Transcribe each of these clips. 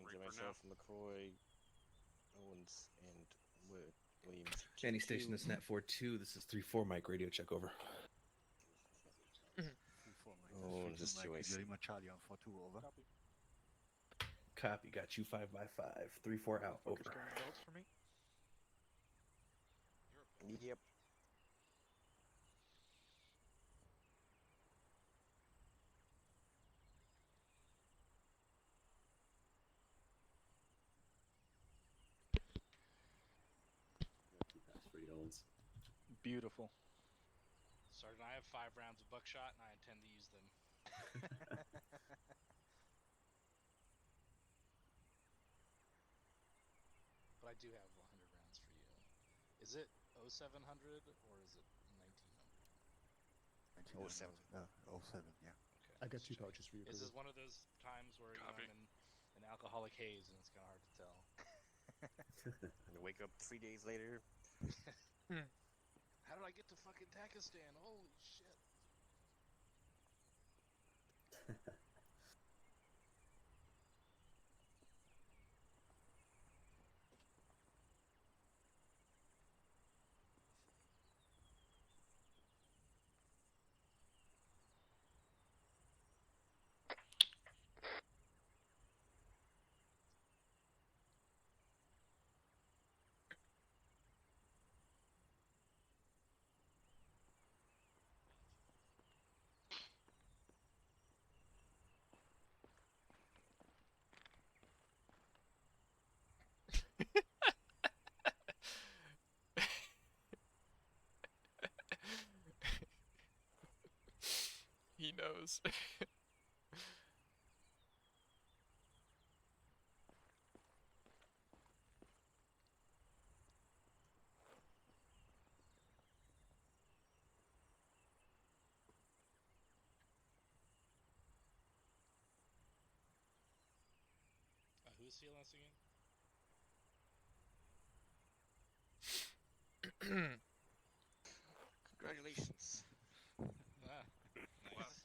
myself, McCroy, Owens, and Williams. Any station this net 4-2. This is 3-4 Mike radio check over. Oh, this is choice. Charlie on 4-2 over. Copy. Got you 5x5. 3-4 out. Over. Belts for me. Yep. Beautiful. Sergeant, I have 5 rounds of buckshot, and I intend to use them. But I do have 100 rounds for you. Is it 0700 or is it 1900? 07. 07, yeah. Okay. I got 2 pouches for you. This is one of those times where I'm in an alcoholic haze and it's kind of hard to tell. And wake up 3 days later. How did I get to fucking Takistan? Holy shit. He knows. Who's CLS again? Congratulations. Ah, nice.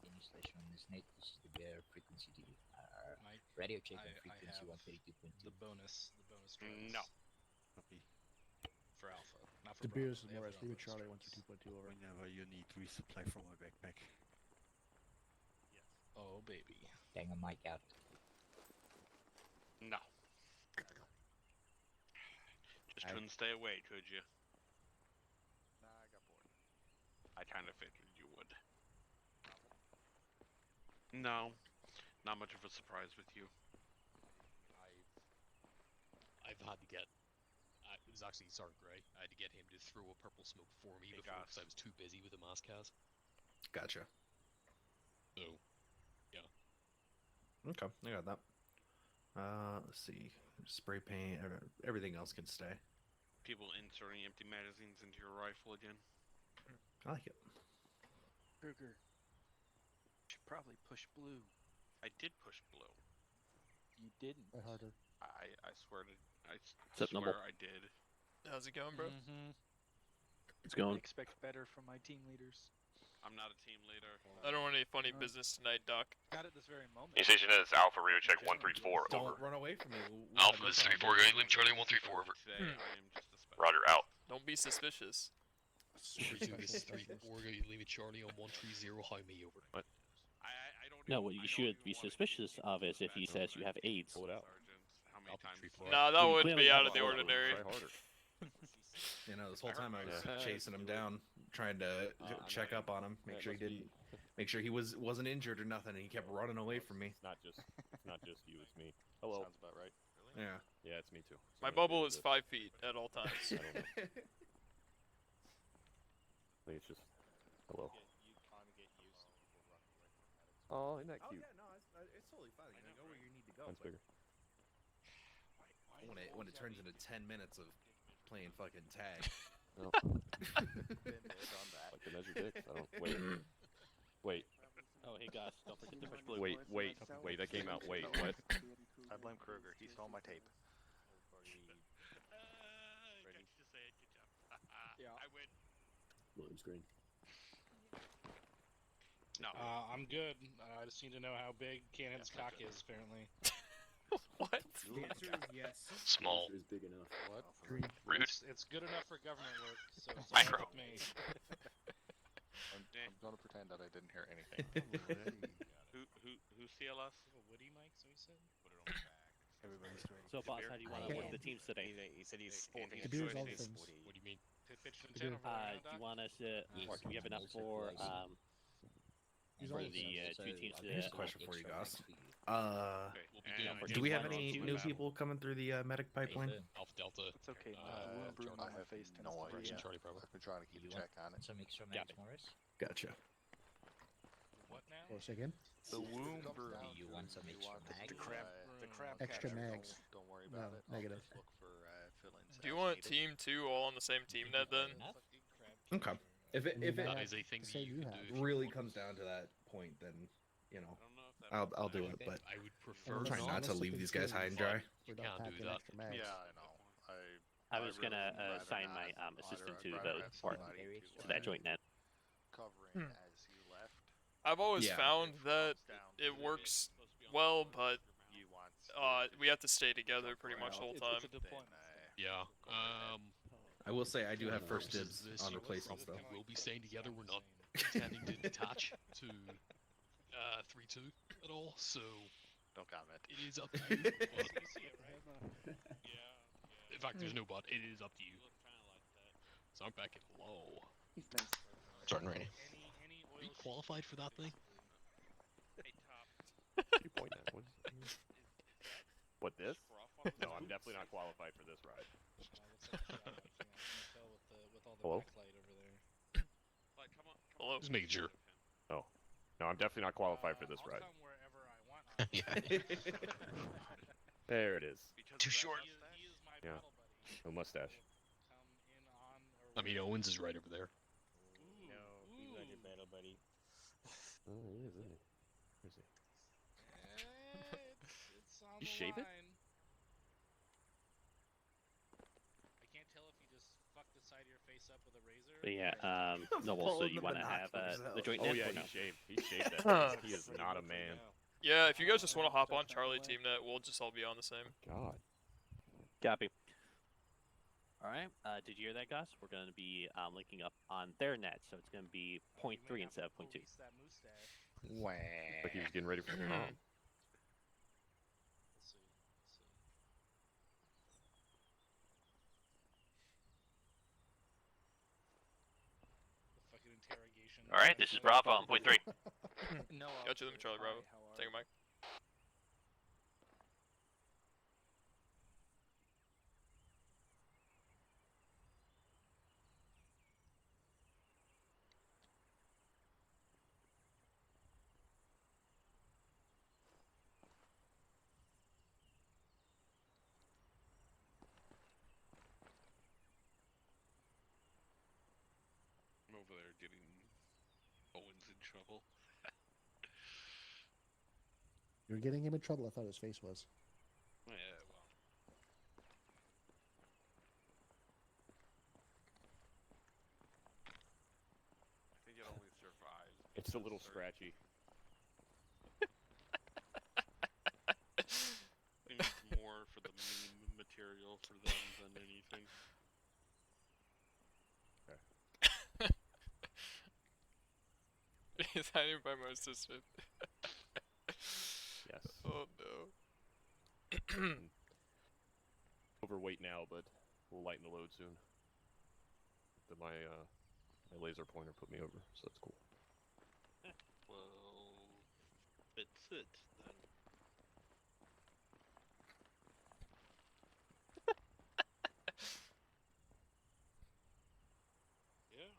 Any station on this net, this is the bear frequency Mike, radio check on I frequency have 132.2. the bonus No. drones for Alpha, not for The Bravo. beers is They have more their as own leave it bonus Charlie drones. 122.2 over. Whenever you need resupply from my backpack. Oh baby. Dang a mic out. No. Just couldn't stay away, could you? Nah, I got bored. I kind of figured you would. No. Not much of a surprise with you. I've had to get. It was actually Sergeant Gray. I had to get him to throw a purple smoke for me before because I was too busy with the mass cas. Gotcha. So, yeah. Okay, I got that. Let's see. Spray paint. Everything else can stay. People inserting empty magazines into your rifle again. I like it. Kruger. Should probably push blue. I did push blue. You didn't. Try harder. I swear to. I Except swear Noble. I did. How's it going, bro? It's going. Expect better from my team leaders. I'm not a team leader. I don't want any funny business tonight, Doc. Got it this very moment. Any station is Alpha Radio check 134 Don't over. run away from me. Alpha, this is 34 going, Liam Charlie 134 over. Today, I am just a special. Roger, out. Don't be suspicious. 32, this is 34 going, Liam Charlie on 130, high me over. What? I don't No, even, what I you don't should even be wanna suspicious do of this is if he event says you have AIDS. Pull Pull it out. Sergeant, how many Alpha times 34. Nah, that You would clearly be have out of the all of them. ordinary. Try harder. You know, this whole time I was Yeah. chasing him down, trying to check up on him, make sure he didn't, make sure he wasn't injured or nothing, and he kept running away from me. It's not just you, it's me. Hello. Sounds about right. Yeah. Yeah, it's me too. My bubble is 5 feet at all times. I don't know. I think it's just hello. You kind of get used to people running away from medics. Oh, isn't that Oh cute? yeah, no, it's totally fine. You go where you need to go. Mine's bigger. When it turns into 10 minutes of playing fucking tag. No. Been there, done that. Like to measure dicks. I don't. Wait. Oh, hey guys, don't forget to push blue. Wait. That came out. Wait. What? I blame Kruger. He stole my tape. Ready to say it. Good job. Yeah. I win. Loading screen. No. I'm good. I just need to know how big Cannon's cock is, apparently. What? The answer is yes. Small. Is big enough. What? Rude. It's good enough for government work, so it's Micro. all right with me. I'm gonna pretend that I didn't hear anything. Who CLS? A Woody mic, so he said? Put it on my back. Everybody's doing. So, boss, how do you want to I work am. the teams today? He said he's 40. Kabir's all He's things. 40. What do you mean? Pitch and Kabir. ten over around, Do you Doc? want us to, Yes. do we have enough Also for, twice. He's for all the things. two teams I'll to, Here's a get question for you, extra Goss. max for you. We'll be doing for Do we have One, any two, new battle. people coming through the medic pipeline? Alpha Delta. It's okay. Charlie. Wound on my face tends no to idea. burn. Charlie Bravo. I've been trying to keep You a want check on it. some extra Got max, it. Morris? Gotcha. What now? Oh, say again? The womb Comes brew. down You to want some you extra want mag? to, The crab Extra catcher. mags. Don't worry No, about it. I'll negative. just look for fill-ins Do you as want needed. team 2 all on the same team net then? Enough? Okay. If it That That is a thing the that same you you can have. do. if you really want. comes down to that point, then you know I don't know if that I'll do it. But I would prefer Unless- try not to unless leave the these guys high and dry. You We're can't not do packing that. extra mags. Yeah, I know. I was really gonna would rather assign not. my I'd assistant rather to the have part somebody to that joint net. Covering as you left. I've always Yeah. found If that comes down it to works well, but you want we have to stay together pretty much the whole time. It's a deployment. Yeah. I will say I do have first Versus dibs this, on you replacements though. probably will be staying together. We're not intending to detach to 3-2 at all, so Don't comment. it is up to you. But, in fact, there's no but. It is up to you. So I'm back at low. Starting ready. Are you qualified for that thing? You point at one. What, this? No, I'm definitely not qualified for this ride. Hello? Hello. Just making sure. Oh. No, I'm definitely not qualified for this ride. Yeah. There it is. Too short. Yeah. No mustache. I mean, Owens is right over there. No, he's not your battle buddy. Oh, he is, isn't he? Where is he? It's on You the shave it? line. I can't tell if you just fucked the side of your face up with a razor. But yeah, no, well, so Pulling you the want to have binoculars the out. joint Oh net yeah, or no? he shaved. He shaved that. He is not a man. Yeah, if you guys just want to hop on Charlie team net, we'll just all be on the same. God. Copy. All right. Did you hear that, Gus? We're going to be linking up on their net, so it's going to be 0.3 instead of 0.2. Wah. Like he was getting ready for the prom. Let's see. The fucking interrogation. All right, this is Bravo on 0.3. No, Got you, let me Charlie Bravo. Take a mic. I'm over there getting Owens in trouble. You're getting him in trouble. I thought his face was. Yeah, well. I think it only survives. It's a because little certain- scratchy. I think it's more for the meme material for them than anything. Is hiding by my assistant. Yes. Oh no. Overweight now, but we'll lighten the load soon. My laser pointer put me over, so that's cool. Well, that's it then. Yeah.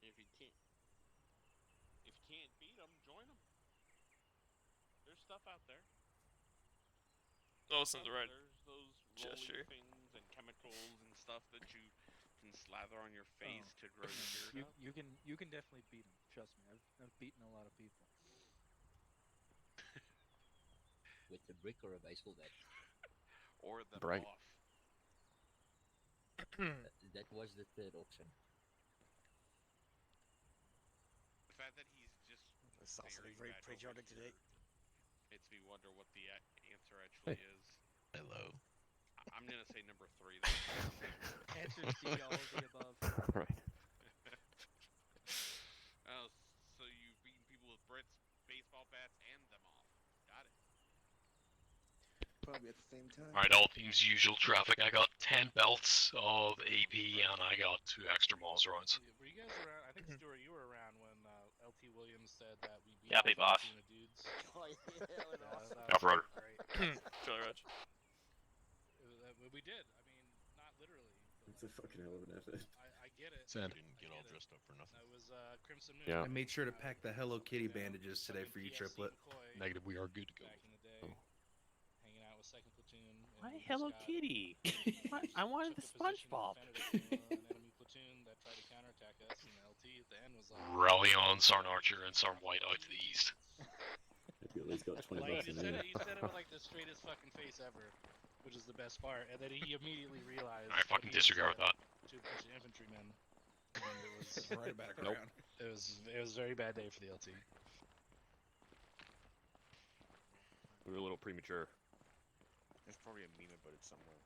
If you can't beat them, join them. There's stuff out there. Oh, listen to the right There's those gesture. rolling things and chemicals and stuff that you can slather on your face to grow your beard up. You can definitely beat him. Trust me, I've beaten a lot of people. with a brick or a baseball bat. Or them Brag. off. That was the third option. The fact that he's just That sounds like very very bad patriotic over today. here makes me wonder what the answer actually is. Hello. I'm gonna say number 3. Answer C, all of the above. Right. Oh, so you've beaten people with Brits, baseball bats, and them off. Got it. Probably at the same time. Alright, all teams usual traffic. I got 10 belts of AP and I got 2 extra Moss rounds. Were you guys around? I think Stuart, you were around when LT Williams said that we beat Copy, a boss. team of dudes. Oh yeah, that was awesome. Copy, Roger. Great. Sorry, Raj. We did. I mean, not literally. But It's a fucking hell of an effort. I get it. Sam didn't get all dressed up for nothing. That was Crimson Moon. Yeah. I made sure to pack the Hello Kitty bandages today for you, Triplet. Negative, we are good to go. Back in the day, Oh. hanging out with Second Platoon. and Why we just Hello got- Kitty? What? I wanted the took a position SpongeBob. and defended an enemy platoon that tried to counterattack us, and LT at the end was like, Rally on Sarn Archer and Sarn White out to the east. Maybe at least got 20 like bucks he in said there. it with like the straightest fucking face ever, which is the best part. And then he immediately realized. Alright, fucking disregard that. To a bunch of infantrymen. And it was Right back Nope. around. It was a very bad day for the LT. We were a little premature. There's probably a meme about it somewhere.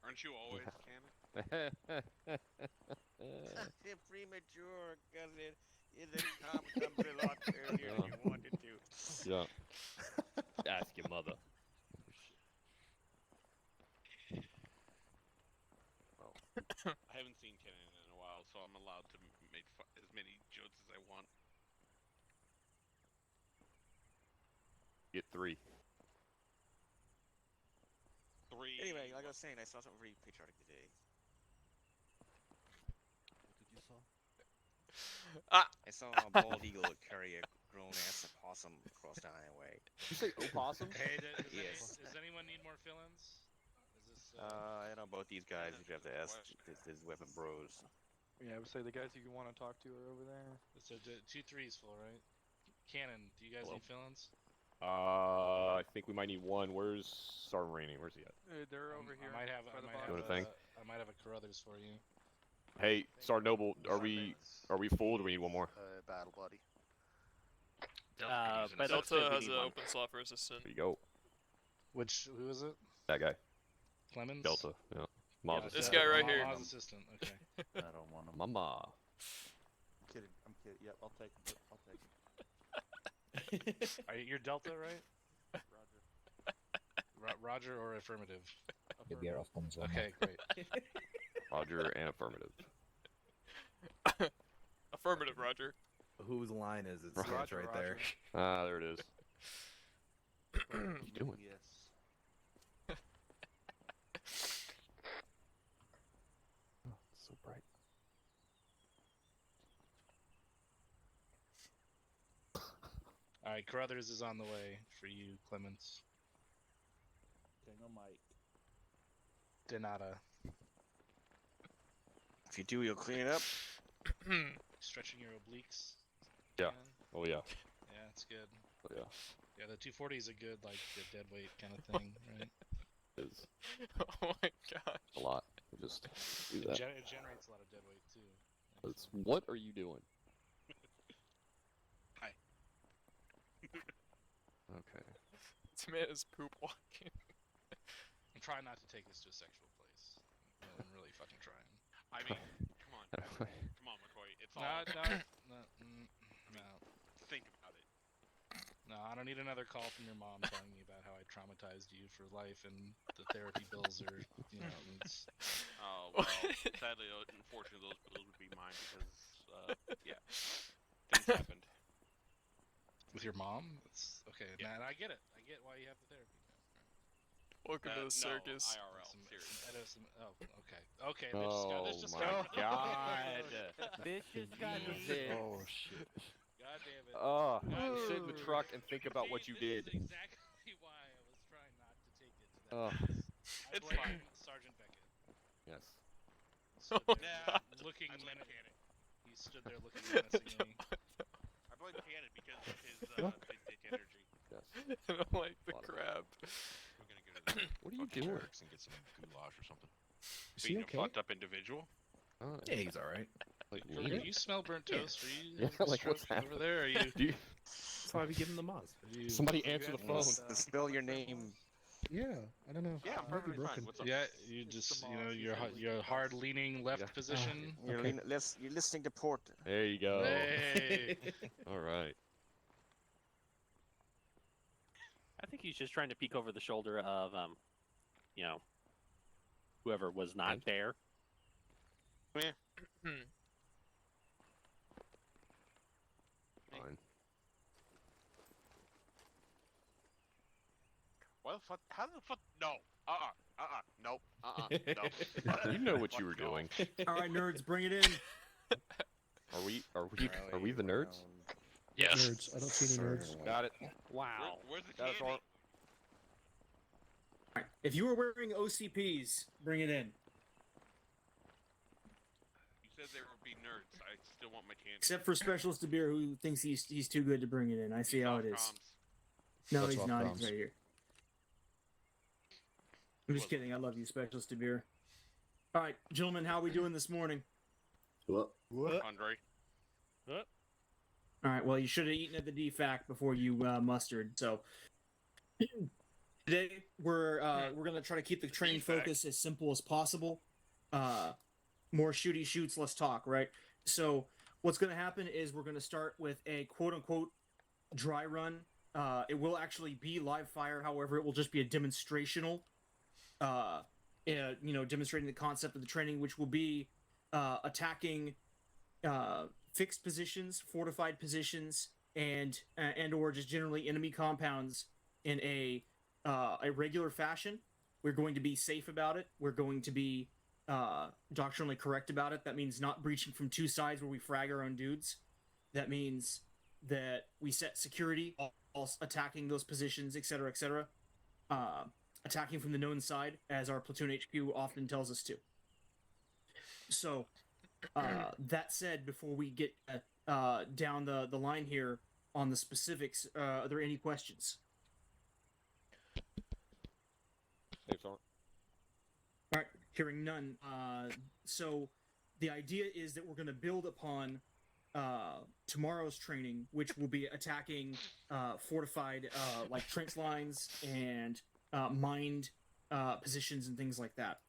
Aren't you always canon? Premature, because it comes a lot earlier than you wanted to. Yeah. Ask your mother. Well, I haven't seen canon in a while, so I'm allowed to make as many jokes as I want. Get 3. 3. Anyway, like I was saying, I saw something very patriotic today. What did you saw? I saw a bald eagle carry a grown-ass opossum across the highway. Did you say opossum? Hey, does Yes. anyone need more fill-ins? Is this? I don't know about these guys. You have to ask his weapon bros. Yeah, I would say the guys you want to talk to are over there. So 2-3's full, right? Cannon, do you guys Hello? need fill-ins? I think we might need one. Where's Sarn Rainey? Where's he at? They're over here. I might have. by the I box. might Doing have a thing? I might have a Carruthers for you. Hey, Sarn Noble, are we full? Or do we need one more? Battle buddy. By the looks of it, Delta we has need an one. open slot for assistant. There you go. Who is it? That guy. Clemens. Delta. Yeah. Mom. Yeah, This so- guy right here. Ma's assistant. Okay. I don't want him. Mama. I'm kidding. I'm kidding. Yep, I'll take him. I'll take him. You're Delta, right? Roger. Roger or affirmative? The beer off comes on. Okay, great. Roger and affirmative. Affirmative, Roger. Whose line is it? See, it's Roger, right there. Ah, there it is. What are you doing? Yes. Oh, it's so bright. All right, Carruthers is on the way for you, Clemens. Tango Mike. Denata. If you do, you'll clean it up. Stretching your obliques. Yeah. Cannon. Oh yeah. Yeah, that's good. Oh yeah. Yeah, the 240 is a good, like, the dead weight kind of thing, right? It is Oh my gosh. a lot. We just do that. It generates a lot of dead weight, too. It's, what are you doing? Hi. Okay. This man is poop walking. I'm trying not to take this to a sexual place. I'm really fucking trying. I mean, come on. Come on, McCoy. It's all. No. Think about it. No, I don't need another call from your mom telling me about how I traumatized you for life and the therapy bills are, you know, it's... Oh, well, sadly, unfortunately, those bills would be mine because, yeah, things happened. With your mom? It's okay. Yeah. Man, I get it. I get why you have the therapy. Welcome to the circus. No, IRL, seriously. Oh, okay. Okay, Oh this just my got... god. This just got me. Oh shit. God damn it. Oh, God sit damn in the it. truck and think about what you This did. is exactly why I was trying not to take it to that Oh. place. I It's blame fine. Sergeant Beckett. Yes. Stood Oh, there God. looking I blame menace- Cannon. He stood there looking menacingly. I blame Cannon because of his big dick energy. Yes. I don't like the Lot of it. crab. What are you doing? And get some goulash or something. Is he Being okay? a fucked up individual. Oh, Yeah, he's all right. like, Do leaning? you smell burnt Yeah. toast? Are you Yeah, having a like, what's stroke over happening? there? Are you? Do you... That's why we give him the Moz. Somebody answer the phone. Spell your name. Yeah, I don't know. Yeah, I'm Might be perfectly fine. broken. What's up? Yeah, you just your hard leaning left Yeah. position. You're, Okay. you're listening to Port. There you go. Hey. All right. I think he's just trying to peek over the shoulder of, you know, whoever was not And? there. Fine. Why the fuck? How the fuck? No. Nope. No. You know what you were doing. All right, nerds, bring it in. Are we the nerds? Yes. Nerds. I don't see any nerds. Got it. Wow. Where's the Got it, candy? Thor. All right, if you were wearing OCPs, bring it in. You said there would be nerds. I still want my candy. Except for Specialist DeBeer, who thinks he's too good to bring it in. I see how it is. Comms. No, That's he's off not. comms. He's right here. I'm just kidding. I love you, Specialist DeBeer. All right, gentlemen, how are we doing this morning? What? Andre. All right. Well, you should have eaten at the DFAC before you mustered. So today we're gonna try to keep the training focus as simple as possible. More shooty shoots, less talk. Right. So what's gonna happen is we're gonna start with a quote unquote dry run. It will actually be live fire. However, it will just be a demonstrational. Demonstrating the concept of the training, which will be attacking fixed positions, fortified positions, and or just generally enemy compounds in a regular fashion. We're going to be safe about it. We're going to be doctrinally correct about it. That means not breaching from two sides where we frag our own dudes. That means that we set security, while attacking those positions, etc., etc. Attacking from the known side, as our platoon HQ often tells us to. So, that said, before we get down the line here on the specifics, are there any questions? Hey, Thor. All right, hearing none. So, the idea is that we're going to build upon tomorrow's training, which will be attacking fortified like trench lines and mined positions and things like that.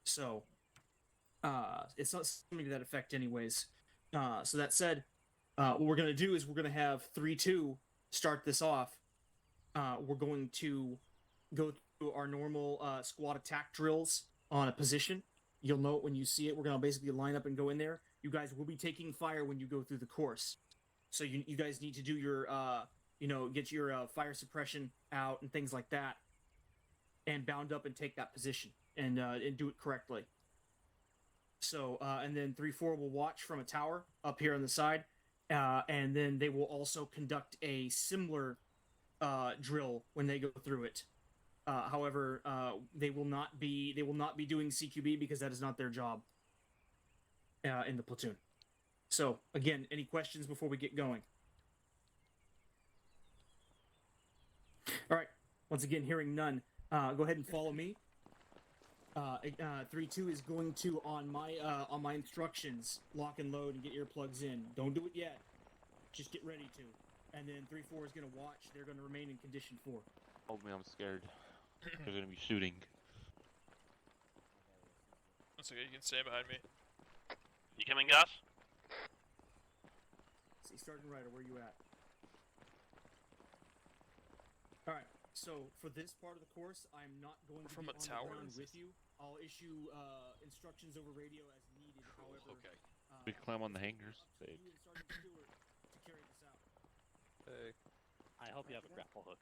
So it's not something to that effect anyways. So that said, what we're going to do is we're going to have 3-2 start this off. We're going to go through our normal squad attack drills on a position. You'll know it when you see it. We're going to basically line up and go in there. You guys will be taking fire when you go through the course. So you guys need to do your, get your fire suppression out and things like that. And bound up and take that position and do it correctly. So, and then 3-4 will watch from a tower up here on the side. And then they will also conduct a similar drill when they go through it. However, they will not be doing CQB because that is not their job in the platoon. So, again, any questions before we get going? All right. Once again, hearing none, go ahead and follow me. 3-2 is going to on my instructions lock and load and get earplugs in. Don't do it yet. Just get ready to. And then 3-4 is going to watch. They're going to remain in condition 4. Oh man, I'm scared. They're gonna be shooting. That's okay, you can stay behind me. You coming, Gus? See, Sergeant Ryder, where you at? All right. So for this part of the course, I'm not going to From be a on tower, the ground is with you. I'll issue instructions over radio as needed. However, Okay. We can climb on the hangars. you and Sergeant Stewart to carry this out. Hey. I hope you have a grapple hook.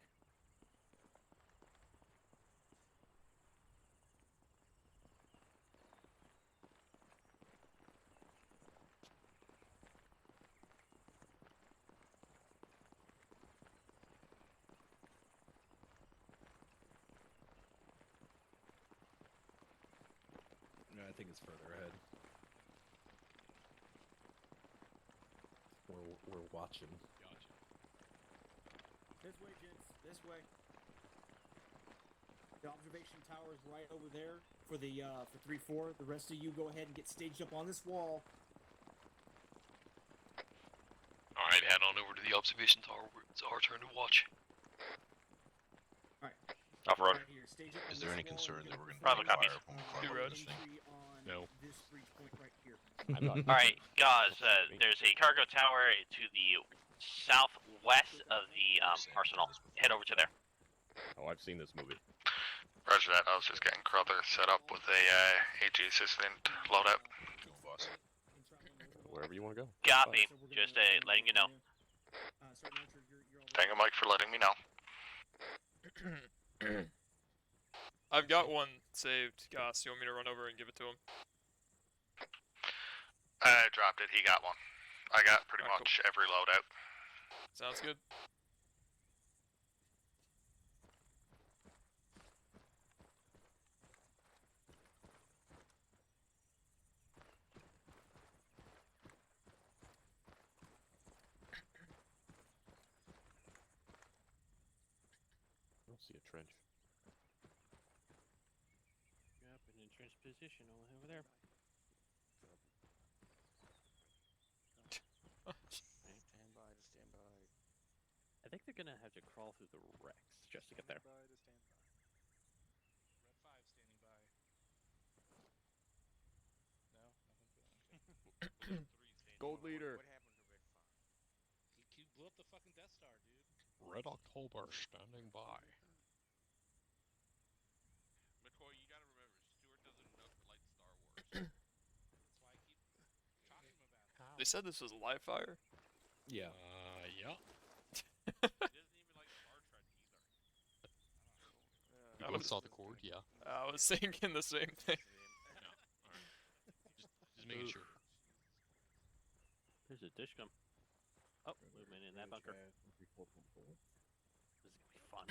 No, I think it's further ahead. We're watching. Gotcha. This way, gents. This way. The observation tower is right over there for the for 3-4. The rest of you go ahead and get staged up on this wall. Alright, head on over to the observation tower. It's our turn to watch. Alright. Alpha Road. Right here, stage up on Is this there any wall, concern and that you're we're gonna gonna Bravo copies. Two roads. entry on No. this breach point right here. Alright, guys, there's a cargo tower to the southwest of the arsenal. Head over to there. Oh, I've seen this movie. Roger that. I was just getting Crowther set up with a AG assistant loadout. Wherever you want to go. Copy. Just letting you know. Thank you, Mike, for letting me know. I've got one saved, Goss. You want me to run over and give it to him? I dropped it. He got one. I got pretty Alright, much every loadout. Sounds good. I don't see a trench. Yep, an entrenched position over there. Stand by, just stand by. I think they're gonna have to crawl through the wrecks just to get there. Red 5 standing by. No, nothing. Gold leader. What happened to Red 5? He blew up the fucking Death Star, dude. Red October standing by. McCoy, you gotta remember, Stuart doesn't like Star Wars. That's why I keep talking him about it. They said this was live fire? Yeah. Yeah. He doesn't even like Star Trek either. You both saw the cord, yeah. I was thinking the same thing. Just making sure. There's a dish come. Oh, movement in that bunker. This is gonna be fun.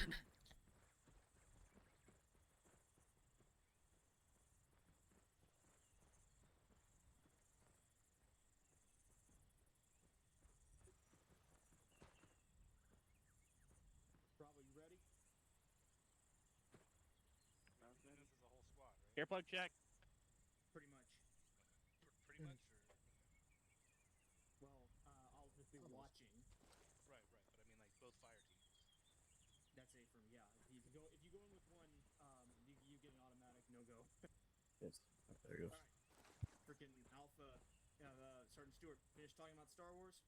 Bravo, you ready? This is a whole squad, right? Earplug check. Pretty much. Pretty much, or... Well, I'll just be watching. Right, but I mean, like, both fire teams. That's a from yeah. If you go in with one, you get an automatic no go. Yes. There you go. Freaking Alpha, Sergeant Stewart, finished talking about Star Wars?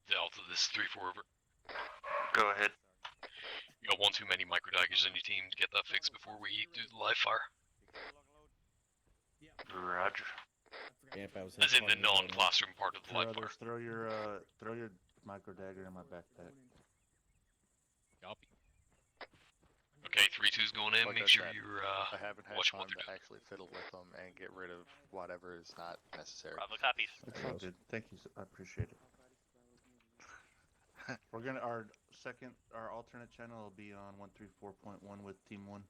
Delta, this is 3-4 over. Go ahead. You got one too many microdaggers in your team to get that fixed before we do the live fire. Yeah. Roger. Yeah, if I was As in the non-classroom part of the live fire. Throw your micro dagger in my backpack. Copy. Okay, 3-2's going in. Like Make I sure said, you're I haven't had watching time what they're to doing. actually fiddle with them and get rid of whatever is not necessary. Bravo copies. It's all good. Thank you. I appreciate it. We're gonna our alternate channel will be on 134.1 with Team 1.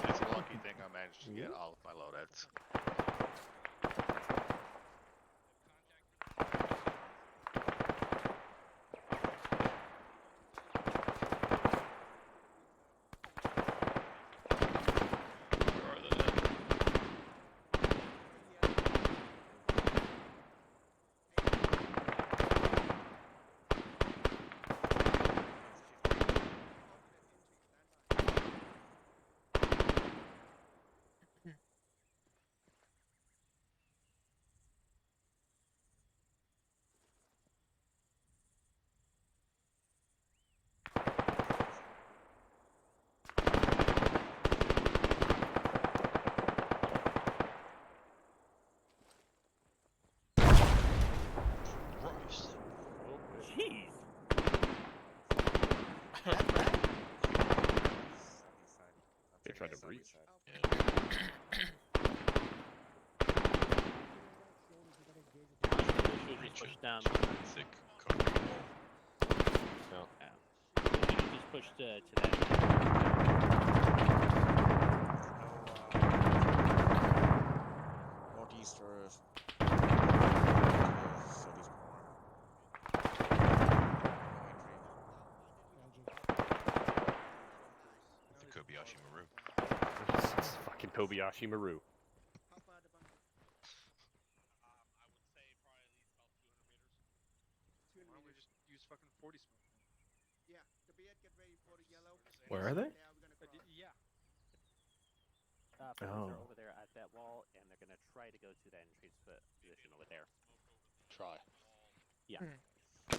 It's a lucky thing I managed to get all of my loadouts. Where are they? Christ. Jeez. They tried to breach. Just push down. Thick concrete wall. No. Just push to that. Northeast or southeast corner. Kobayashi Maru. Why don't we just use fucking 40 smoke? Yeah, the beard, get ready for the yellow. Where are they? Yeah. Fighters are Oh. over there at that wall, and they're gonna try to go to that entrance position over there. Try. Yeah. Mhm.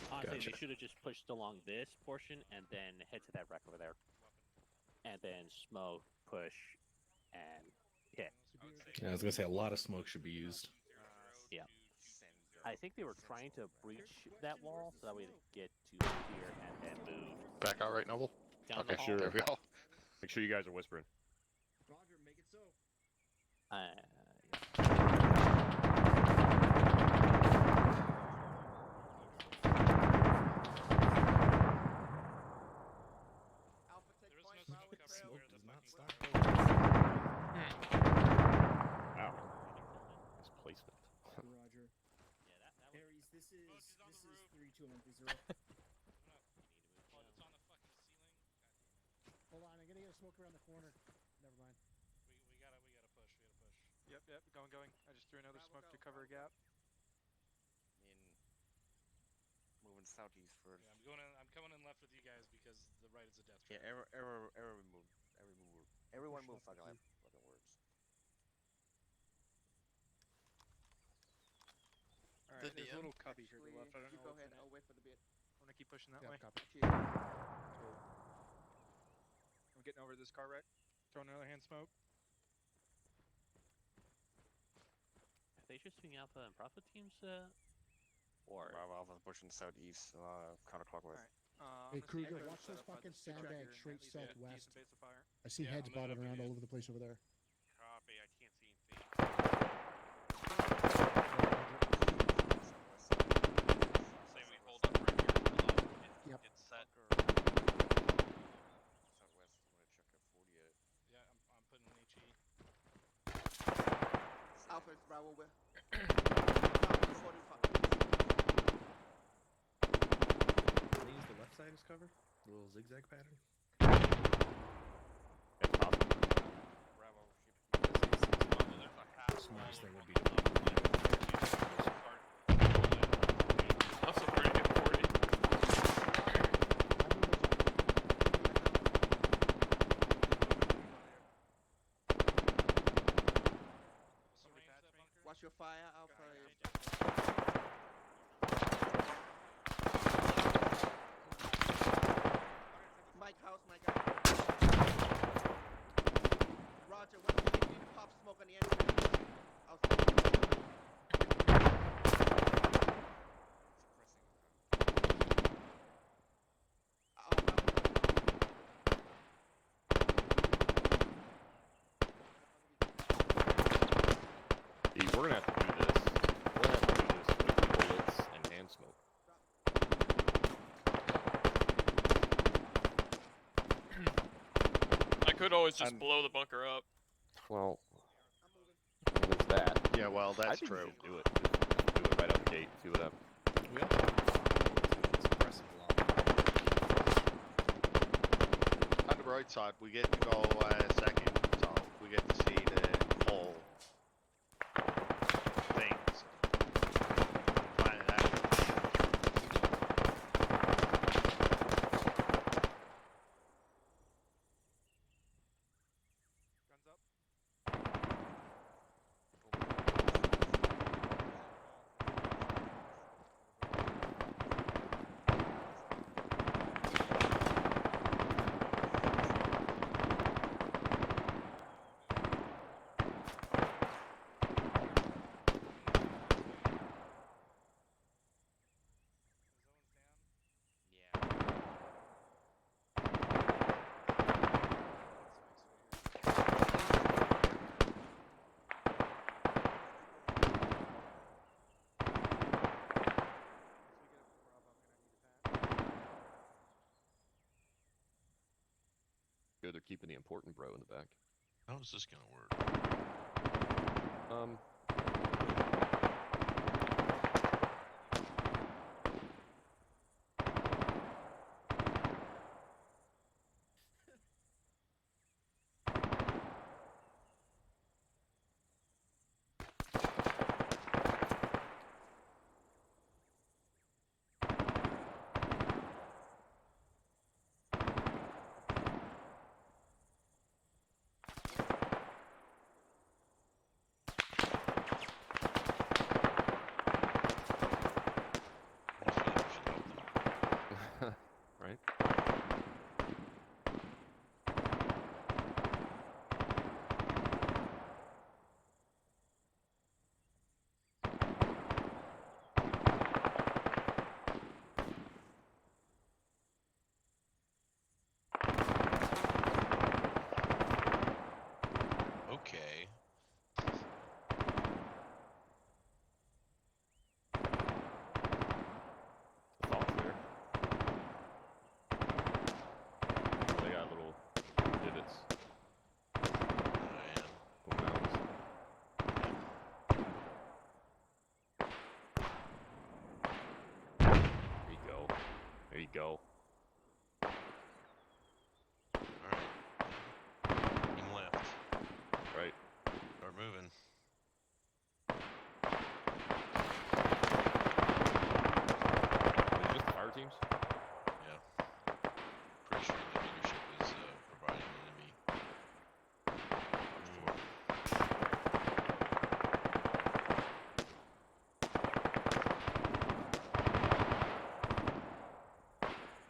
Honestly, Gotcha. they should have just pushed along this portion and then head to that wreck over there, and then smoke, push, and hit. Yeah, I was gonna say a lot of smoke should be used. Yeah. I think they were trying to breach that wall so that way they get to here and then move Back out, right, Noble? down Okay, the hall. sure. there we go. Make sure you guys are whispering. Roger, make it so. Alpha, take point. Smoke does not stop. Wow. Nice placement. Roger. Aries, this is 32130. Hold on, I'm gonna get a smoke around the corner. Never mind. We gotta push. Yep, going. I just threw another smoke to cover a gap. Moving southeast first. Yeah, I'm coming in left with you guys because the right is a death Yeah, trap. error remove. Everyone move fucking left. Fucking words. Alright, there's a little cubby here to the left. I don't You know go what's ahead, in it. I'll wait for the beard. I'm gonna keep pushing that Yeah, way. copy. I'm getting over this car wreck. Throwing another hand smoke. Are they just doing Alpha and Prophet teams? Or Bravo Alpha's pushing southeast, counterclockwise. Hey, Kruger, watch those fucking sandbags straight southwest. I see heads I'm gonna bobbing around be- all over the place over there. Copy, I can't see anything. Say we hold up right here. Hold on. Yep. It's set. Southwest, I'm gonna check a 48. Yeah, I'm putting an HE. Alpha is Bravo with. 45. Can they use the left side as cover? The little zigzag pattern? It's possible. Bravo, There's a half Smartest thing would be That's a pretty good 40. Watch your fire, Alpha is. Mike House, Roger, when you need to pop smoke on the entrance. We're gonna have to do this. We're gonna have to do this with bullets and hand smoke. I could always just blow the bunker up. Well, there's that. Yeah, well, I that's think true. Just do it. Just do it right out the gate. See what happens. We all suppress it a lot. On the right side, we get to go second, so we get to see the whole thing. So. Plan it out. Guns up. Good, they're keeping the important bro in the back. How is this gonna work? go. Alright. Team left. Right. Start moving. Is it just fire teams? Yeah. Pretty sure the leadership is providing enemy.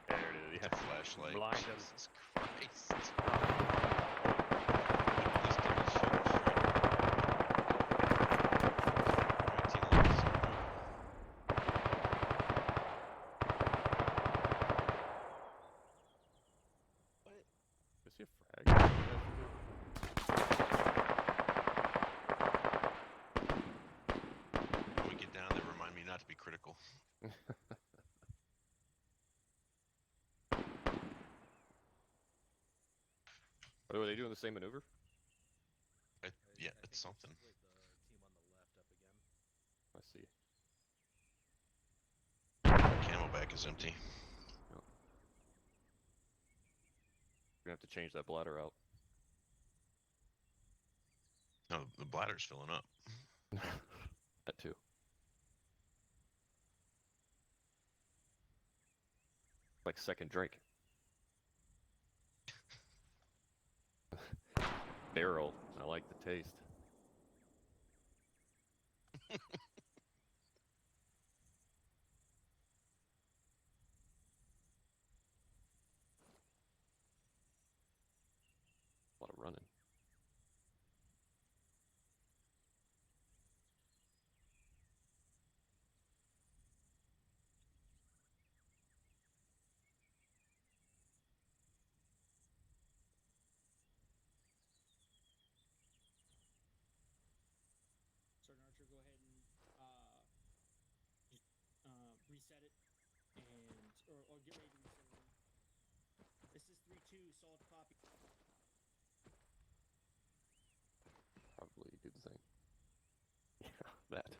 There it is. Yeah. Flashlight. Blind 'em. Jesus Christ. This game is so frustrating. Alright, team left, start moving. Is he a frag? When we get down there, remind me not to be critical. Oh, are they doing the same maneuver? Yeah, it's something. I see. Camo bag is empty. You're gonna have to change that bladder out. No, the bladder's filling up. That too. Like second drink. Barrel. I like the taste. A lot of running. Sergeant Archer, go ahead and just reset it, and or get ready to reset it. This is 3-2, solid copy. Probably do the same. Yeah, that.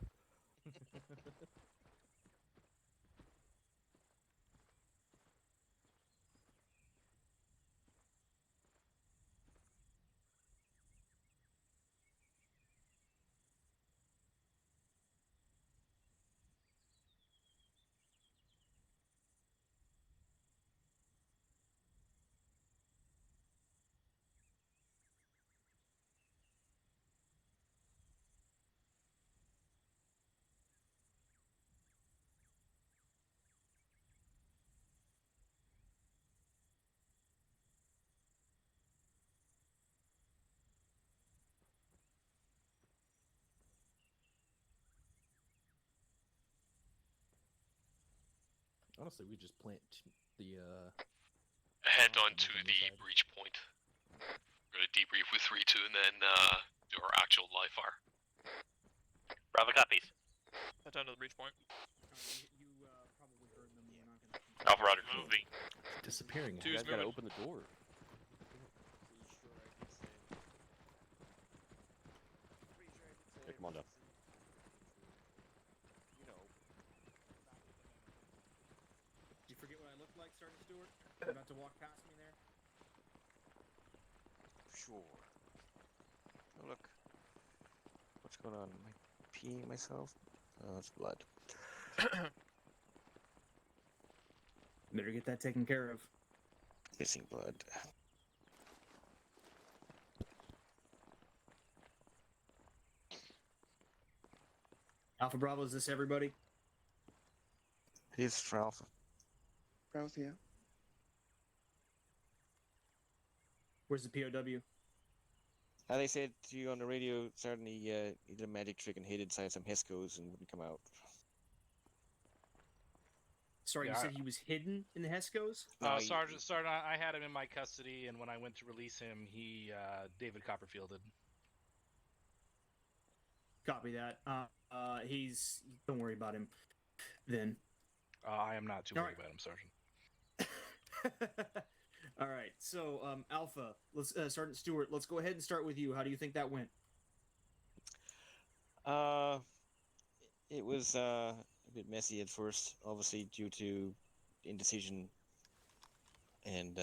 Honestly, we just plant the Head on to the breach point. We're gonna debrief with 3-2 and then do our actual live fire. Bravo copies. Head down to the breach point. You probably heard them. We're not gonna. Alpha Roger. Moving. disappearing. You guys gotta moving. open the door. Yeah, come on down. Did you forget what I looked like, Sergeant Stewart? You're about to walk past me there. Sure. Oh, look. What's going on? Am I peeing myself? Oh, it's blood. Better get that taken care of. Missing blood. Alpha Bravo, is this everybody? It is for Alpha. Browse here. Where's the POW? They said to you on the radio, certainly he did a magic trick and hid inside some Hescos and wouldn't come out. Sorry, Yeah, you said he was hidden in the Hescos? Sergeant, I had him in my custody, and when I went to release him, he David Copperfielded. Copy that. He's. Don't worry about him. Then. I am not too All worried right. about him, Sergeant. All right. So, Alpha, let's Sergeant Stewart. Let's go ahead and start with you. How do you think that went? It was a bit messy at first, obviously due to indecision and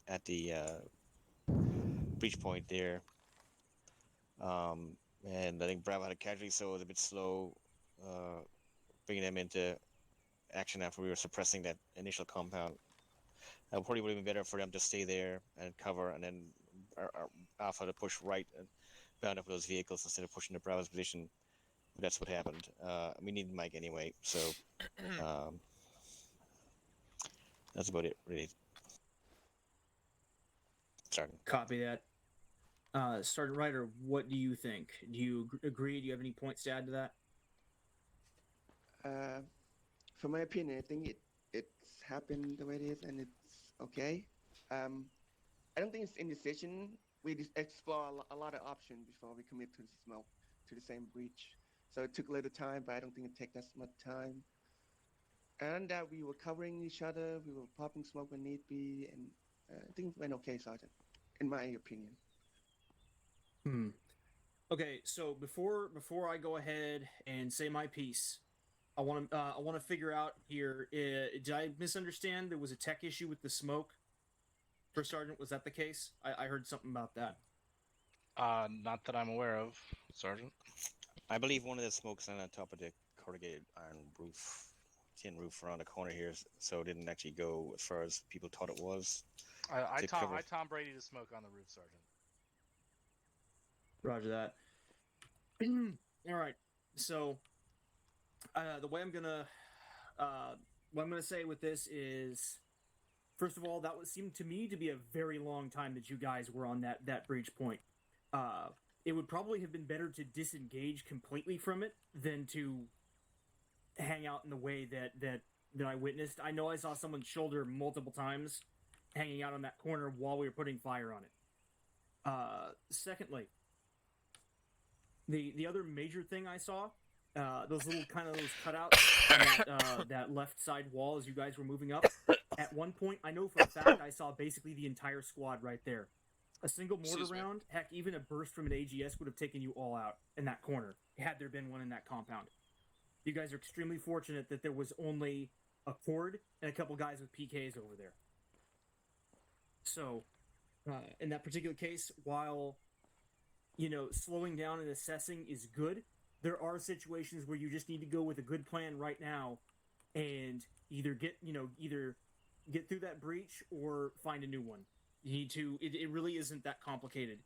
at the breach point there. And I think Bravo had a casualty, so it was a bit slow bringing them into action after we were suppressing that initial compound. Probably would have been better for them to stay there and cover, and then our Alpha to push right and bound up with those vehicles instead of pushing the Bravo's position. But that's what happened. We needed Mike anyway, so that's about it, really. Sorry. Copy that. Sergeant Ryder, what do you think? Do you agree? Do you have any points to add to that? For my opinion, I think it's happened the way it is, and it's okay. I don't think it's indecision. We just explore a lot of options before we commit to the same breach. So it took a little time, but I don't think it take that much time. And that we were covering each other, we were popping smoke when need be, and I think it went okay, Sergeant, in my opinion. Okay, so before I go ahead and say my piece, I want to figure out here. Did I misunderstand? There was a tech issue with the smoke. For Sergeant, was that the case? I heard something about that. Not that I'm aware of, Sergeant. I believe one of the smokes on top of the corrugated iron roof, tin roof around the corner here, so it didn't actually go as far as people thought it was. I Tom Brady to smoke on the roof, Sergeant. Roger that. All right. So the way I'm gonna what I'm gonna say with this is, first of all, that seemed to me to be a very long time that you guys were on that breach point. It would probably have been better to disengage completely from it than to hang out in the way that I witnessed. I know I saw someone's shoulder multiple times hanging out on that corner while we were putting fire on it. Secondly, the other major thing I saw, those little those cutouts on that left side wall as you guys were moving up. At one point, I know for a fact I saw basically the entire squad right there. A single mortar round, heck, even a burst from an AGS would have taken you all out in that corner, had there been one in that compound. You guys are extremely fortunate that there was only a Ford and a couple guys with PKs over there. So, in that particular case, while, slowing down and assessing is good, there are situations where you just need to go with a good plan right now and either get through that breach or find a new one. You need to, it really isn't that complicated.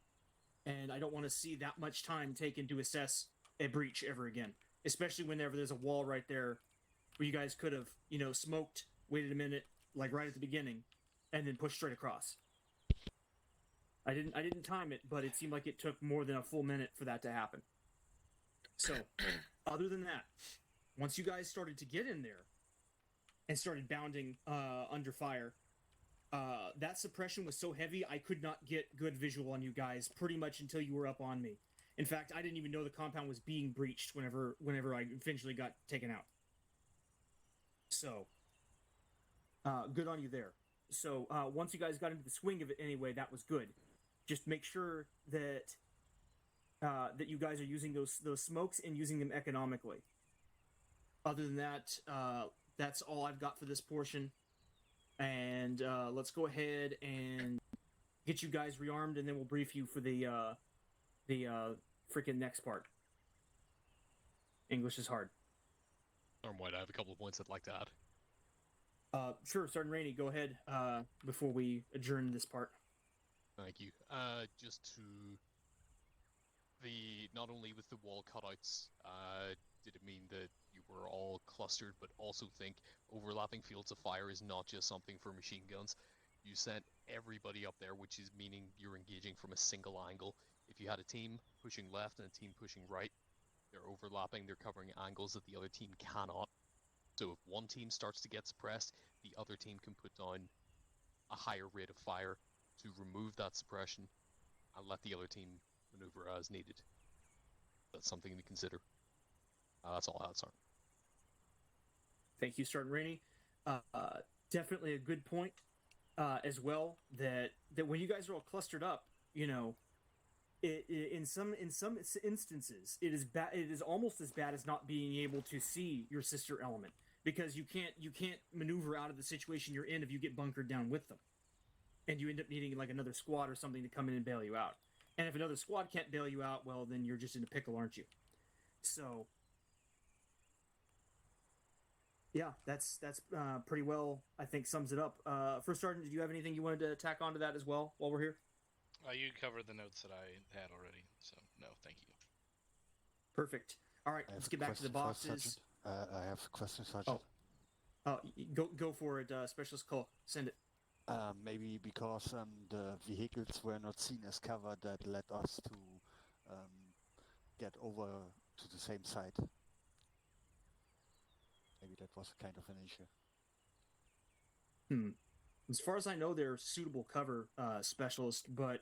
And I don't want to see that much time taken to assess a breach ever again. Especially whenever there's a wall right there where you guys could have, smoked, waited a minute, like right at the beginning, and then pushed straight across. I didn't time it, but it seemed like it took more than a full minute for that to happen. So, other than that, once you guys started to get in there and started bounding under fire, that suppression was so heavy I could not get good visual on you guys pretty much until you were up on me. In fact, I didn't even know the compound was being breached whenever I eventually got taken out. So, good on you there. So, once you guys got into the swing of it anyway, that was good. Just make sure that that you guys are using those smokes and using them economically. Other than that, that's all I've got for this portion. And let's go ahead and get you guys rearmed, and then we'll brief you for the freaking next part. English is hard. White, I have a couple of points I'd like to add. Sure, Sergeant Rainey, go ahead before we adjourn this part. Thank you. Just to not only with the wall cutouts, did it mean that you were all clustered, but also think overlapping fields of fire is not just something for machine guns. You sent everybody up there, which is meaning you're engaging from a single angle. If you had a team pushing left and a team pushing right, they're overlapping, they're covering angles that the other team cannot. So if one team starts to get suppressed, the other team can put down a higher rate of fire to remove that suppression and let the other team maneuver as needed. That's something to consider. That's all I had, Sergeant. Thank you, Sergeant Rainey. Definitely a good point as well, that when you guys are all clustered up, in some instances, it is almost as bad as not being able to see your sister element. because you can't maneuver out of the situation you're in if you get bunkered down with them, and you end up needing like another squad or something to come in and bail you out. And if another squad can't bail you out, well, then you're just in a pickle, aren't you? So, yeah, that's pretty well, I think, sums it up. First Sergeant, did you have anything you wanted to tack onto that as well while we're here? You covered the notes that I had already, so no, thank you. Perfect. All right, let's get back to the boxes. I have a question, Sergeant. Go for it, Specialist Cole. Send it. Maybe because the vehicles were not seen as cover, that led us to get over to the same side. Maybe that was kind of an issue. As far as I know, they're suitable cover specialists, but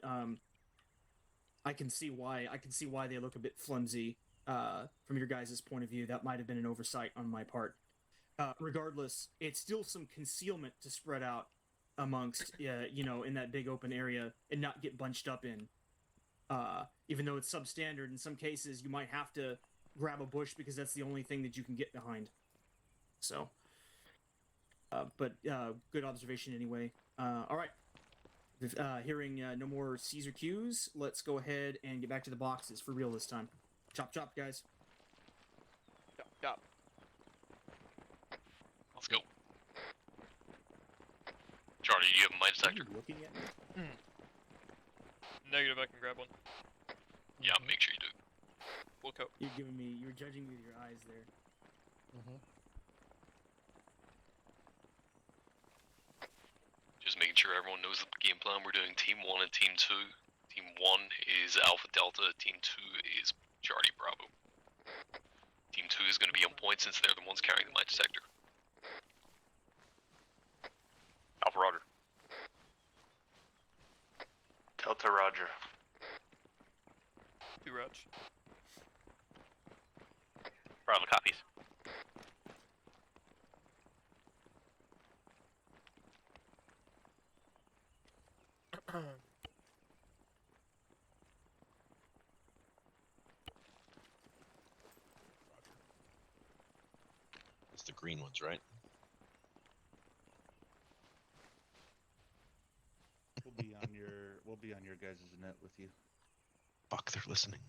I can see why. I can see why they look a bit flimsy from your guys' point of view. That might have been an oversight on my part. Regardless, it's still some concealment to spread out amongst, in that big open area and not get bunched up in. Even though it's substandard, in some cases you might have to grab a bush because that's the only thing that you can get behind. So, but good observation anyway. All right. Hearing no more Caesar cues, let's go ahead and get back to the boxes for real this time. Chop chop, guys. Chop chop. Let's go. Charlie, do you have a mine detector? Looking at me? Negative, I can grab one. Yeah, make sure you do. We'll go. You're judging me with your eyes there. Just making sure everyone knows the game plan. We're doing Team 1 and Team 2. Team 1 is Alpha Delta, Team 2 is Charlie Bravo. Team 2 is going to be on point since they're the ones carrying the mine detector. Alpha Roger. Delta Roger. Two Raj. Bravo copies. It's the green ones, right? We'll be on your guys' net with you. Fuck, they're listening.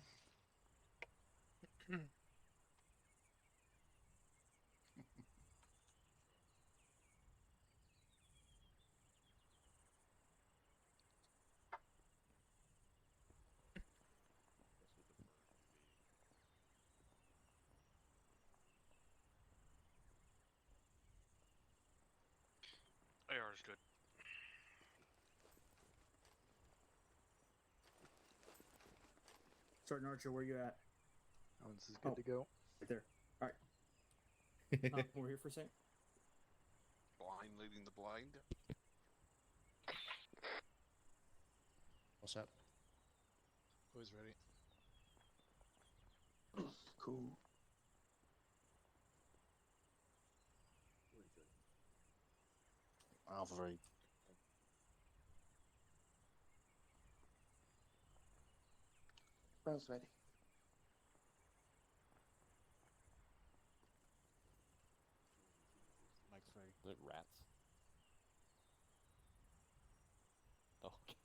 AR is good. Sergeant Archer, where you at? This is good to go. Right there. All right. We're here for a second. Blind leading the blind. What's up? Who's ready? Cool. Alpha ready. Brown's ready. Mike's ready. Is it rats? Okay.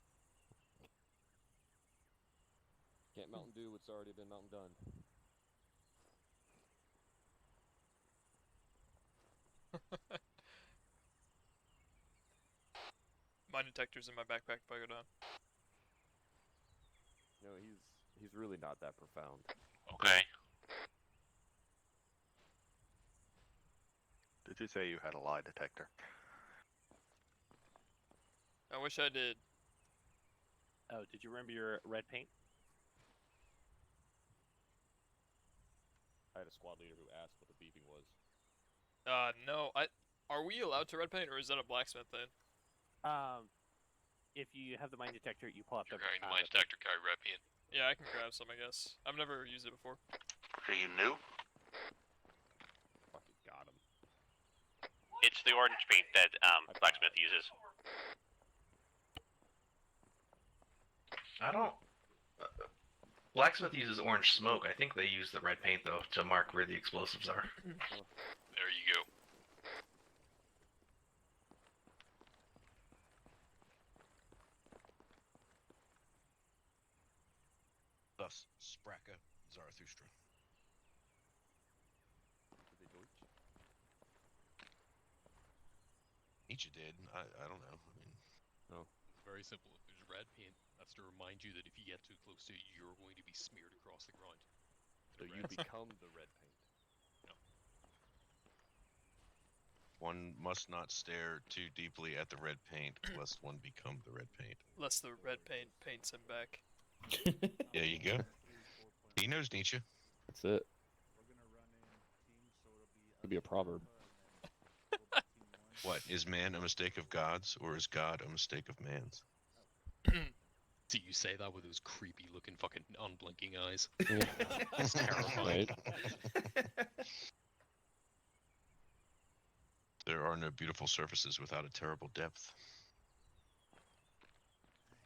Can't Mountain Dew what's already been Mountain done. Mine detector's in my backpack if I go down. No, he's really not that profound. Okay. Did you say you had a lie detector? I wish I did. Oh, did you remember your red paint? I had a squad leader who asked what the beeping was. No. Are we allowed to red paint, or is that a blacksmith thing? If you have the mine detector, you pull out You're the carrying the mine detector, carry red paint. Yeah, I can grab some, I guess. I've never used it before. Are you new? Fucking got him. It's the orange paint that blacksmith uses. I don't. Blacksmith uses orange smoke. I think they use the red paint though to mark where the explosives are. There you go. Spracke, Zarathustra. Nietzsche did. I don't know. I mean, no. It's very simple. If there's red paint, that's to remind you that if you get too close to it, you're going to be smeared across the ground. So you become the red paint. No. one must not stare too deeply at the red paint, lest one become the red paint. Lest the red paint paints him back. There you go. He knows Nietzsche. That's it. Could be a proverb. What, is man a mistake of God's, or is God a mistake of man's? Do you say that with those creepy looking fucking unblinking eyes? Yeah. It's terrifying. There are no beautiful surfaces without a terrible depth.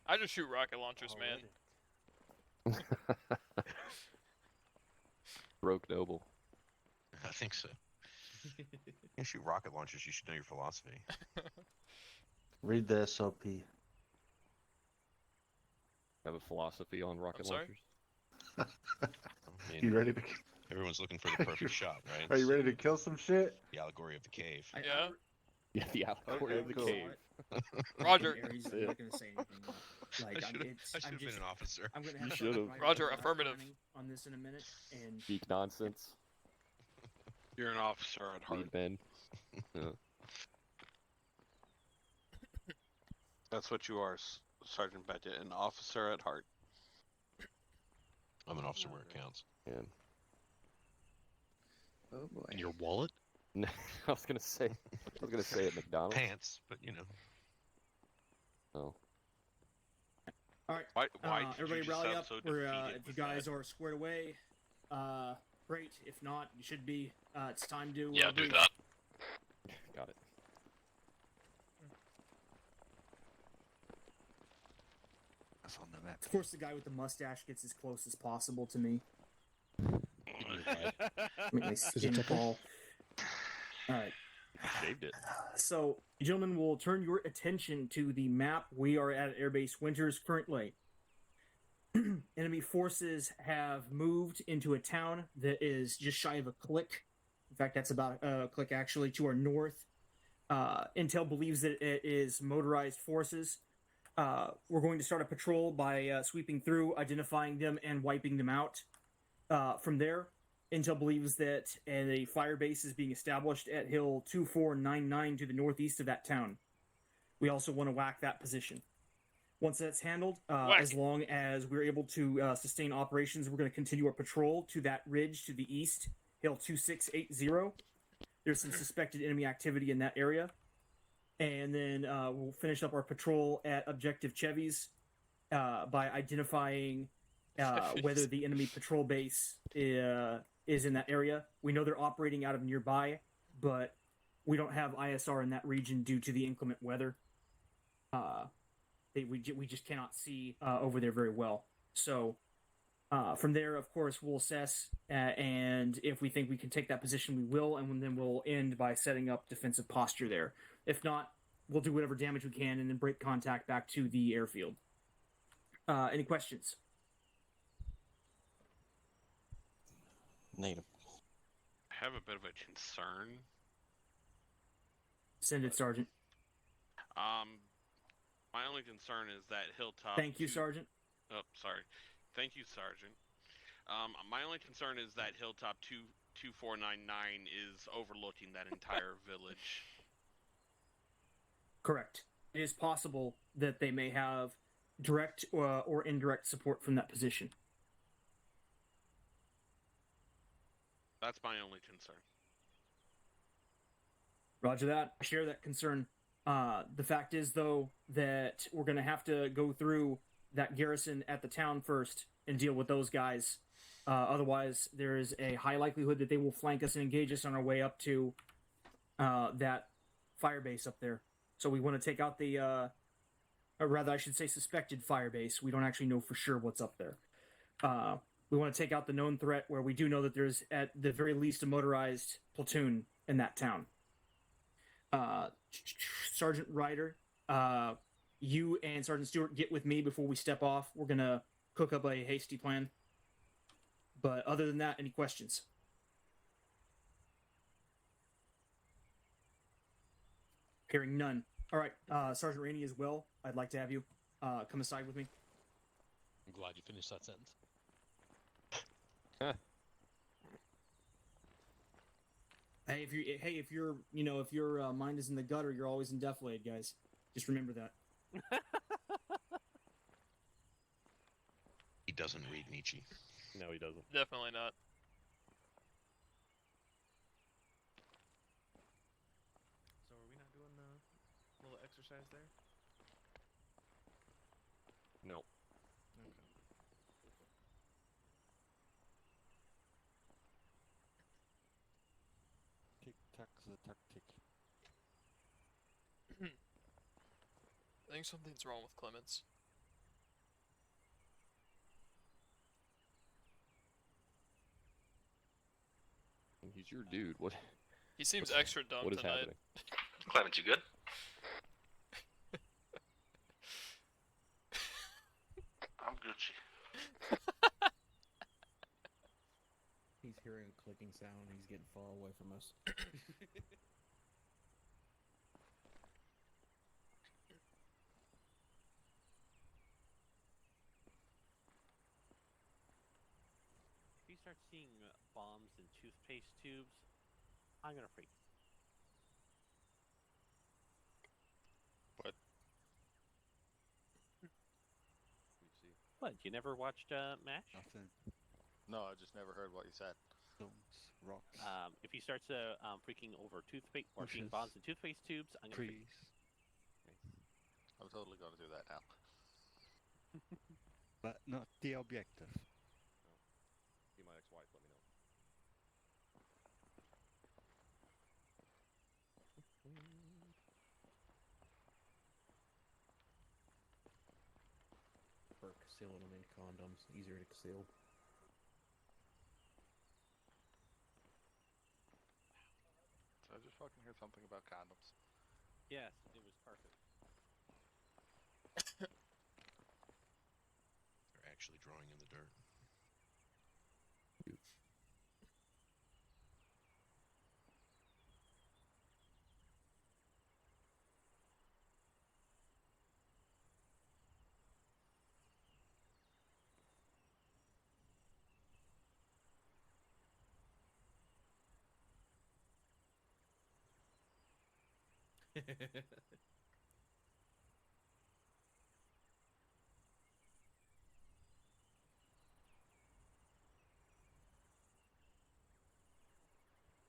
I just shoot rocket launchers, man. Broke noble. I think so. You shoot rocket launchers, you should know your philosophy. Read the SOP. Have a philosophy on rocket sorry? launchers? I mean, You ready to? everyone's looking for the perfect shot, right? Are you ready to kill some shit? The allegory of the cave. Yeah. Yeah, the allegory of the cool. cave. Roger. Aries, I'm not gonna say anything. Like, I should have been an officer. I'm gonna You have should've. Roger, affirmative. on this in a minute, and Geek nonsense. You're an officer at heart. Lead men. Yeah. That's what you are, Sergeant Badgett, an officer at heart. I'm an officer where it counts. And Oh boy. In your wallet? I was gonna say at McDonald's. Pants, but you know. Oh. all right. Why did Everybody you just rally sound up. so We're, defeated if you with guys that? are squared away, great. If not, you should be. It's time to. Yeah, do brief. that. Got it. That's on the map. Of course, the guy with the mustache gets as close as possible to me. Make my skin fall. All right. Shaved it. So, gentlemen, we'll turn your attention to the map. We are at Airbase Winters currently. Enemy forces have moved into a town that is just shy of a click. In fact, that's about a click actually to our north. Intel believes that it is motorized forces. We're going to start a patrol by sweeping through, identifying them, and wiping them out. From there, Intel believes that a fire base is being established at Hill 2499 to the northeast of that town. We also want to whack that position. Once that's handled, as long as we're able to sustain operations, we're going to continue our patrol to that ridge to the east, Hill 2680. There's some suspected enemy activity in that area. And then we'll finish up our patrol at Objective Chevy's by identifying whether the enemy patrol base is in that area. We know they're operating out of nearby, but we don't have ISR in that region due to the inclement weather. We just cannot see over there very well. So from there, of course, we'll assess, and if we think we can take that position, we will, and then we'll end by setting up defensive posture there. If not, we'll do whatever damage we can and then break contact back to the airfield. Any questions? Negative. I have a bit of a concern. Send it, Sergeant. My only concern is that Hilltop... Thank you, Sergeant. Oh, sorry. Thank you, Sergeant. My only concern is that Hilltop 2499 is overlooking that entire village. Correct. It is possible that they may have direct or indirect support from that position. That's my only concern. Roger that. I share that concern. The fact is, though, that we're going to have to go through that garrison at the town first and deal with those guys. Otherwise, there is a high likelihood that they will flank us and engage us on our way up to that fire base up there. So we want to take out the, or rather, I should say suspected fire base. We don't actually know for sure what's up there. We want to take out the known threat where we do know that there's, at the very least, a motorized platoon in that town. Sergeant Ryder, you and Sergeant Stewart get with me before we step off. We're going to cook up a hasty plan. But other than that, any questions? Hearing none. All right, Sergeant Rainey as well. I'd like to have you come aside with me. I'm glad you finished that sentence. Hey, if your mind is in the gutter, you're always in deflate, guys. Just remember that. He doesn't read Nietzsche. No, he doesn't. Definitely not. So are we not doing the little exercise there? No. Okay. Tick tack the tactic. I think something's wrong with Clemens. He's your dude. What? He seems extra dumb What is tonight. happening? Clement, you good? I'm Gucci. He's hearing a clicking sound. He's getting far away from us. If you start seeing bombs in toothpaste tubes, I'm gonna freak. What? What? You never watched MASH? Nothing. No, I just never heard what you said. Stones, rocks. If he starts freaking over toothpaste or seeing Bushes, bombs in toothpaste tubes, I'm gonna freak. trees. I'm totally gonna do that now. But not the objective. See my ex-wife. Let me know. For concealing them in condoms, easier to conceal. Did I just fucking hear something about condoms? Yes, it was perfect. They're actually drawing in the dirt.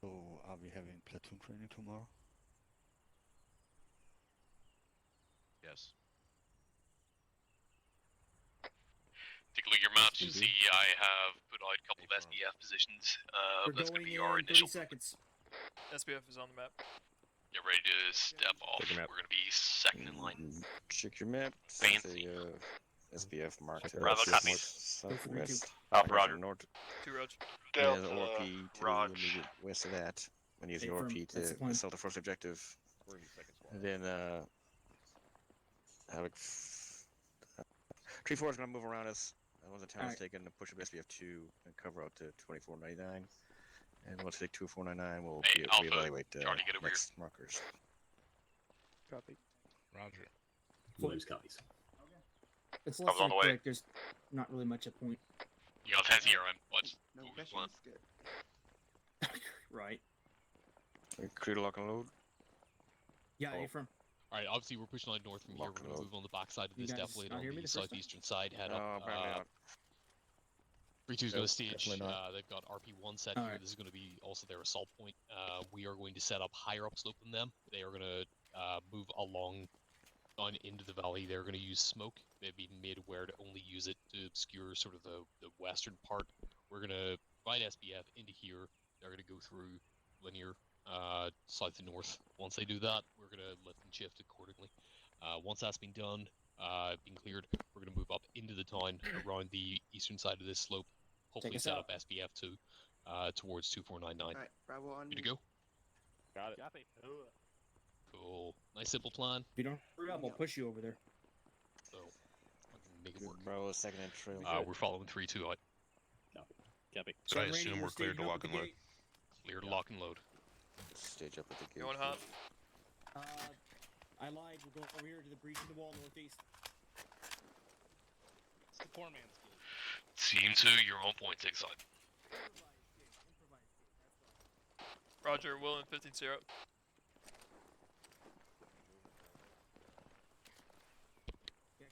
So, are we having platoon training tomorrow? Yes. Take a look at your maps. You see I have put out a couple of SBF positions. That's going to be our initial. 30 seconds. SBF is on the map. Get ready to step off. We're going to be second in line. Check your map. Fancy. SBF marked. Bravo copies. Southwest. Roger. North. 2 Roger. There's Delta, ORP to Rog. immediate west of that. When using Hey, ORP that's the to plan. assault the first objective. We're in the second squad. And then Havoc. 3-4 is gonna move around us. Once the town is taken, push up SBF 2 and cover out to 2499. And once we take 2499, we'll Hey, Alpha, reevaluate Charlie, get over next markers. Copy. Roger. Williams copies. It's I less was on than the way. quick. There's not really much at point. You got fancy RM. What's No who's questions. one? Good. Right. Crew to lock and load. Yeah, Oh. Ephraim. Alright, obviously we're pushing out north from here. Lock We're going to load. move on the backside of You this, guys definitely not on hear me the the first time? southeastern side. Head No, up. apparently not. 3-2 is going Nope, to stage. definitely not. They've got RP1 set All here. right. This is going to be also their assault point. We are going to set up higher up slope than them. They are going to move along down into the valley. They're going to use smoke. Maybe mid-where to only use it to obscure sort of the western part. We're going to ride SBF into here. They're going to go through linear south and north. Once they do that, we're going to lift and shift accordingly. Once that's been done, been cleared, we're going to move up into the town around the eastern side of this slope. Hopefully us set out. up SBF 2 towards 2499. Alright, Bravo on Good me. to go? Got it. Copy. Cool. Nice simple plan. If you don't hurry up, I'll push you over there. So I can make it work. Bravo, second and trail. We're following 3-2 out. Copy. But I assume we're cleared to lock and load. Clear to lock and load. Stage up at the gate. Going hot. I lied. We're going over here to the breach in the wall northeast. It's the poor man's gate. Seems to you're on point, Zigzag. Roger, Will and 15-0. Yeah,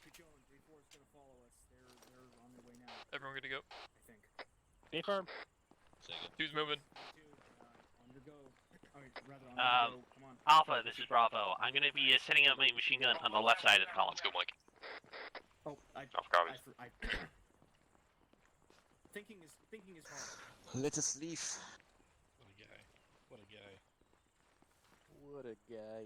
keep going. 3-4 is gonna follow us. They're on their way now. Everyone good to go? I think. Stay firm. Who's moving? On your go. Rather on your go. Come on. Alpha, this is Bravo. I'm gonna be setting up my machine gun on the left side of the column. Let's go, Mike. Oh, copies. Thinking is hard. Let us leave. What a guy. What a guy. What a guy.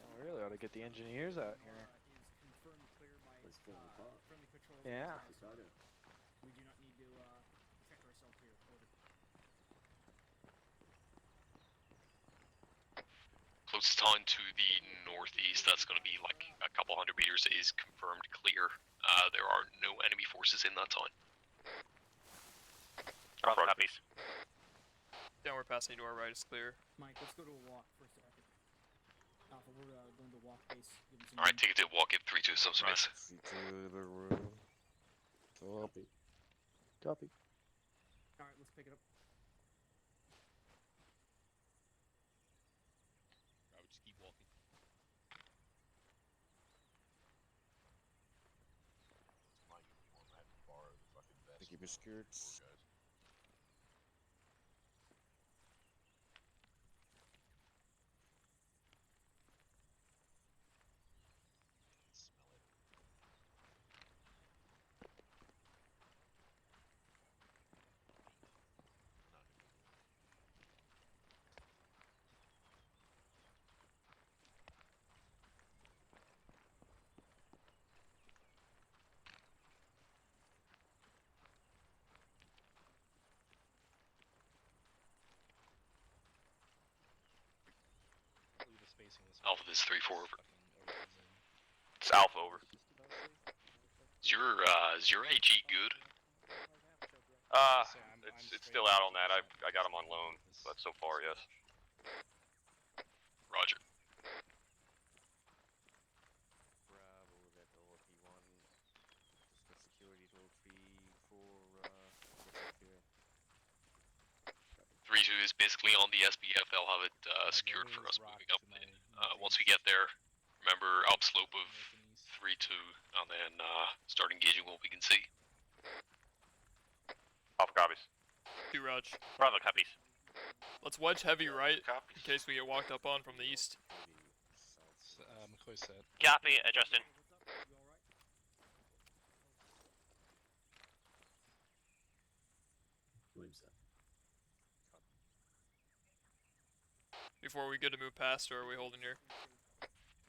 Oh, really ought to get the engineers out here. Yeah. We do not need to check ourselves here. Order. Closest time to the northeast, that's going to be like a couple hundred meters, is confirmed clear. There are no enemy forces in that time. Bravo copies. Downward passing to our right is clear. Mike, let's go to a walk for a second. Alpha, we're going to walk base. Alright, take it to walk it 3-2 subspace. To the room. Copy. Copy. Alright, let's pick it up. I would just keep walking. Keep your skirts. Alpha, this is 3-4 over. It's Alpha over. Is your AG good? It's still out on that. I got him on loan, but so far, yes. Roger. Bravo, that OP1. Just got security to 3-2 is basically on the SBF. They'll have it secured for us moving up. Once we get there, remember upslope of 3-2, and then start engaging what we can see. Alpha copies. 2 Rog. Bravo copies. Let's wedge heavy right in case we get walked up on from the east. McCoy said. Copy, Justin. Before we get to move past, or are we holding here?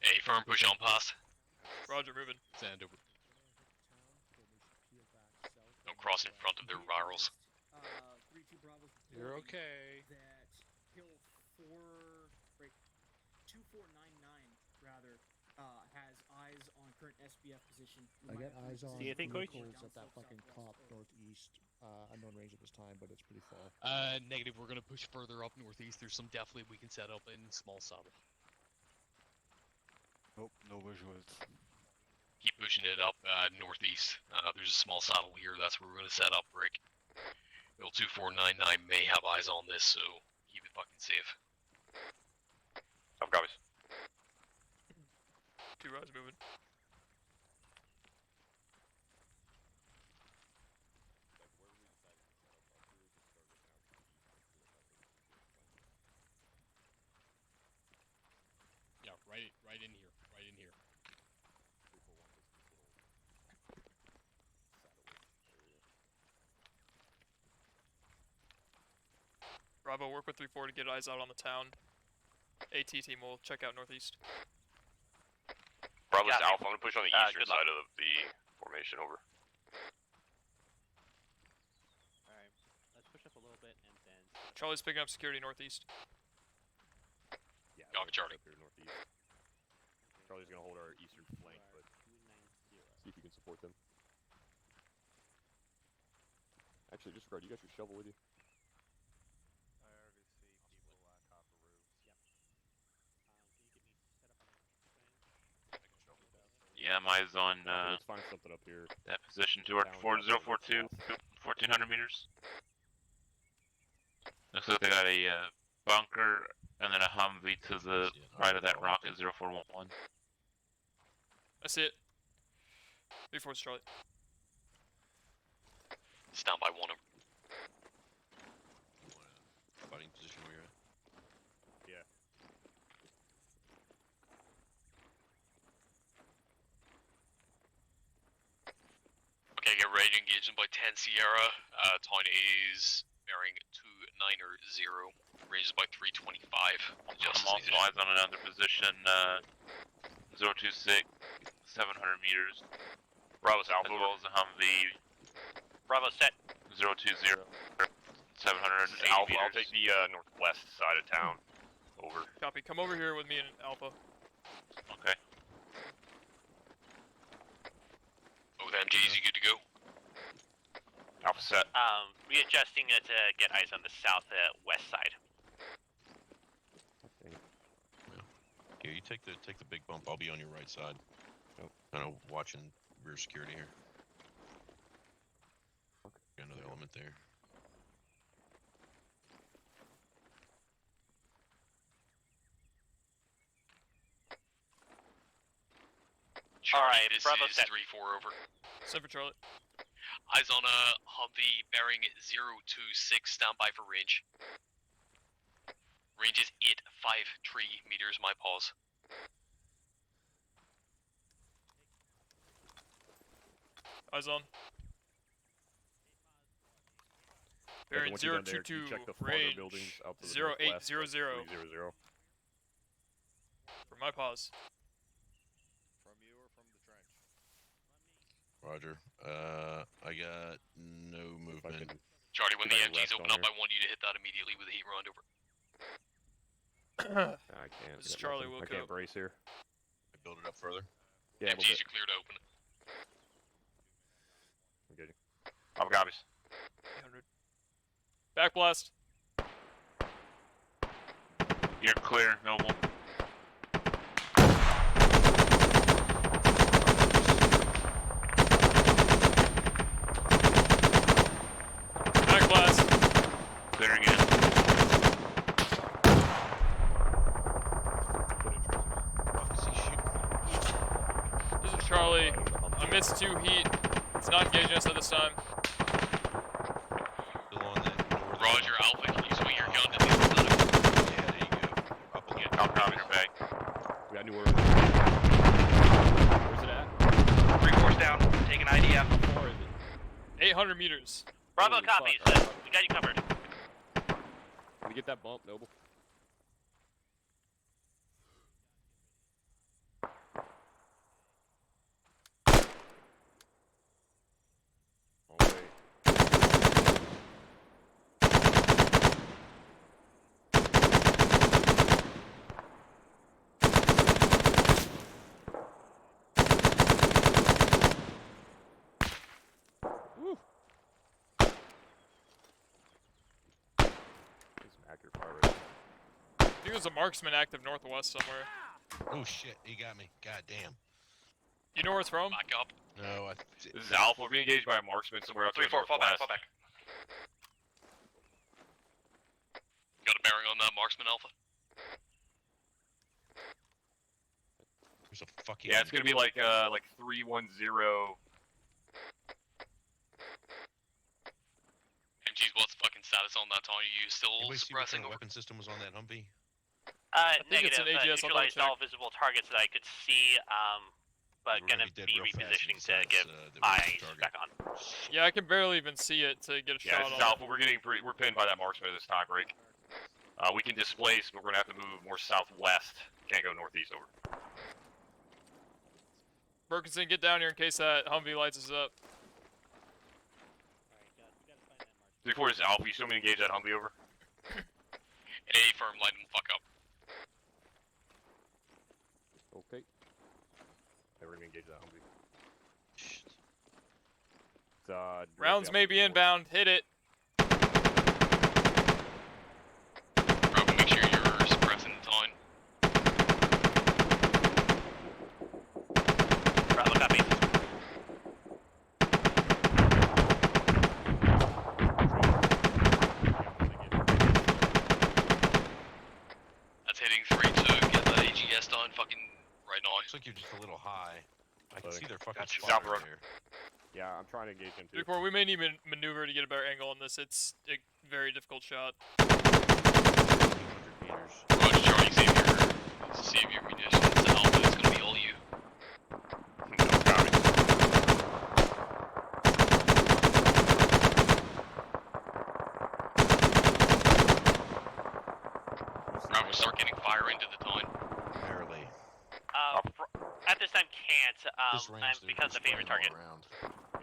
Hey, firm push on past. Roger, moving. Sand over. Don't cross in front of their virals. 3-2 Bravo's You're okay. That hill 2499 rather has eyes on current SBF position. I got eyes on Do you think, Coach? vehicles at that fucking cop northeast. Unknown range at this time, but it's pretty far. Negative. We're gonna push further up northeast. There's some definitely we can set up in small saddle. Nope, no visuals. Keep pushing it up northeast. There's a small saddle here. That's where we're going to set up, Rick. Bill 2499 may have eyes on this, so keep it fucking safe. Alpha copies. 2 Rods moving. Yeah, right in here. Right in here. Bravo, work with 3-4 to get eyes out on the town. AT team will check out northeast. Bravo's Copy. Alpha. I'm gonna push on the eastern good luck. side of the formation. Over. Alright, let's push up a little bit and then Charlie's picking up security northeast. Yeah. Copy, Charlie. Up here northeast. Charlie's gonna hold our eastern flank, but see if you can support them. Actually, just regard, you got your shovel with you? I already see people copper roofs. Yeah, my eyes on Let's find something up here. that position to our 4042, 1400 meters. Looks like they got a bunker and then a Humvee to the right of that rock at 0411. I see it. 3-4's Charlie. Stand by one. Fighting position where you're at. Yeah. Okay, get ready to engage them by 10 Sierra. Time is bearing 290. Range is by 325. I'm also eyes on another position, 026, 700 meters. Bravo's As well as a Humvee. Bravo set. 020, 780 Alpha, meters. I'll take the northwest side of town. Over. Copy. Come over here with me and Alpha. Okay. Both MGs, you good to go? Alpha set. Readjusting to get eyes on the southwest side. Here, you take the big bump. I'll be on your right side. Kind of watching rear security here. Got another element there. Charlie, Alright, this Bravo is set. 3-4 over. Send for Charlie. Eyes on a Humvee bearing 026. Stand by for range. Range is 853 meters. My pause. Eyes on. Bearing 022. Range 0800. For my pause. From you or from the trench? Roger. I got no movement. Charlie, when the Can I MGs rest open on up, I want you to hit that immediately with a heat round over. I can't. This is Charlie I Wilco. can't brace here. I build it up further. Yeah, a little MGs bit. are clear to open. I'm good. I've copies. 800. Back blast. You're clear, Noble. Back blast. Clear again. This is Charlie. Amidst 2 heat. It's not engaging us at this time. Roger, Alpha, can you swing your gun to the other side? Yeah, there you go. Up again. Copy your bag. We got new order. Where's it at? 3-4's down. Taking IDF. How far is it? 800 meters. Bravo Holy copies. fuck. We got you covered. Can we get that bump, Noble? Oh, wait. Woo. Some accurate fire rate. I think there's a marksman active northwest somewhere. Oh shit, he got me. God damn. You know where it's from? Back up. No, I. This is Alpha. We're being engaged by a marksman somewhere out there. 3-4, fall back, fall back. Got a bearing on that marksman, Alpha? There's a fucking. Yeah, it's gonna be like 310. MGs, what's the fucking status on that time? Are you still Anybody see what suppressing kind of over? weapon system was on that Humvee? think it's Negative. an AGS, I'll Neutralized all double check. visible targets that I could see, but We're gonna gonna be dead be real fast repositioning if to it's give that we eyes target. back on. Yeah, I can barely even see it to get a Yeah, shot this on is Alpha. We're pinned by that marksman this time, Rick. We can displace, but we're gonna have to move more southwest. Can't go northeast over. Berkinson, get down here in case that Humvee lights us up. 3-4 is Alpha. You still want me to engage that Humvee over? Hey, firm, line them the fuck up. Okay. Hey, we're gonna engage that Humvee. It's, Rounds may be inbound. Hit it. Bravo, make sure you're suppressing the time. Bravo, copy. That's hitting 3 to get that AGS done fucking right now. Looks like you're just a little high. I can see their fucking Gotcha. spotter South road. there. Yeah, I'm trying to engage him too. 3-4, we may need maneuver to get a better angle on this. It's a very difficult shot. Roger, Charlie, save your munitions. Alpha, it's gonna be all you. Bravo, start getting fire into the time. Barely. At this time, can't. This range, I'm because the favorite target.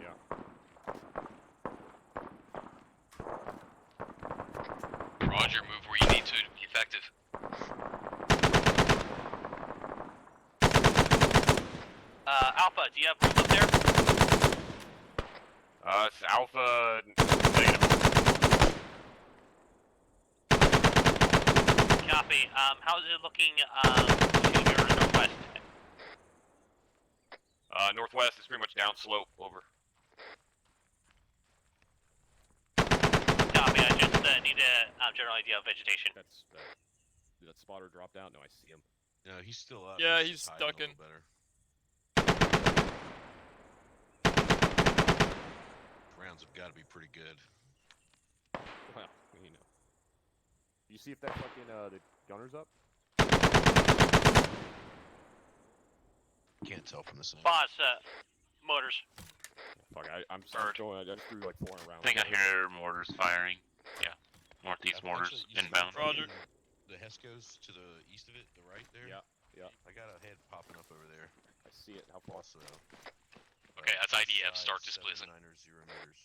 Yeah. Roger, move where you need to be effective. Alpha, do you have room up there? It's Alpha negative. Copy. How's it looking to your northwest? Northwest is pretty much down slope. Over. Copy. I just need a general idea of vegetation. Did that spotter drop down? No, I see him. No, he's still up. Yeah, just he's hiding a little ducking. better. Rounds have got to be pretty good. Well, you know. You see if that fucking the gunner's up? Can't tell from the sound. Boss, motors. Fuck, I'm sorry. I just threw like 4 rounds. I think I hear mortars firing. Yeah. Northeast mortars Actually, you see inbound. fucking The Hesco's to the east of it, the right there? Yeah, yeah. I got a head popping up over there. I see it. How far? Also. Okay, that's IDF. Start displacing. 0 meters.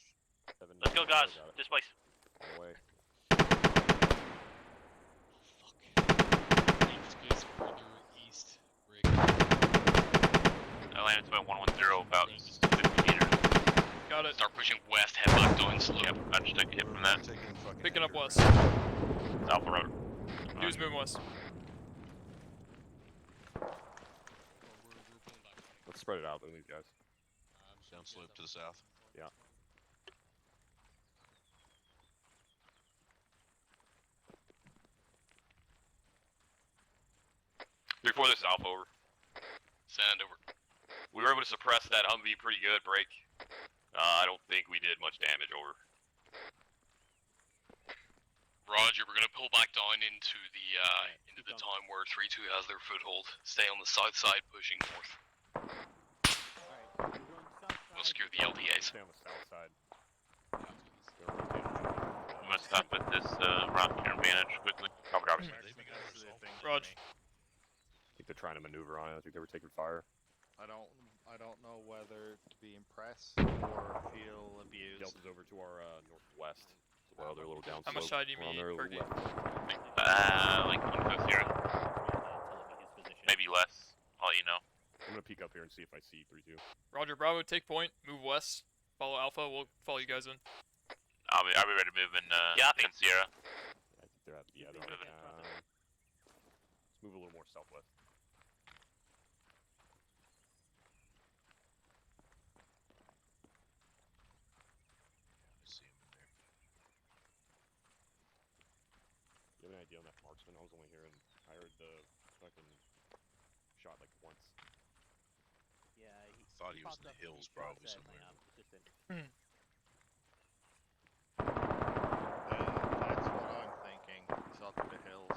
Let's go, guys. Displace. On the way. It's further east. I landed about 110, about 50 meters. Got it. Start pushing west, head back down slope. Yep, I just took a hit from that. Picking up west. It's Alpha Road. Dude's moving west. Let's spread it out on these guys. Down slope to the south. Yeah. Before this is Alpha over. Send over. We were able to suppress that Humvee pretty good, break. I don't think we did much damage over. Roger, we're gonna pull back down into the time where 3-2 has their foothold. Stay on the south side, pushing north. We'll secure the LTAs. Stay on the south side. I'm gonna stop at this rock care advantage quickly. Copy. Roger. I think they're trying to maneuver on it. I think they were taking fire. I don't know whether to be impressed or feel abused. Delta's over to our northwest. So we're a little down How much side do you need per game? Like 150. Maybe less. I'll let you know. I'm gonna peek up here and see if I see 3-2. Roger, Bravo, take point. Move west. Follow Alpha. We'll follow you guys in. I'll be ready to move in in Sierra. I think they're at they're moving. Let's move a little more southwest. Do you have any idea on that marksman? I was only hearing. I heard the fucking shot like once. Yeah, Thought he was in the hills, probably somewhere. That's what I'm thinking. It's up in the hills.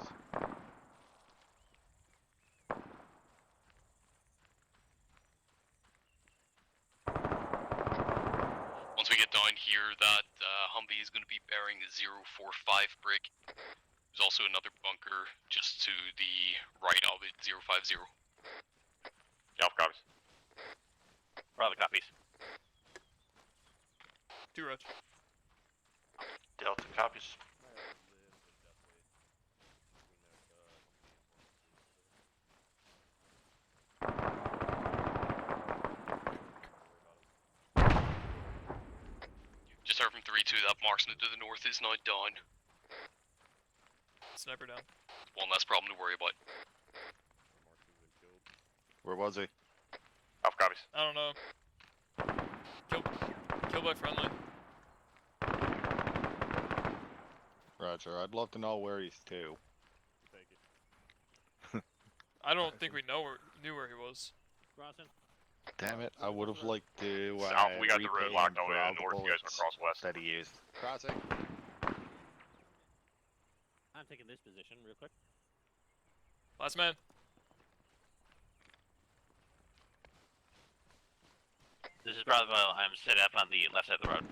Once we get down here, that Humvee is going to be bearing the 045 brick. There's also another bunker just to the right of it, 050. Alpha copies. Bravo copies. 2 Roger. Delta copies. from 3-2, that marksman to the north is now down. Sniper down. One less problem to worry about. Where was he? Alpha copies. I don't know. Killed by friendly. Roger. I'd love to know where he's to. I don't think we knew where he was. Crossing. Damn it! I would have liked to. South, we got the road repay locked him all the for way all to the north. You guys bullets want to cross west? that he used. Crossing. I'm taking this position real quick. Last man. This is Bravo. I'm set up on the left side of the road.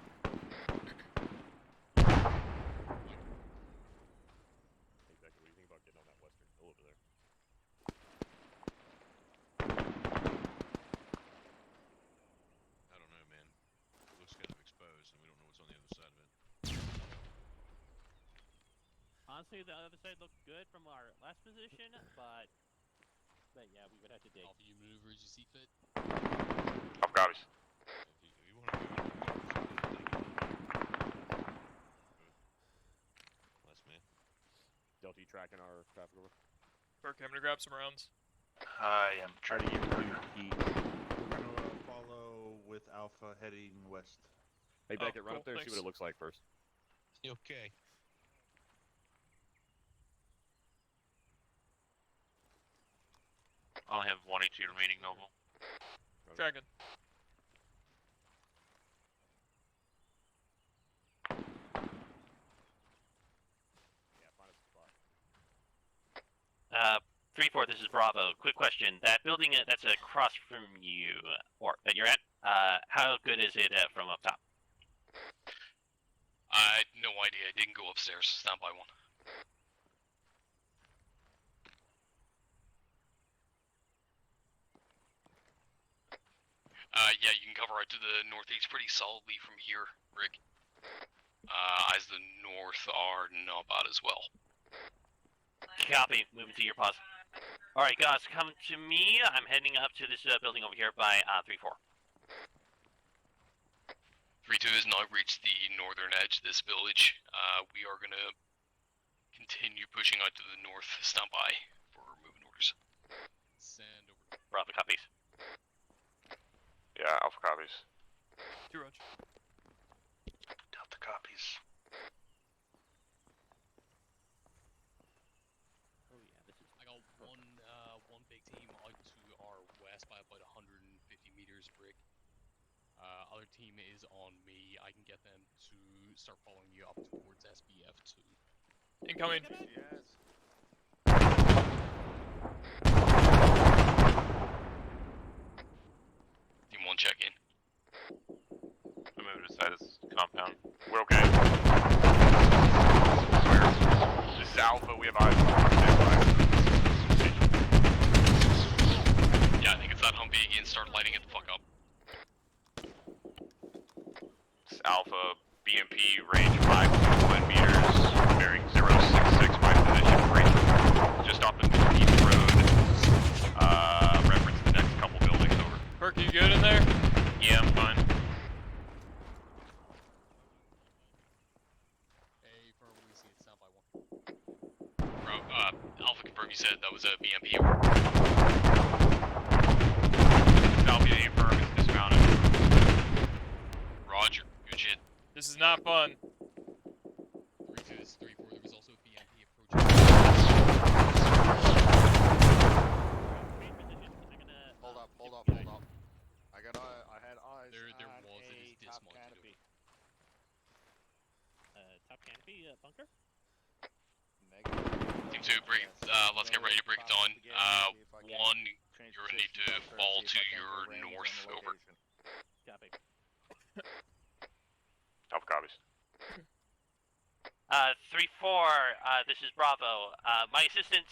Exactly. What do you think about getting on that western hill over there? I don't know, man. It looks kind of exposed, and we don't know what's on the other side of it. Honestly, the other side looked good from our last position, but yeah, we would have to dig. Alpha, you maneuver as you see fit. Alpha copies. If you want to do it, last man. Delta, you tracking our traffic over? Burke, I'm gonna grab some rounds. I am trying to get We're gonna follow with Alpha heading west. Hey, Beckett, run cool, up there and see what thanks. it looks like first. Okay. I only have 1 HE remaining, Noble. Dragon. Yeah, find us a spot. 3-4, this is Bravo. Quick question. That building that's across from you, or that you're at, how good is it from up top? I had no idea. I didn't go upstairs. Stand by one. Yeah, you can cover out to the northeast pretty solidly from here, Rick. Eyes to the north are not bad as well. Copy. Moving to your pause. Alright, guys, come to me. I'm heading up to this building over here by 3-4. 3-2 has now reached the northern edge of this village. We are going to continue pushing out to the north. Stand by for moving orders. Send over. Bravo copies. Yeah, Alpha copies. 2 Roach. Delta copies. Oh yeah, this is. I got one big team out to our west by about 150 meters, Brick. Other team is on me. I can get them to start following you up towards SBF 2. Incoming. Yes. Team 1 check in. I'm moving inside this compound. We're okay. This is Alpha. We have eyes on our Yeah, I think it's that Humvee again. Start lighting it the fuck up. This is Alpha. BMP range 5.1 meters. Bearing 066. My position. Range just off the northeast road. Reference the next couple buildings over. Burke, you good in there? Yeah, I'm fine. Hey, firm, we see it. Stand by 1. Bro, Alpha confirmed you said that was a BMP. Alpha, the firm is dismounted. Roger. Good shit. This is not fun. 3-2 is 3-4. There was also a BMP approaching. Hold up. I had eyes There on was. It a is top dismounted. canopy. Top canopy bunker. Team 2, break. Let's get ready to break it down. 1, you're gonna need to fall to your north. Over. Copy. Alpha copies. 3-4, this is Bravo. My assistant,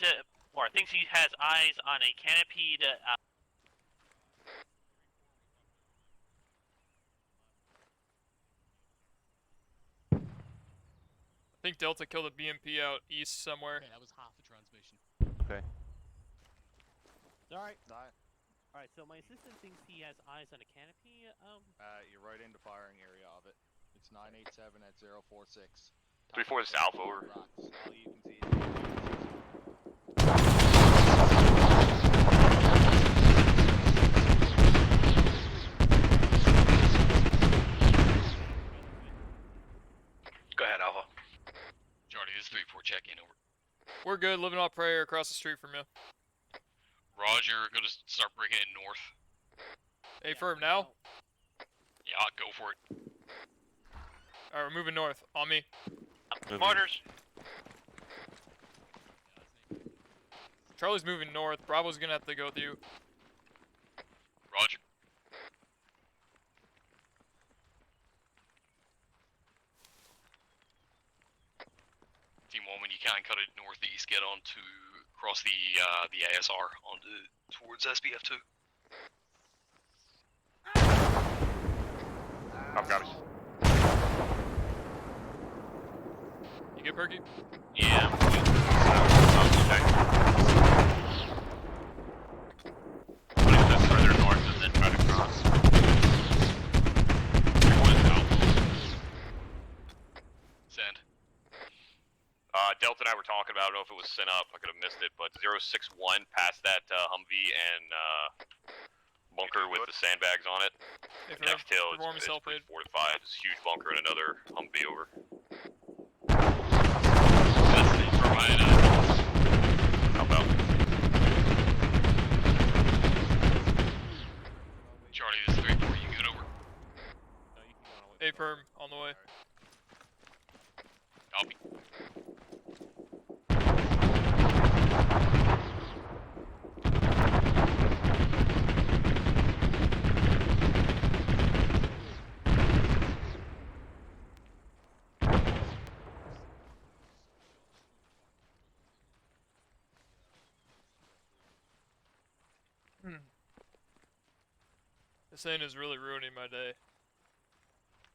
thinks he has eyes on a canopied, I think Delta killed a BMP out east somewhere. Okay, that was half the transmission. Okay. Alright. Alright, so my assistant thinks he has eyes on a canopy. You're right in the firing area of it. It's It's 987 at 046. 3-4 is Alpha, over. Rocks. All you can see is Go ahead, Alpha. Charlie, this is 3-4 check-in, over. We're good, living off prayer across the street from you. Roger, gonna start breaking it north. Hey, firm now? Yeah, go for it. Alright, we're moving north. On me. Mortars. Charlie's moving north. Bravo's gonna have to go with you. Roger. Team 1, when you can cut it northeast, get on to cross the ASR onto towards SBF2. I've got it. You good, Perky? Yeah. Put it a bit further north and then try to cross. Send. Delta and I were talking about, I don't know if it was sent up, I could have missed it, but 061 past that Humvee and bunker with the sandbags on it. Hey, Next hill is yourself, pretty fortified. It's a huge bunker and another Humvee over. How about? Charlie, this is 3-4, you good, over? Hey, firm, on the way. Copy. This thing is really ruining my day.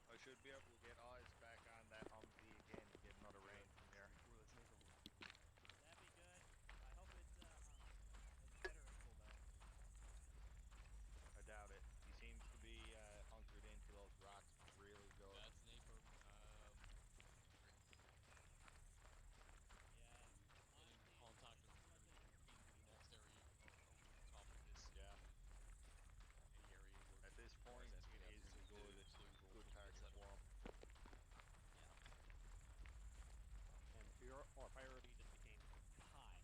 I should be able to get eyes back on that Humvee again to get another range from there. I doubt it. He seems to be hunkered into those rocks really good. That's an A-firm. Getting contact of in the next area over the top of this. Yeah. Any area where At this point, it is a good target for him. And your priority just became high.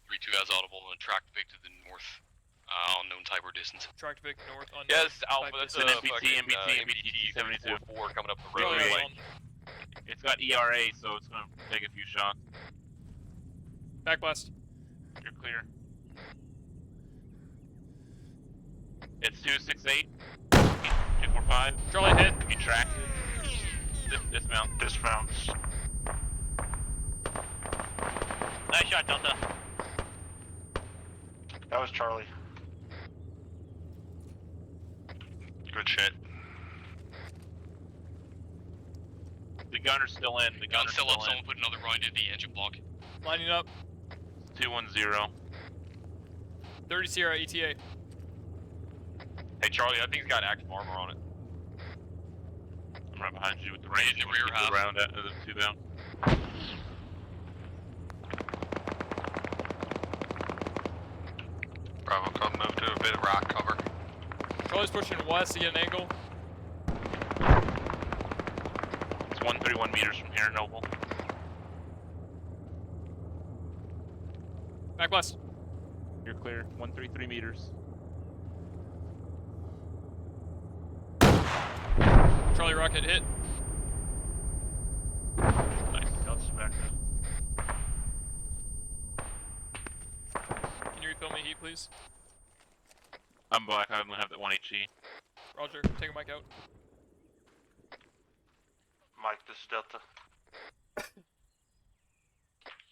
3-2 has audible and track Vic to the north. Unknown type or distance. Track Vic north on. Yes, Alpha, that's an NBT, fucking, NBT 72. 4 coming up the Really road. well. It's got ERA, so it's gonna take a few shots. Backblast. You're clear. It's 268. 245. Charlie hit. You track. Dismount. Dismounts. Nice shot, Delta. That was Charlie. Good shit. The gunner's still in. The gunner's Still up, in. someone put another round in the engine block. Lining up. 210. 30 Sierra ETA. Hey Charlie, that thing's got active armor on it. I'm right behind you with the range. In the You wanna rear keep half. it around at the 2 down. Bravo, come move to a bit of rock cover. Charlie's pushing west to get an angle. It's 131 meters from here, Noble. Backblast. You're clear. 133 meters. Charlie rocket hit. Nice. Delta's back up. Can you refill me heat, please? I'm black. I'm gonna have that 1 HE. Roger. Take a mic out. Mike, this is Delta.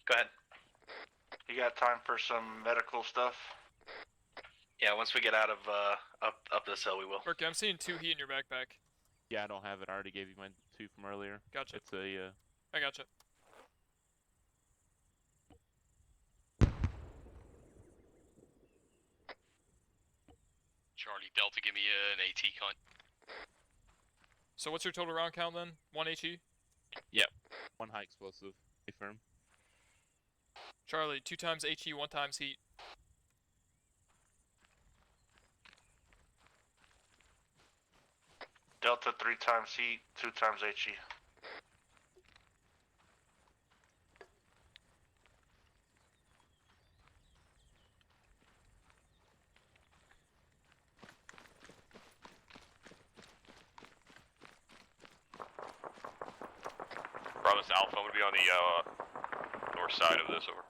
Go ahead. You got time for some medical stuff? Yeah, once we get out of up this hill, we will. Okay, I'm seeing 2 heat in your backpack. Yeah, I don't have it. I already gave you my 2 from earlier. Gotcha. It's a, I gotcha. Charlie Delta, give me an AT count. So what's your total round count then? 1 HE? Yep. 1 high explosive. Affirm. Charlie, 2 times HE, 1 times heat. Delta 3 times heat, 2 times HE. Bravo Alpha, I'm gonna be on the north side of this, over.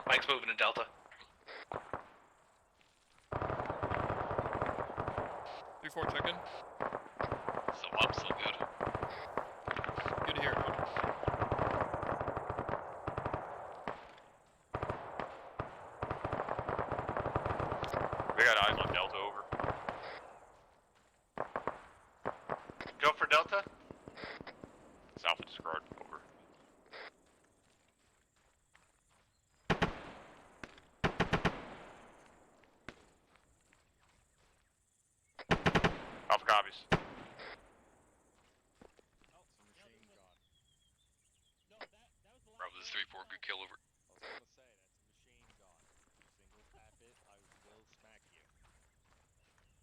Mike's moving to Delta. 3-4, check in. Still up, still good. Good to hear. We got eyes on Delta, over. Go for Delta. It's Alpha discard, over. Alpha copies. Bravo, this 3-4, good kill, over.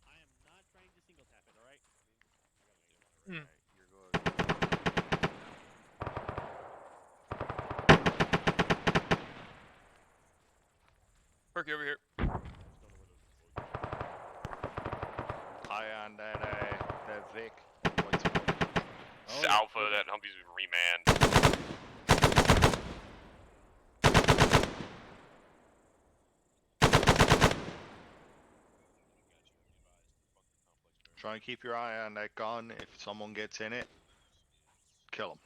I am not trying to single tap it, alright? Perky over here. Eye on that Vic. It's Alpha, that Humvee's been remanned. Try and keep your eye on that gun. If someone gets in it, kill him.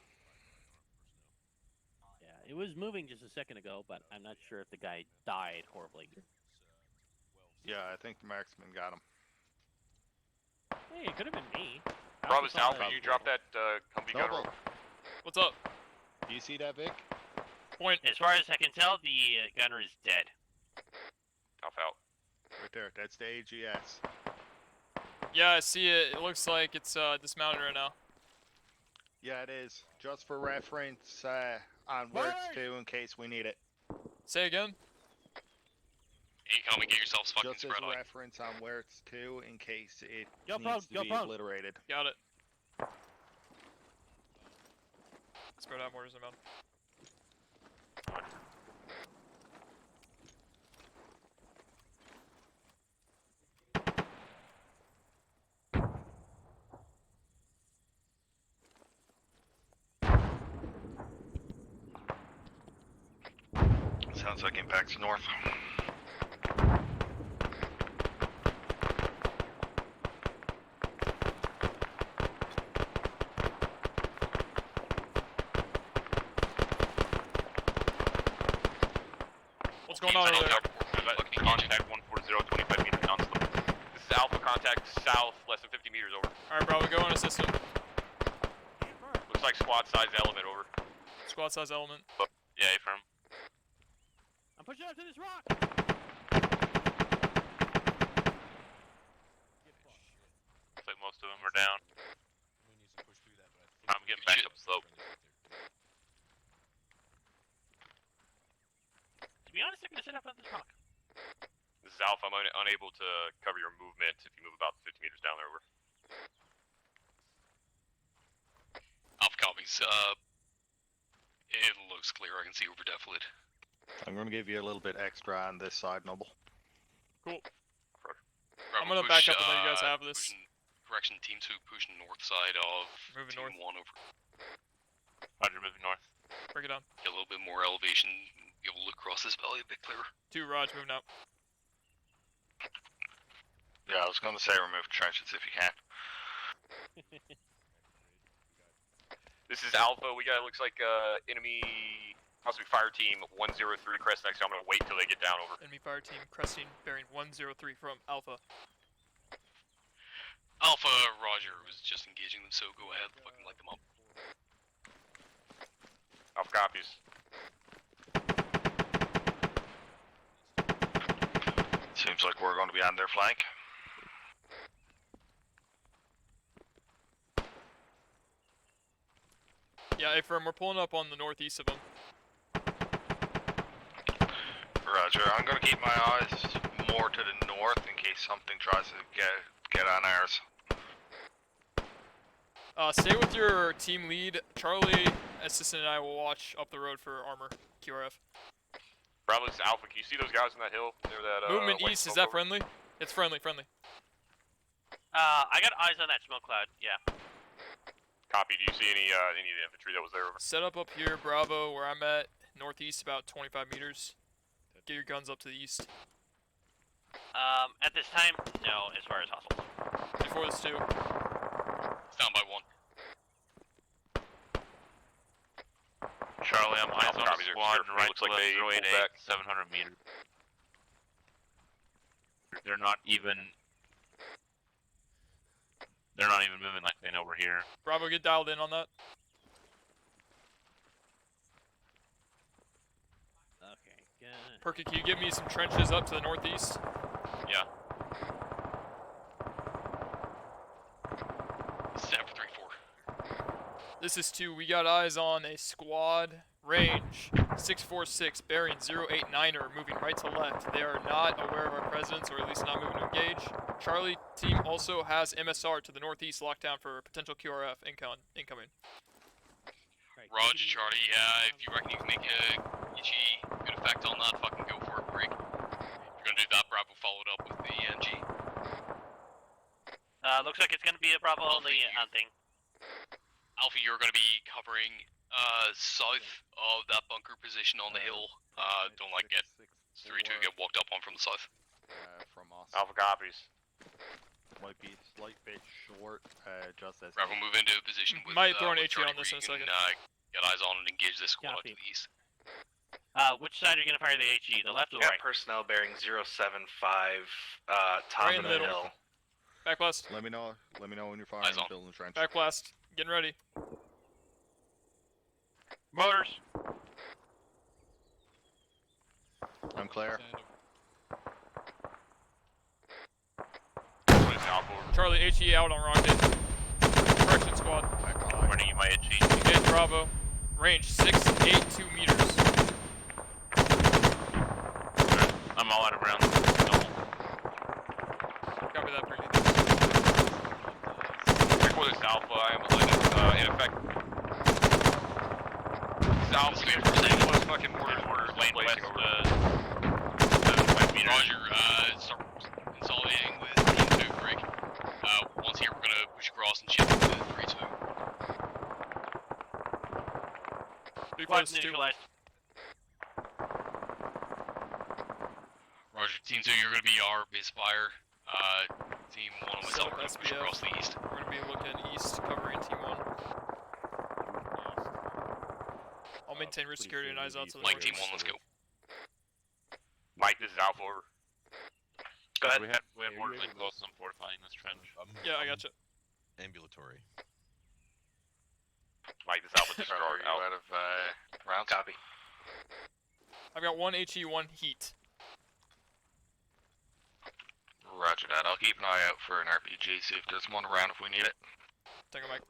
Yeah, it was moving just a second ago, but I'm not sure if the guy died horribly. Yeah, I think the marksman got him. Hey, it could have been me. I Bravo also saw Alpha, that- you dropped that Humvee gun. Noble, What's up? do you see that, Vic? Point. As far as I can tell, the gunner is dead. Alpha out. Right there. That's the AGS. Yeah, I see it. It looks like it's dismounted right now. Yeah, it is. Just for reference on where it's to in case we need it. Say again? Hey, come and get yourselves fucking Just as spread a out. reference on where it's to in case it Go needs prone, to go be prone. obliterated. Got it. Spread out mortars inbound. Sounds like impact's north. What's going on over there? Contact 140, 25 meters non-slip. This is Alpha, contact south, less than 50 meters, over. Alright, Bravo, go and assist him. Looks like squad size element, over. Squad size element. Yeah, affirm. I'm pushing up to this rock! Looks like most of them are down. I'm getting back up slope. To be honest, I'm gonna sit up on this rock. This is Alpha, I'm unable to cover your movement if you move about 50 meters down there, over. Alpha copies. It looks clear. I can see over defilade. I'm going to give you a little bit extra on this side, Noble. Cool. I'm gonna back up and let you guys have this. Correction, Team 2 pushing north side of Moving Team north. 1 over. Roger, moving north. Break it down. Get a little bit more elevation. Be able to look across this valley a bit clearer. 2, Raj, moving out. Yeah, I was going to say remove trenches if you can. This is Alpha, we got, looks like enemy Must be fire team 103 crest next. I'm gonna wait till they get down over. Enemy fire team cresting bearing 103 from Alpha. Alpha, Roger, was just engaging them, so go ahead, fucking light them up. Alpha copies. Seems like we're going to be on their flank. Yeah, A-firm, we're pulling up on the northeast of them. Roger, I'm going to keep my eyes more to the north in case something tries to get on ours. Stay with your team lead. Charlie, assistant, and I will watch up the road for armor, QRF. Bravo, this is Alpha. Can you see those guys on that hill near that? Movement east, is that friendly? It's friendly. I got eyes on that smoke cloud. Yeah. Copy. Do you see any of the infantry that was there? Set up here, Bravo, where I'm at, northeast about 25 meters. Get your guns up to the east. At this time, no, as far as hostile. Before this too. It's down by 1. Charlie, I'm eyes on the squad right to left, 088, 700 meters. They're not even moving like they know we're here. Bravo, get dialed in on that. Okay, good. Perky, can you give me some trenches up to the northeast? Yeah. Snap for 3-4. This is 2. We got eyes on a squad range 646 bearing 089er moving right to left. They are not aware of our presence, or at least not moving to engage. Charlie team also has MSR to the northeast locked down for potential QRF incoming. Roger, Charlie. If you reckon you can make a good effect on that, fucking go for it, Brig. If you're gonna do that, Bravo followed up with the NG. Looks like it's gonna be a Bravo only thing. Alpha, you're gonna be covering south of that bunker position on the hill. Don't get 3-2 get walked up on from the south. From us. Alpha copies. Might be a slight bit short, just as... Bravo, move into a position with... Might throw an HE Charlie on this in a second. Get eyes on and engage this squad out to the east. Which side are you gonna fire the HE? The left or the right? Personnel bearing 075, top Right in the middle. Back blast. Let me know when you're firing and building the trench. Back blast. Getting ready. Motors. I'm clear. Charlie, HE out on rocket. Correction squad. Running in my HE. Engage Bravo. Range 682 meters. I'm all out of rounds. Copy that, pretty. Check with this Alpha. I am in effect. This Alpha, was fucking orders lane west, over. 75 meters. Roger, start consolidating with Team 2, Brig. Once here, we're gonna push across and shift to 3-2. Squad's neutralized. Roger, Team 2, you're gonna be our base fire. Team 1 and myself are gonna push across the east. We're gonna be looking east, covering Team 1. I'll maintain route security and eyes out to the Mike, Team 1, northeast. let's go. Mike, this is Alpha over. Go ahead. We have orders really close. I'm fortifying this trench. Yeah, I gotcha. Ambulatory. Mike, this Alpha disregard out of round. Copy. I've got 1 HE, 1 heat. Roger that. I'll keep an eye out for an RPG, see if there's one around if we need it. Tango Mike.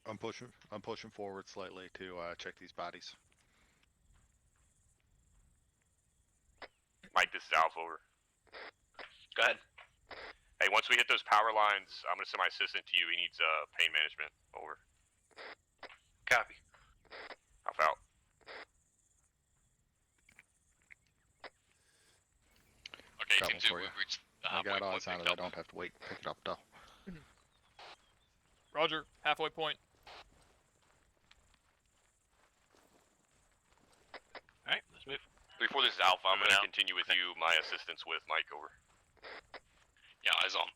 I'm pushing forward slightly to check these bodies. Mike, this is Alpha over. Go ahead. Hey, once we hit those power lines, I'm gonna send my assistant to you. He needs pain management. Over. Copy. Alpha out. Okay, Got Team one 2, for we've you. reached the I halfway got point. eyes on it. I don't have to wait. Pick it up though. Roger, halfway point. Alright, let's move. Before this is Alpha, I'm gonna continue with you. My assistant's with Mike. Over. Yeah, eyes on.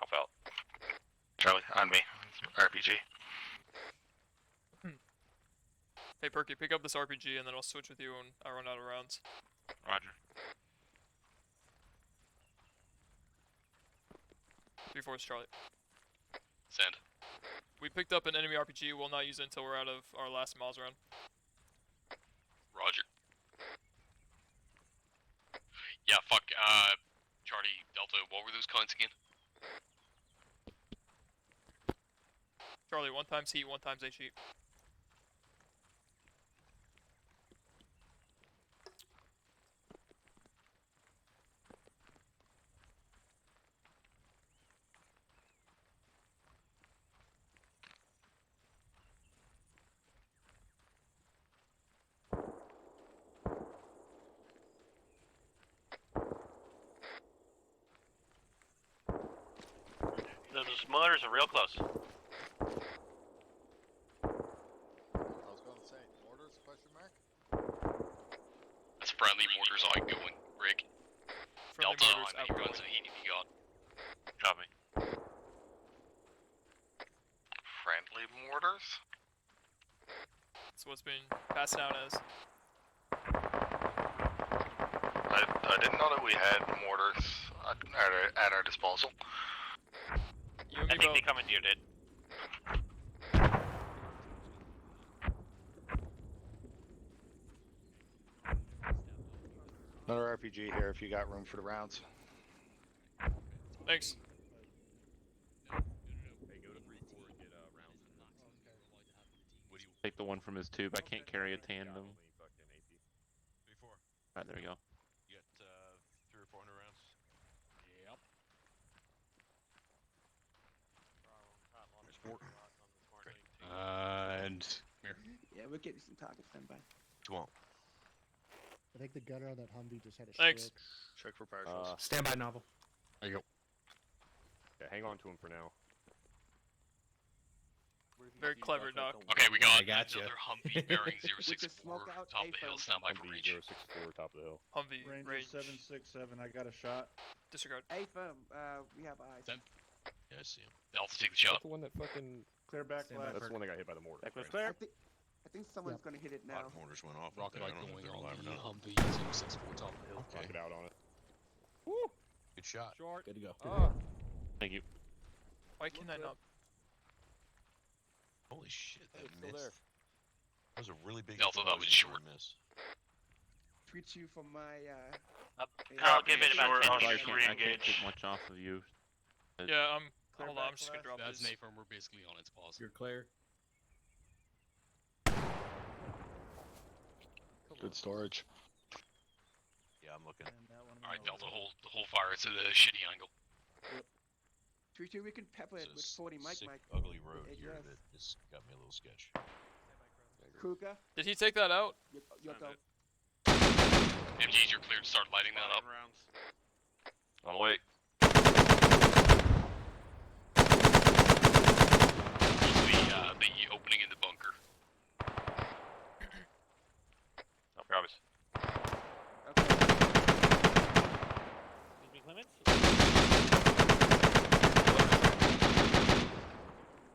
Alpha out. Charlie, on me. RPG. Hey Perky, pick up this RPG and then I'll switch with you when I run out of rounds. Roger. 3-4's Charlie. Send. We picked up an enemy RPG. We'll not use it until we're out of our last miles round. Roger. Yeah, fuck. Charlie, Delta, what were those counts again? Charlie, 1 times heat, 1 times HE. Those motors are real close. I was going to say, mortars, question mark? That's friendly mortars outgoing, Rick. Friendly Delta, mortars how many outgoing. rounds of heat have you got? Copy. Friendly mortars? That's what's been passed down as. I didn't know that we had mortars at our disposal. You and I me think both. they commandeered it. Another RPG here if you got room for the rounds. Thanks. Hey, go to 3-4 and get rounds. Take the one from his tube. I can't carry a tandem. 3-4. Alright, there we go. You got 300 or 400 rounds. Yep. There's 4. Great. And here. Yeah, we're getting some targets then, by. Come on. I think the gunner on that Humvee just had a Thanks. stroke. Check for partials. Standby novel. There you go. Yeah, hang on to him for now. Very clever, Doc. Okay, we got gotcha. another Humvee bearing We just 064 smoke out top of the A-phone. hill, standby for Humvee breach. 064, top of the hill. Humvee, Ranger range. 767, I got a shot. Disregard. Hey, firm, we have eyes. Send. Yeah, I see him. Delta, take the That's shot. the one that fucking. Clear back left. That's the one that got hit by the mortar. That was right? clear. I think someone's gonna hit it A lot now. of mortars went off. Rocket I out don't know if going they're on alive or the not. Humvee 064 top of the hill. Knock it out on it. Good shot. Short. Good to go. Thank you. Why can I not? Holy shit, that It's still missed. there. That was a really big Delta, that was explosion for short. a miss. Tweet you from my I'll give it about Sure, 10 I'll minutes. shoot. I can't take much off of you. Yeah, Clear hold on, back I'm just gonna left. drop That's this. Nathan, we're basically on its pause. You're clear. Good storage. Yeah, I'm looking. Alright, Delta, hold fire. It's at a shitty angle. tweet you. We can pepper it with It's a 40 mic. sick, ugly road here yes. that just got me a little sketch. Kruger, Did he take that out? you'll go. MGs, you're clear to start lighting that up. On the way. Use the opening in the bunker. No promise. Limits?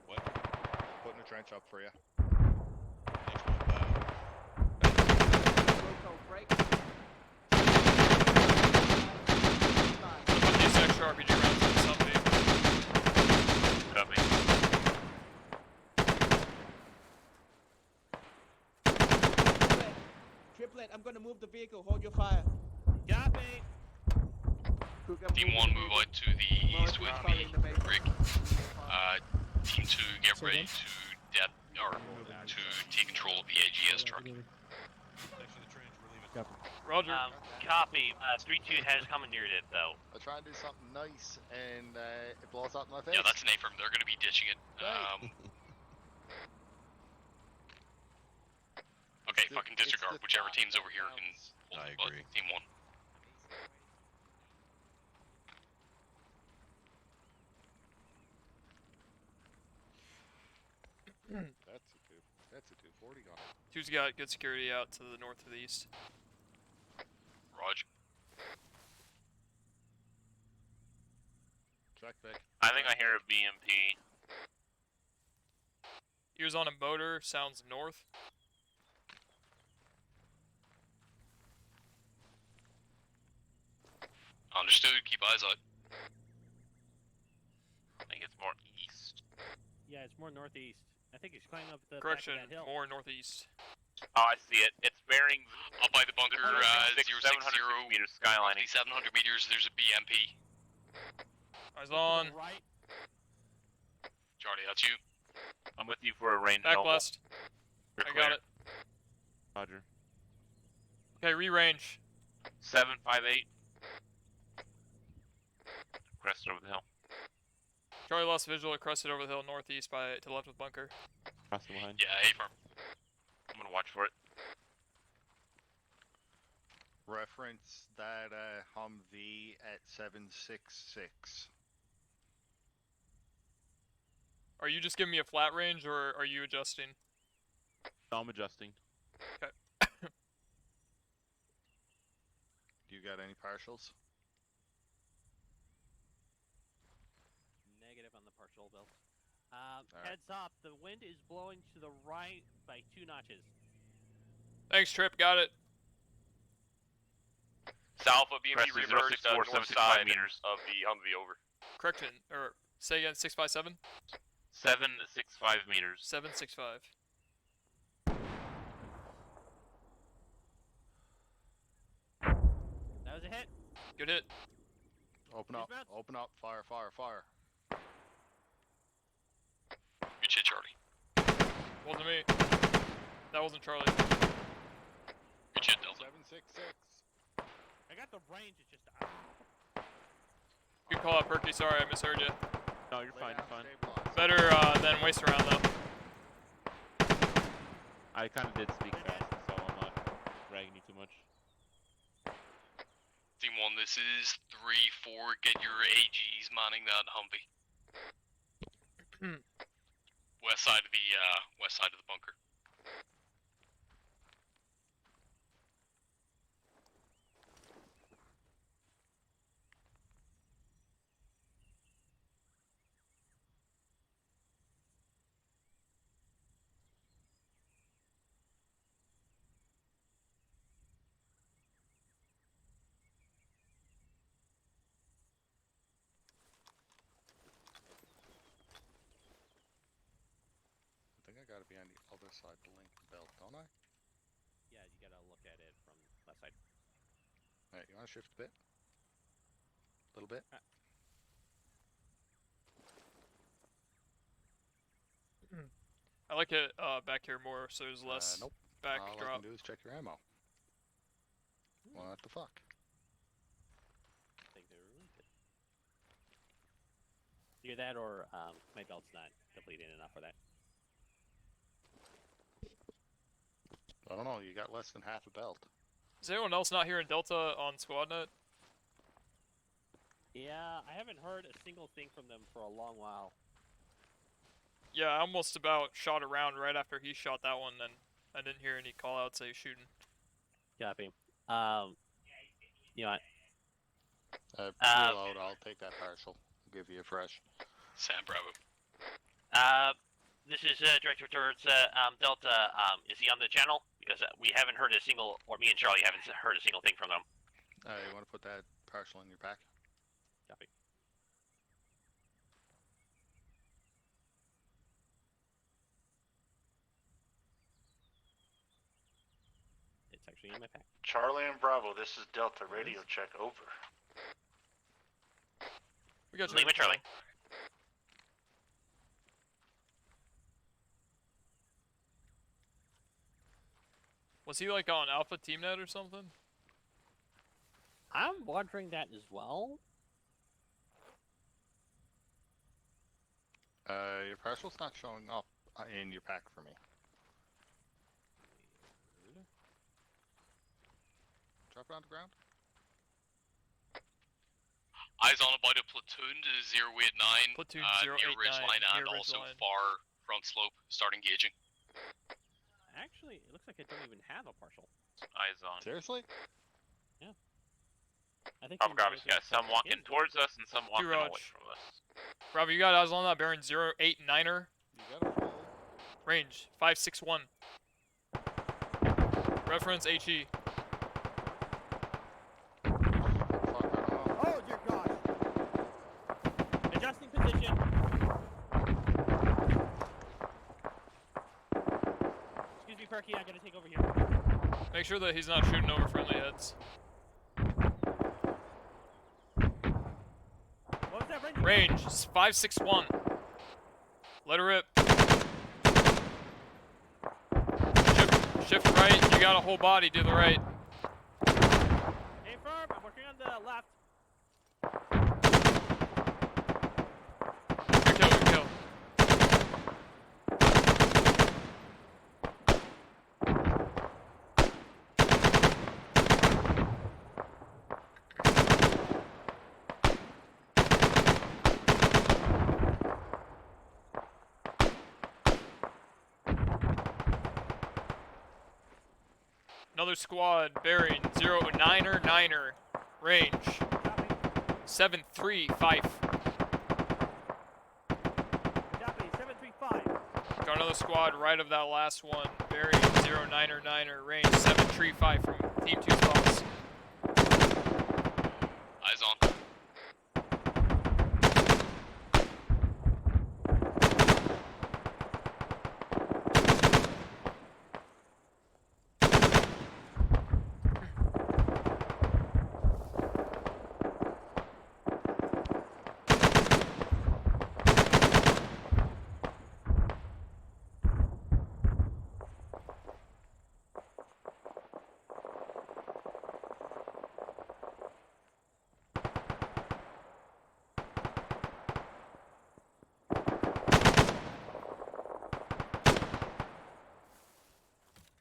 What? Putting a trench up for you. Put these extra RPG rounds in something. Copy. Triplet, I'm gonna move the vehicle. Hold your fire. Copy. Kruger, Team 1, move out to the east with me, Rick. Team 2, get ready to to take control of the AGS truck. Roger. Copy. 3-2 has commandeered it, though. I try and do something nice and it blows up in my face. Yeah, that's an A-firm. They're going to be ditching it. Okay, fucking disregard. Whichever team's over here can hold the butt. Team 1. That's a 240 gun. Two's got good security out to the north of the east. Roger. Check, Vic. I think I hear a BMP. Ears on a motor, sounds north. Understood. Keep eyes out. I think it's more east. Yeah, it's more northeast. I think he's climbing up the Correction, back of that hill. more northeast. Oh, I see it. It's bearing Up by the bunker, 060, 700 meters, skylining. 700 meters, there's a BMP. Eyes on. Right. Charlie, that's you. I'm with you for a range. Back elbow. west. You're I clear. got it. Roger. Okay, re-range. 758. Crest over the hill. Charlie lost visual, crested over the hill northeast by to the left of bunker. Crossing behind. Yeah, A-firm. I'm gonna watch for it. Reference that Humvee at 766. Are you just giving me a flat range, or are you adjusting? No, I'm adjusting. Okay. Do you got any partials? Negative on the partial belt. Heads up, the wind is blowing to the right by 2 notches. Thanks, Trip. Got it. Alpha BMP Crest is reversed 064, north 765 side meters. of the Humvee over. Correction, or say again, 657? 765 meters. 765. That was a hit. Good hit. Open up, open up, fire, fire, fire. Good shit, Charlie. Wasn't me. That wasn't Charlie. Good shit, Delta. 766. I got the range, it's just... Good call out, Perky. Sorry, I misheard you. No, you're fine, you're fine. Better than waste around, though. I kind of did speak fast, so I'm not dragging you too much. Team 1, this is 3-4. Get your AGs manning that Humvee. west side of the bunker. I think I gotta be on the other side of the Lincoln belt, don't I? Yeah, you gotta look at it from left side. Alright, you wanna shift a bit? A little bit? I like it back here more, so there's less Nope. back All I drop. can do is check your ammo. What the fuck? I think they were really good. Either that or my belt's not depleted enough for that. I don't know, you got less than half a belt. Is anyone else not here in Delta on SquadNet? Yeah, I haven't heard a single thing from them for a long while. Yeah, I almost about shot around right after he shot that one, and I didn't hear any call-outs say shooting. Copy. You know what? Reload, I'll take that partial. Give you a fresh. Sam Bravo. This is Director Turds, Delta. Is he on the channel? Because we haven't heard a single, or me and Charlie haven't heard a single thing from them. You want to put that partial in your pack? Copy. It's actually in my pack. Charlie and Bravo, this is Delta. Radio check over. We got Leave it, Charlie. Was he like on Alpha TeamNet or something? I'm wondering that as well. Your partial's not showing up in your pack for me. Drop it on the ground. Eyes on about a platoon to 089. Platoon Near ridge 089, line near and ridge also line. far front slope. Start engaging. Actually, it looks like I don't even have a partial. Eyes on. Seriously? Yeah. I think. Bravo copies, got some walking towards us and some walking Raj. away from us. Bravo, you got eyes on that bearing 089er. You got a full Range 561. Reference HE. Oh dear gosh. Adjusting position. Excuse me, Perky, I gotta take over here. Make sure that he's not shooting over friendly heads. What was that range? Range 561. Let her rip. Shift right. You got a whole body to the right. Stay firm. I'm working on the left. Good kill. Good kill. Another squad bearing 09er. Range 735. Copy, 735. Got another squad right of that last one bearing 09er. Range 735 from Team 2's boss. Eyes on.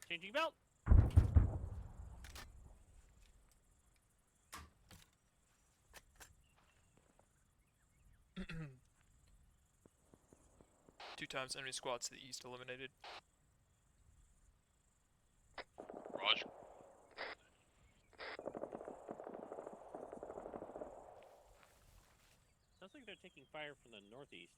Changing belt. Two times enemy squads to the east eliminated. Roger. Sounds like they're taking fire from the northeast.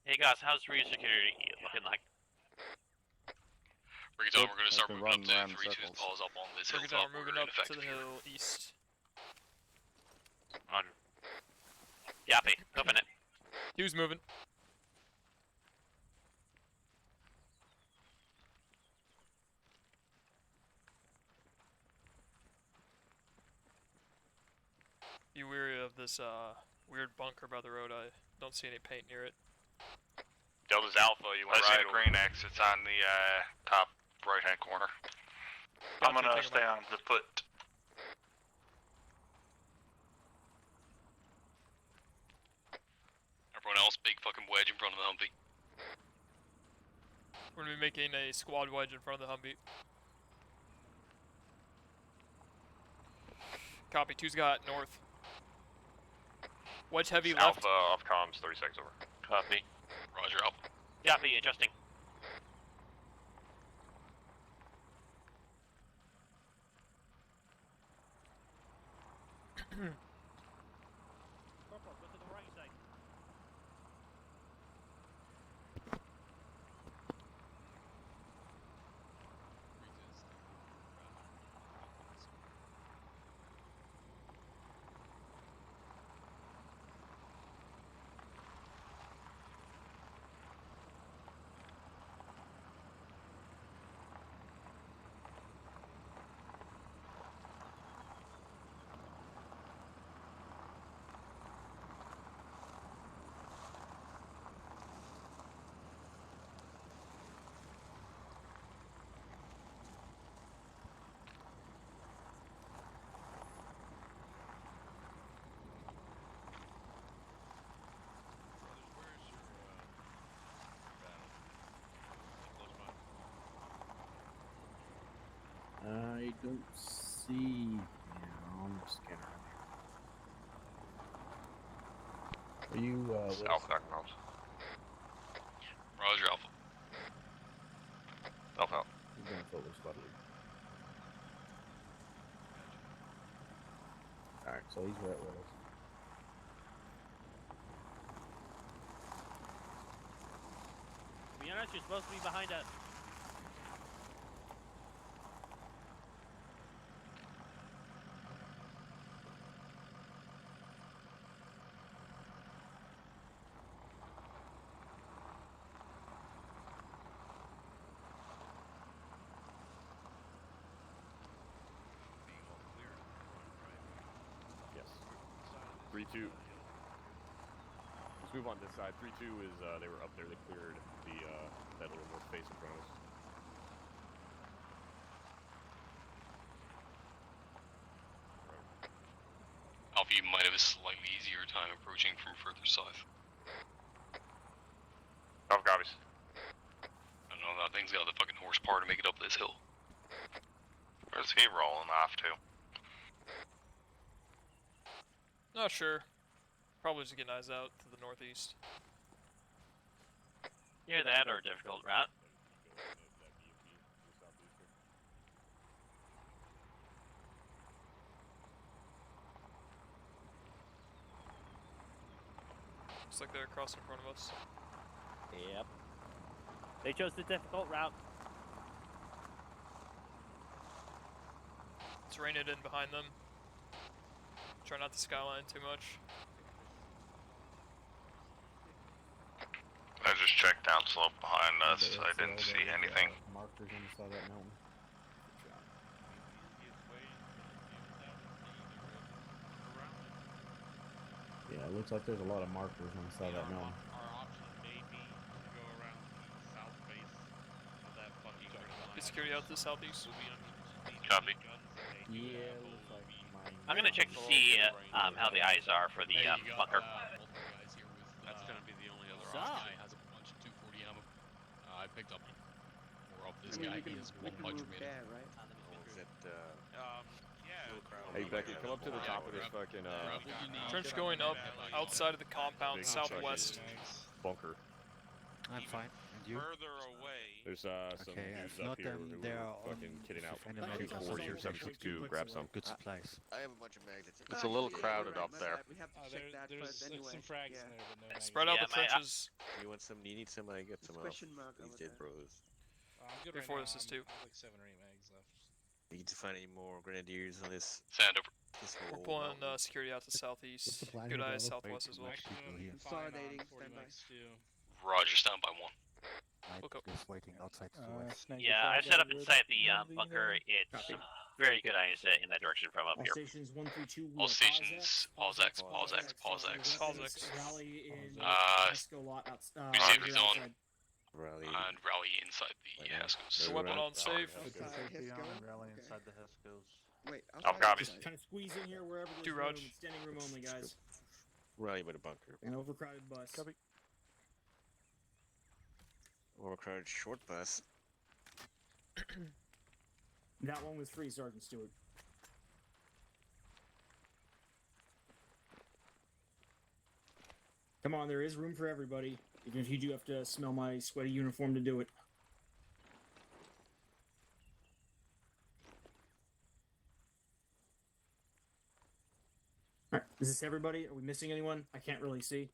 Hey guys, how's rear security looking like? Bring it down, we're gonna start moving up to 3-2's balls up on this Bring it hilltop. down, we're moving up to the hill east. On. Yappy, open it. He was moving. Be wary of this weird bunker by the road. I don't see any paint near it. Delta's Alpha, you went right. I see the green X. It's on the top right-hand corner. I'm gonna stay on the foot. Everyone else, big fucking wedge in front of the Humvee. We're gonna be making a squad wedge in front of the Humvee. Copy. 2's got north. Wedge heavy left. Alpha off comms, 30 seconds over. Copy. Roger, Alpha. Yappy, adjusting. Corporal, go to the right side. I don't see. I'm just kidding. Are you South back comms. Roger, Alpha. Alpha out. He's going forward squad lead. Alright, so he's right with us. To be honest, you're supposed to be behind us. Yes. 3-2. Let's move on this side. 3-2 is they were up there. They cleared the that little north face in front of us. Alpha, you might have a slightly easier time approaching from further south. Alpha copies. I don't know, that thing's got the fucking horsepower to make it up this hill. Where's he rolling off to? Not sure. Probably just getting eyes out to the northeast. Either that or a difficult route. Looks like they're across in front of us. Yep. They chose the difficult route. Let's rein it in behind them. Try not to skyline too much. I just checked down slope behind us. I didn't see anything. Markers on the side of that mountain. Yeah, it looks like there's a lot of markers on the side of that mountain. Our option may be to go around the south face of that fucking Get security out to the southeast. Copy. Yeah, looks like mine. I'm gonna check to see how the eyes are for the bunker. That's gonna be the only other So. option. Guy has a bunch of 240 ammo. I picked up more of this guy. He has one punch remaining. Hey Becky, come up to the top of this fucking Trench going up outside of the compound, big southwest. fucking bunker. I'm fine. And you? Further away. There's some Okay, dudes if up not, here then who there are are fucking kidding out. if any medical 240 or supplies. 762, grab some. Good supplies. I have a bunch of mags. It's a little crowded up there. We have to check that There's first anyway. some frags Yeah. in there, but no Spread out the trenches. You want some? You need some? I get some. Question mark over there. bros. I'm good Before right this now. is too. I have like 7 or 8 mags left. Need to find any more grenadiers on this. Sand over. This We're whole pulling mountain. security out to southeast. What's the plan Good here, eyes Bravo? southwest as well. Actually, people I'm here. fine Consolidating, on 40 standby. mags too. Roger, stand by 1. Look up. Just waiting outside to the west. Yeah, I set up inside the bunker. It's very good eyes in that direction from up All here. stations 132. All stations, pause X, pause X, pause X. Pause X. Rally in Uh, Esco lot New safety here zone. outside. Rally. And rally inside the Haskell's. The weapon on safe. Rally inside the Haskell's. Wait, Alpha outside copies. inside? Kind of squeeze in here wherever there's Do room. Raj. It's standing room only, guys. Rally by the bunker. An overcrowded bus. Overcrowded short bus. That one was free, Sergeant Stewart. Come on, there is room for everybody, even if you do have to smell my sweaty uniform to do it. Alright, is this everybody? Are we missing anyone? I can't really see.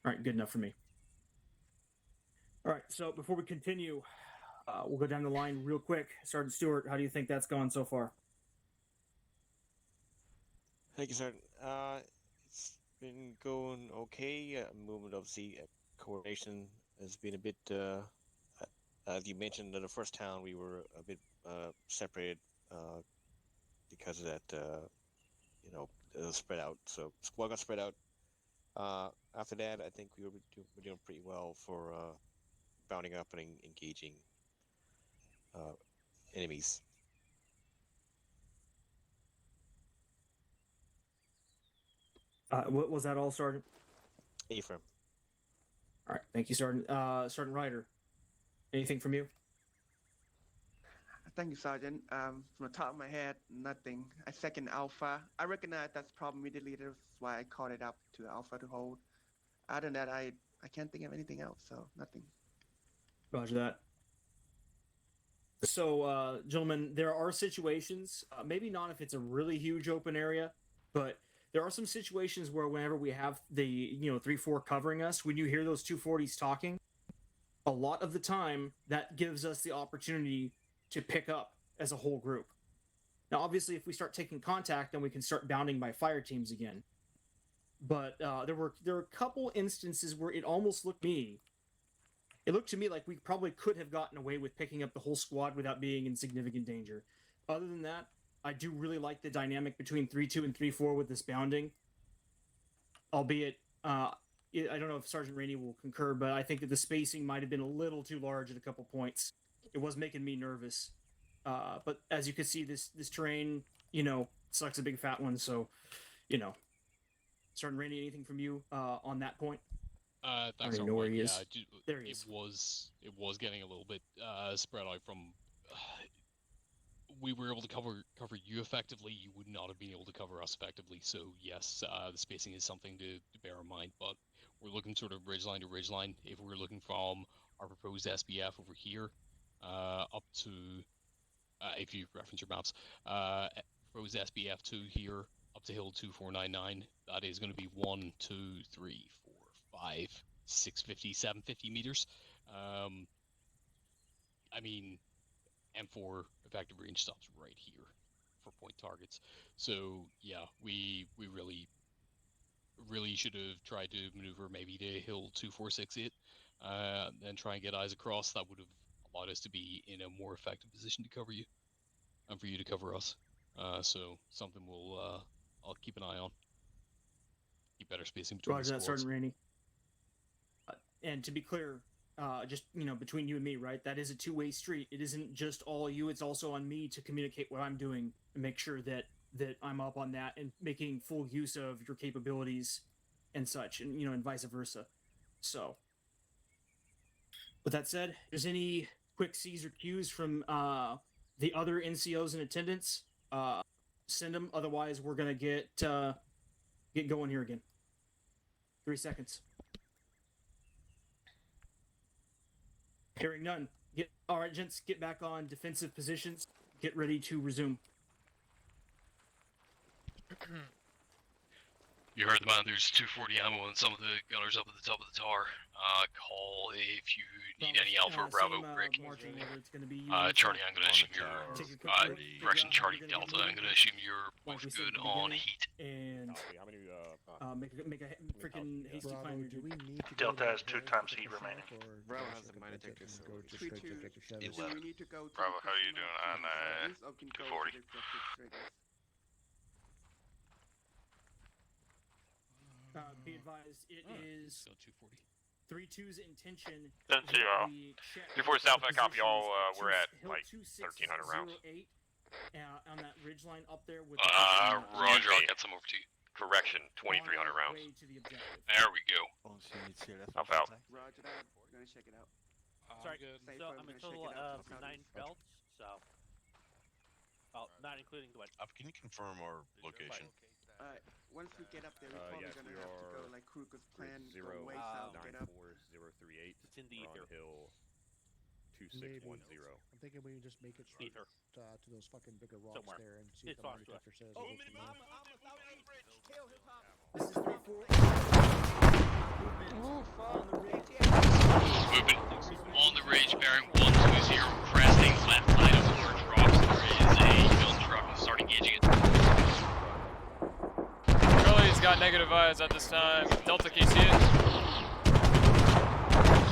Alright, good enough for me. Alright, so before we continue, we'll go down the line real quick. Sergeant Stewart, how do you think that's gone so far? Thank you, Sergeant. It's been going okay. Movement, obviously, coordination has been a bit. As you mentioned, in the first town, we were a bit separated because of that. It was spread out. So squad got spread out. After that, I think we were doing pretty well for bounding up and engaging enemies. What was that all, Sergeant? Affirm. All right, thank you, Sergeant. Sergeant Ryder, anything from you? Thank you, Sergeant. From the top of my head, nothing. I second Alpha. I recognize that's the problem immediately. That's why I called it up to Alpha to hold. Other than that, I can't think of anything else. So nothing. Roger that. So, gentlemen, there are situations, maybe not if it's a really huge open area, but there are some situations where whenever we have the 3-4 covering us, when you hear those 240s talking, a lot of the time that gives us the opportunity to pick up as a whole group. Now, obviously, if we start taking contact, then we can start bounding by fire teams again. But there were a couple instances where it almost looked to me like we probably could have gotten away with picking up the whole squad without being in significant danger. Other than that, I do really like the dynamic between 3-2 and 3-4 with this bounding. Albeit, I don't know if Sergeant Rainey will concur, but I think that the spacing might have been a little too large at a couple points. It was making me nervous. But as you can see, this terrain, sucks a big fat one, so, Sergeant Rainey, anything from you on that point? Thanks. I don't know where he is. There he is. It was getting a little bit spread out from. We were able to cover you effectively. You would not have been able to cover us effectively. So yes, the spacing is something to bear in mind. But we're looking sort of ridgeline to ridgeline. If we're looking from our proposed SBF over here up to, if you reference your maps, proposed SBF 2 here up to hill 2499. That is going to be 1, 2, 3, 4, 5, 650, 750 meters. I mean, M4 effective range stops right here for point targets. So yeah, we really should have tried to maneuver maybe to hill 2468, and try and get eyes across. That would have allowed us to be in a more effective position to cover you, and for you to cover us. So something I'll keep an eye on. Keep better spacing between Roger the that, squads. Sergeant Rainey. And to be clear, just between you and me, right? That is a two-way street. It isn't just all you. It's also on me to communicate what I'm doing and make sure that I'm up on that and making full use of your capabilities and such, and and vice versa. So, with that said, if there's any quick C's or Q's from the other NCOs in attendance, send them. Otherwise, we're gonna get going here again. 3 seconds. Hearing none. All right, gents, get back on defensive positions. Get ready to resume. You heard the man, there's 240 ammo and some of the gunners up at the top of the tower. Call if you need any Alpha or Bravo break. Charlie, I'm going to assume you're direction Charlie Delta. I'm going to assume you're both good on heat. And make a freaking hasty find. Delta has 2 times heat remaining. Bravo has a mine detector, so just go check the Chevy. Bravo, how are you doing on 240? Be advised, it is 3-2's intention. 10-2, 2-4 South, I copy all. We're at like 1,300 rounds. On that ridge line up there with. Roger, I'll get some over to you. Correction, 2,300 rounds. There we go. Alpha out. Roger that. We're gonna check it out. Sorry, so I'm a total of 9 belts, so. Oh, not including the what? Can you confirm our location? Once we get up there, we're probably yes, gonna we have to go are like Kruger's plan, go way south, get up. 0904038. It's in the We're on ether. hill 2610. I'm thinking we can just make it straight Ether. to those fucking bigger rocks Somewhere. there and see It's what the far detector says. Oh, and go from there. This is 3-4. Moving on the ridge, bearing 120, cresting left side of large rocks. There is a gun truck and start engaging it. Charlie's got negative eyes at this time. Delta, can you see it?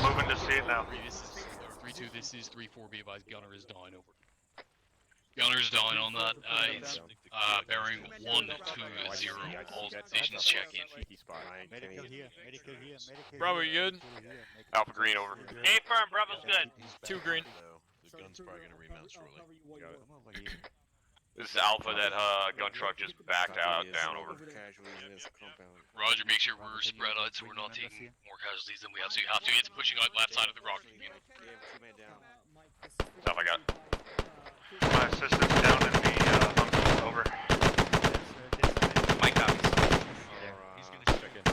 Moving to see it now. 3-2, this is 3-4, be advised, gunner is down, over. Gunner's down on that, it's bearing 120, all stations check in. Medical here, medical here, medical Bravo, you good? Alpha green over. Hey, firm, Bravo's good. 2 green. The gun's probably going to remount shortly. This is Alpha, that gun truck just backed out, down over. Roger, make sure we're spread out so we're not taking more casualties than we absolutely have to. It's pushing out left side of the rock. Stuff I got. My assistant's down in the Humvee, over. Mike copies. He's going to check in.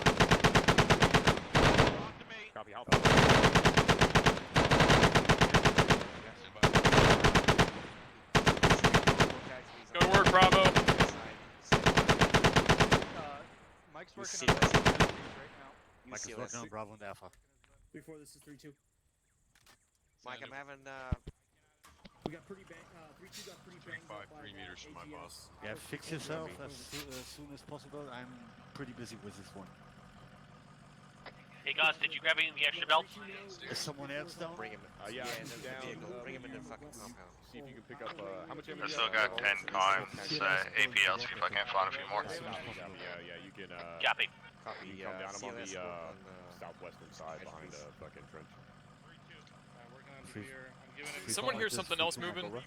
working see on that. right now. Mike is working on Bravo and Alpha. 3-4, this is 3-2. Mike, I'm having We got pretty bang. 3-2 got pretty banged up by 3 meters from my boss. Yeah, fix yourself as soon as possible. I'm pretty busy with this one. Hey guys, did you grab any of the extra belts? Is someone else down? Bring him. Yeah, in the down, vehicle. Bring him in the fucking compound. See if you can pick up, how much ammo I do you still have? got 10 times APL, see if I can't find a few more. Yeah, you can, Copy. Copy, you can come down. I'm on the, CLS on southwestern side behind the fucking trench. Working on the beer. I'm giving it. Someone hear something else moving? No,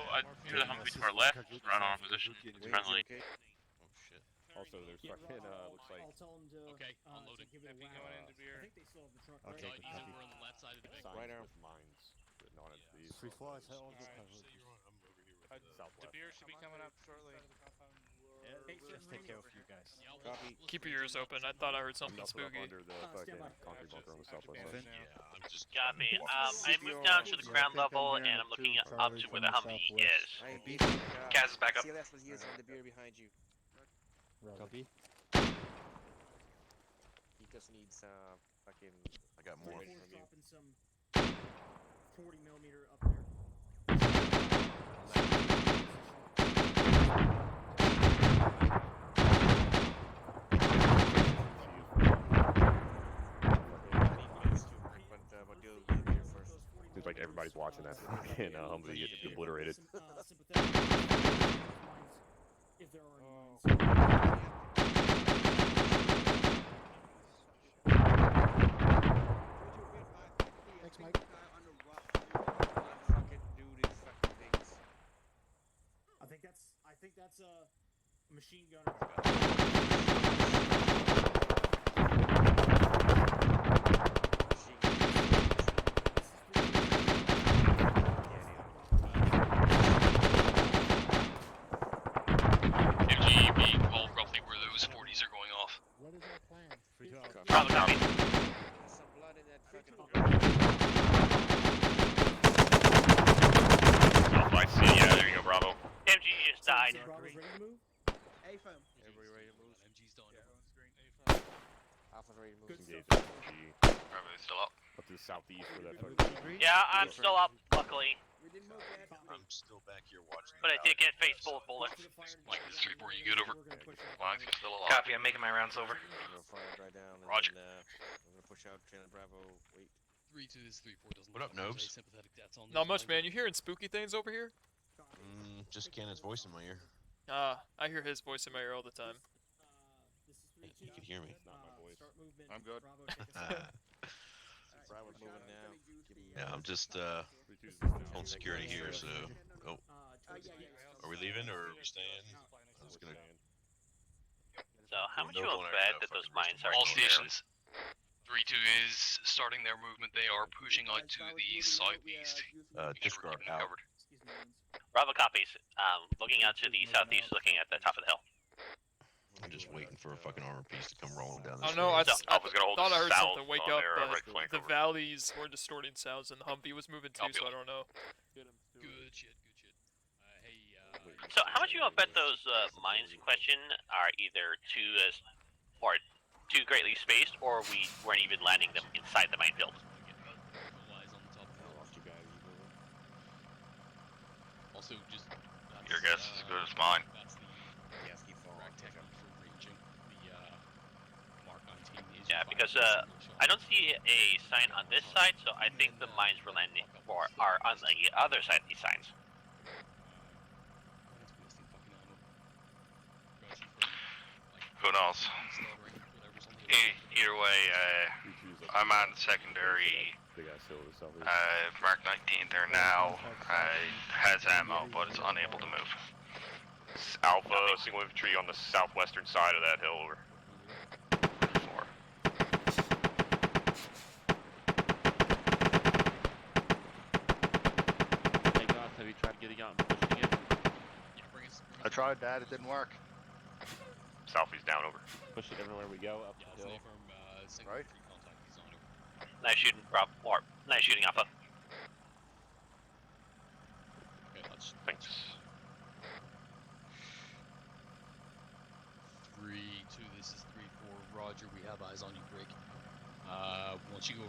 I hear the Humvee to our left, right on position. It's friendly. Also, there's fucking, looks like... I'll tell them to. Okay, unloading. Give it a whack. going into beer. I think they still have the truck. Okay, right? good copy. We're on the left side of the big signs Right arm. with mines written on it. These 3-4 is also covered. southwest. The beer should be coming up shortly. Let's take care of you guys. Copy. Keep your ears open. I thought I heard I'm something knuckled up spooky. under the fucking concrete bunker on the southwest side. Yeah, I'm just. Copy. I moved down to the ground level and I'm looking up to where the Humvee is. Right, Kaz is back up. CLS was using the beer behind you. Copy. He just needs fucking. I got more. 3-4's dropping some 40mm up there. Seems like everybody's watching that fucking Humvee get obliterated. If there are any mines. Thanks, Mike. Fucking do these fucking things. I think that's a machine gunner. MG being called roughly where those 40s are going off. What is our plan? Bravo, copy. There's some blood in that fucking. Oh, I see. Yeah, there you go, Bravo. MG just died. Bravo's ready to move? A-firm. Everybody ready to move? MG's done. Alpha's ready to move. Engage stuff. MG Everybody's still up. up to the southeast for that fucking... Yeah, I'm still up, luckily. We didn't move yet. I'm still back here watching. But I did get face full of bullets. Mike, this 3-4, you good over? Long's still alive. Copy, I'm making my rounds over. I'm gonna fire it right down. And Roger. Then, I'm gonna push out Channel Bravo. Wait. 3-2, this 3-4 doesn't. What up, look like Nobes? very sympathetic deaths on Not this much, man. You hearing spooky things over here? Just Cannon's voice in my ear. I hear his voice in my ear all the time. He can hear me. I'm good. Bravo's moving now. Yeah, I'm just on security here, so. Oh, are we leaving or are we staying? I'm just gonna. So, how much No you one want I bet know that those fucking mines are All going there? stations. 3-2 is starting their movement. They are pushing out to the southeast. Discard out. Covered. Bravo copies. Looking out to the southeast, looking at the top of the hill. I'm just waiting for a fucking armor piece to come rolling down I this don't know. I way. was gonna hold thought I heard south something wake on up, their, but right flank the over. valleys were distorting sounds, and the Humvee was moving too, so I don't know. Good shit, good shit. Hey, So, how much you want to bet those mines in question are either or too greatly spaced, or we weren't even landing them inside the minefield? Also, just Your guess is as good as mine. That's the Yes, keep falling. correct technique for ranging. The Mark 19 is. Yeah, because I don't see a sign on this side, so I think the mines were landing or are on the other side of these signs. Who knows? Either way, I'm on secondary. Big ass hill to the southeast. Mark 19 there now. Has ammo, but it's unable to move. Alpha, single infantry on the southwestern side of that hill. Over. 4. Hey guys, have you tried getting out and pushing it? I tried that, it didn't work. Southeast down, over. Push it everywhere we go, up the hill. Right? Nice shooting, Rob. Or nice shooting, Alpha. Thanks. Roger, we have eyes on you, Brick. Once you go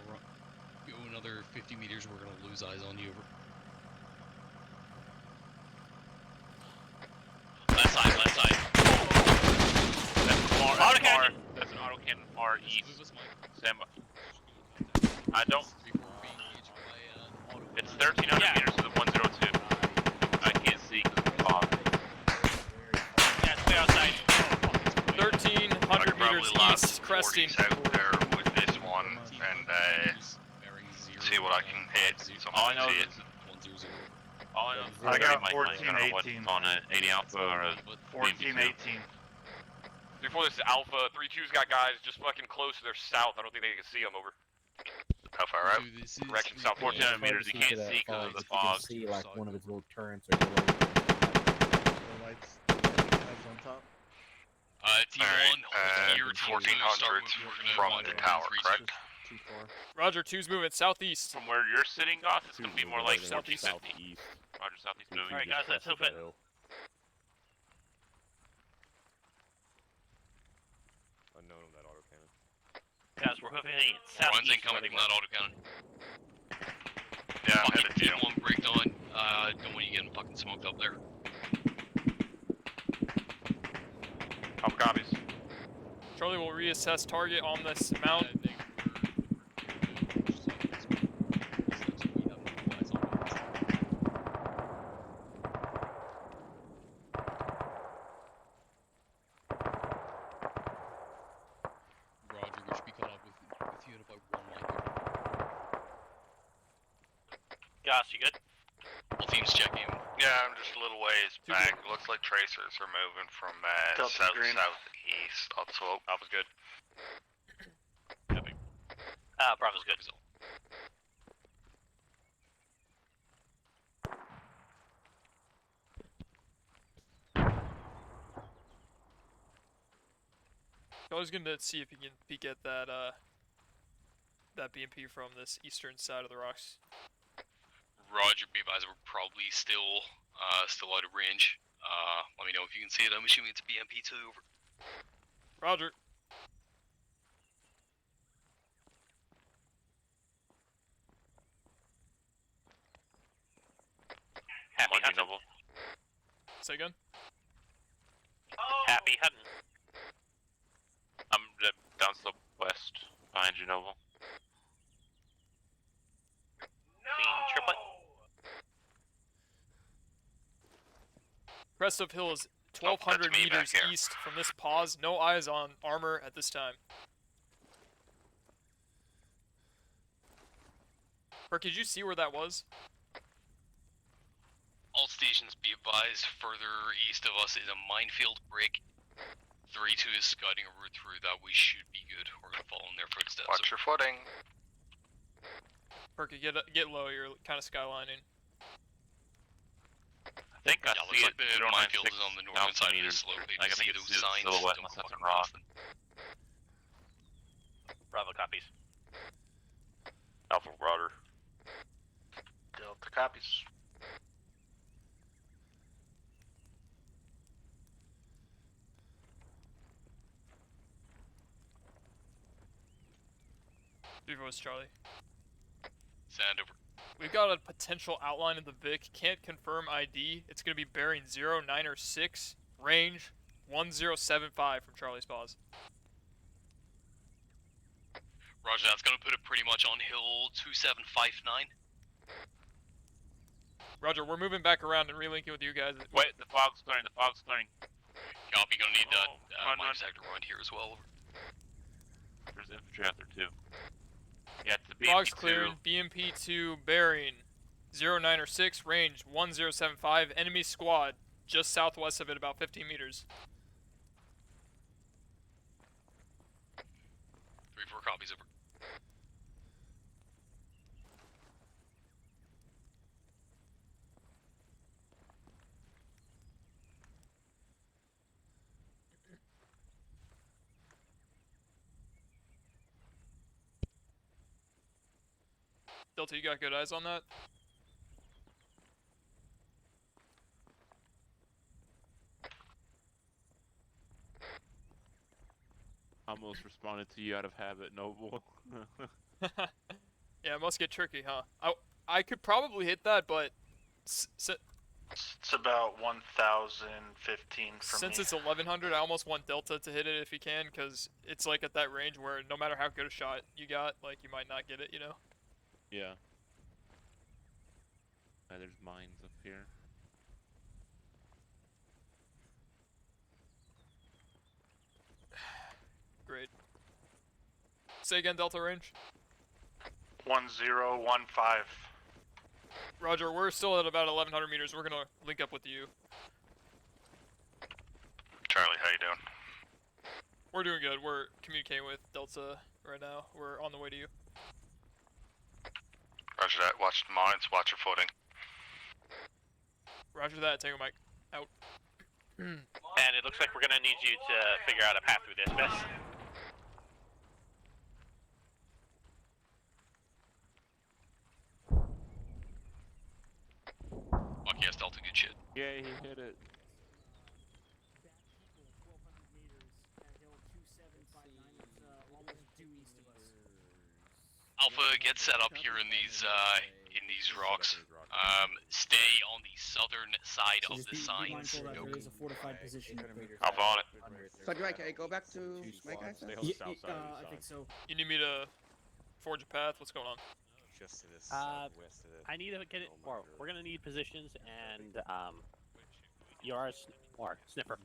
another 50 meters, we're gonna lose eyes on you. Over. Left side, left side. That's an auto cannon far east. Stand by. I don't. It's 1,300 meters to the 102. I can't see because of the fog. Yeah, it's way outside. 1,300 meters east, cresting. out there with this one and see what I can hit. All I know is I got my 1418 on an 80 alpha or a 1418. Before this Alpha, 3-2's got guys just fucking close to their south. I don't think they can see them over. How far out? Direction south 1,400 meters. You can't see because of the fog. You can see like one of his little turrets or below. Lights on top. Team 1, here 1400 from the tower, correct? Roger, 2's moving southeast. From where you're sitting, Goth, it's gonna be more like southeast. Southeast. Roger, southeast moving. Alright, guys, let's hoof it. Unknown of that autocannon. Guys, we're hoofing it One's southeast. incoming from that autocannon. Yeah, I'm headed Team to 1 break on. Don't want you getting fucking smoked up there. Couple copies. Charlie will reassess target on this mount. Roger, we should be caught up with you in about 1 mic. Goss, you good? All teams checking. Yeah, I'm just a little ways back. It looks like tracers are moving from southeast up slope. Alpha's good. Bravo's good. I was gonna see if you can peek at that that BMP from this eastern side of the rocks. Roger, be advised, we're probably still out of range. Let me know if you can see it. I'm assuming it's BMP2. Over. Roger. Happy hunting. Say again? Happy hunting. I'm down slope west behind you, Noble. Seeing triplet. Crest of hill is 1,200 me back meters here. east from this pause. No eyes on armor at this time. Perk, did you see where that was? All stations, be advised, further east of us is a minefield break. 3-2 is scouting a route through that. We should be good. We're gonna follow in their footsteps. Watch your footing. Perk, get low. You're kind of skylining. I think I see it. The minefield is on the northern side of the slope. I You think see it's those signs. silhouette Don't unless that's fucking wrong. cross them. Bravo copies. Alpha Roger. Delta copies. Voice Charlie. Sand over. We've got a potential outline of the Vic. Can't confirm ID. It's going to be bearing 09 or 6. Range 1075 from Charlie's pause. Roger, that's gonna put it pretty much on hill 2759. Roger, we're moving back around and relinking with you guys. Wait, the fog's clearing. The fog's clearing. Copy. Gonna need run, mine detector run here as well. There's infantry out there too. Yeah, it's the Fog's BMP2. clearing. BMP2 bearing 09 or 6. Range 1075. Enemy squad just southwest of it, about 15 meters. 3-4 copies over. Delta, you got good eyes on that? almost responded to you out of habit, Noble. Yeah, it must get tricky, huh? I could probably hit that, but It's about 1,015 from since me. it's 1100, I almost want Delta to hit it if he can, because it's like at that range where no matter how good a shot you got, like you might not get it, you know? Yeah. There's mines up here. Great. Say again, Delta range. 1015. Roger, we're still at about 1100 meters. We're gonna link up with you. Charlie, how you doing? We're doing good. We're communicating with Delta right now. We're on the way to you. Roger that. Watch the mines. Watch your footing. Roger that. Tango Mike. Out. And it looks like we're gonna need you to figure out a path through this mess. Fuck yes, Delta, good shit. Yeah, he hit it. Alpha, get set up here in these rocks. Stay on the southern side of the signs. Alpha on it. So do I go back to my guys? I think so. You need me to forge a path? What's going on? Just to the southwest of it. I need to get it. Or we're gonna need positions and yours or sniffer.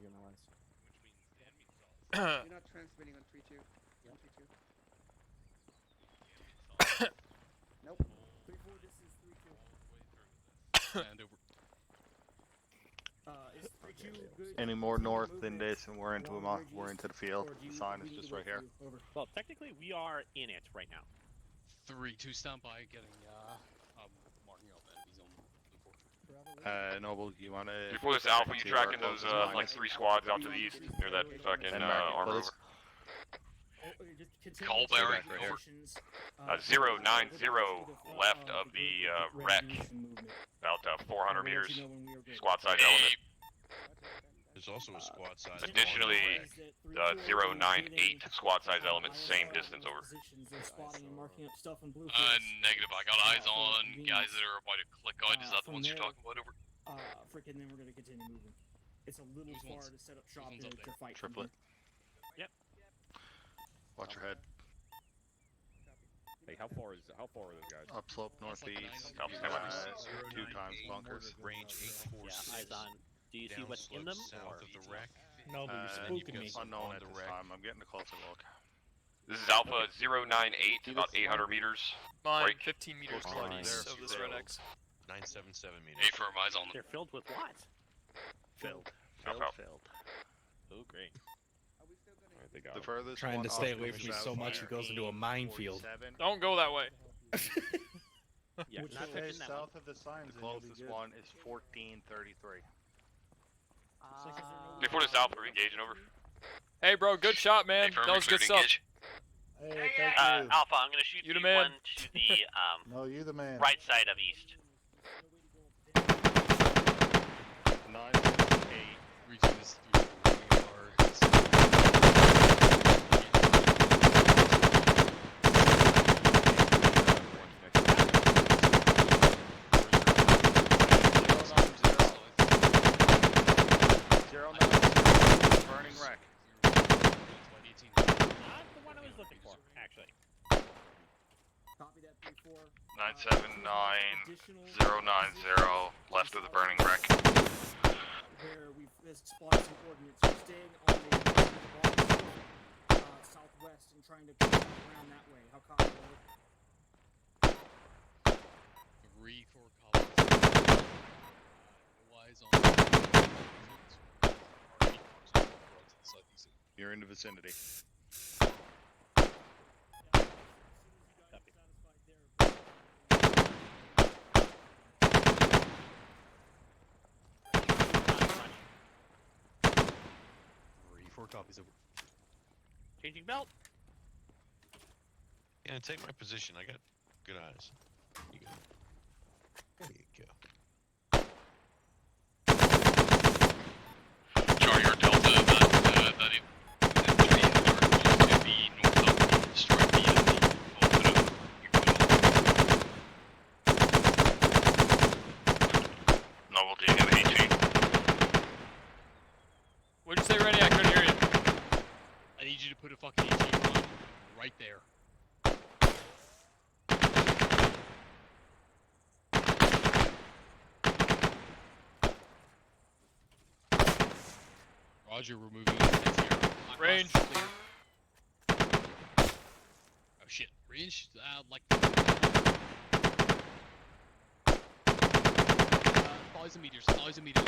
You're not transmitting on 3-2. Yeah, 3-2. Nope. 3-4. This is 3-2. And over. Is 3-2 good? Any more north than this, and we're into the field. The sign is just right here. Well, technically, we are in it right now. 3-2, stand by, getting marking up enemies on. Noble, you wanna? Before this Alpha, you tracking those like 3 squads out to the east near that fucking armor over. Call bearing over. 090 left of the wreck, about 400 meters. Squad size element. There's also a squad size. Additionally, 098 squad size element, same distance over. Negative. I got eyes on guys that are about to click out. Is that the ones you're talking about? Over. Frickin', then we're gonna continue moving. It's a little far to set up shop to fight. Triplet. Yep. Watch your head. Hey, how far are those guys? Upslope northeast. 2 times bunkers. Range 846. Yeah, eyes on. Do you see what's in them? South of the wreck. No, but you're spooking me. Unknown at this time. I'm getting a closer look. This is Alpha 098, about 800 meters. Mine, Break. 15 meters northeast of this Red X. 977 meters. Hey, firm eyes on them. They're filled with what? Filled. Filled. Oh, great. Alright, they got The him. furthest Trying one to stay off away to from the me so much it goes into a minefield. 47. Don't go that way. Yeah, Which not stays touching that south of the signs. The closest one is 1433. Before this Alpha, engaging over. Hey, bro, good shot, man. Hey, firm, That was good stuff. engage. Hey, thank you. Alpha, I'm gonna shoot You the the man. one to the No, you the man. right side of east. 978. Reaching this through Burning wreck. Not the one I was looking for, actually. Copy that 3-4. 979090 left of the burning wreck. Where we've spotted some coordinates. We're staying on the southwest and trying to come around that way. How copy that? 3-4 columns. Eyes on. You're in the vicinity. Four copies over. Changing belt. Yeah, take my position. I got good eyes. You go. There you go. Charlie or Delta, that you have an HE? What'd you say, Rennie? I couldn't hear you. I need you to put a fucking HE right there. Roger, we're moving in 10-0. Range. Oh shit, range? Like... 1,000 meters, 1,000 meters.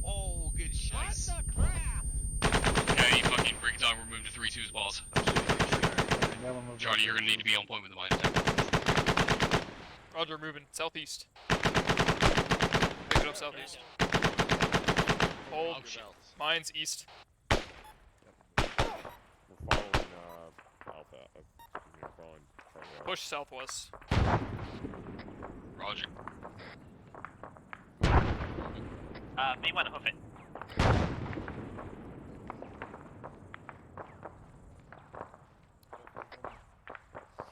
Oh, good shots. What the crap? Okay, fucking break it down, we're moving to 3-2's balls. Charlie, you're gonna need to be on point with the mine attack. Roger, moving. Southeast. Pick it up southeast. Hold. Mine's east. We're following Alpha. We're following front row. Push southwest. Roger. May want to hoof it.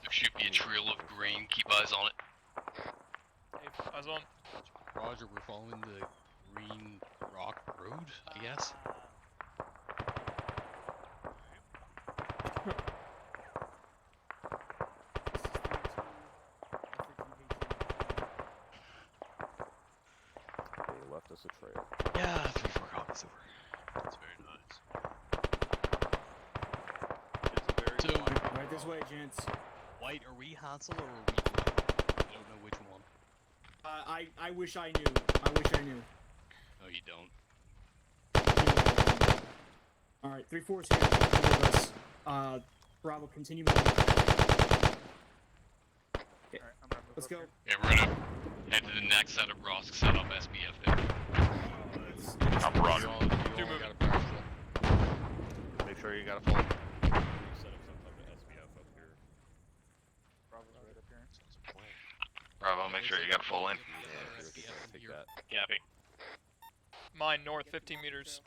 There should be a trail of green, keep eyes on it. Hey, eyes on. Roger, we're following the Green Rock Road, I guess. They left us a trail. Yeah, 3-4 copies over. That's very nice. So, Right this way, gents. White, are we Hansel or are we Blue? I don't know which one. I wish I knew. I wish I knew. No, you don't. Alright, 3-4's here. With us. Bravo, continue moving. Okay, let's go. Yeah, we're gonna head to the next set of Rosk, set up SBF there. I'm Roger. Do moving. Make sure you got a full. Set up some type of SBF up here. Bravo's right up here. Bravo, make sure you got a full in. Take that. Copy. Mine north, 15 meters.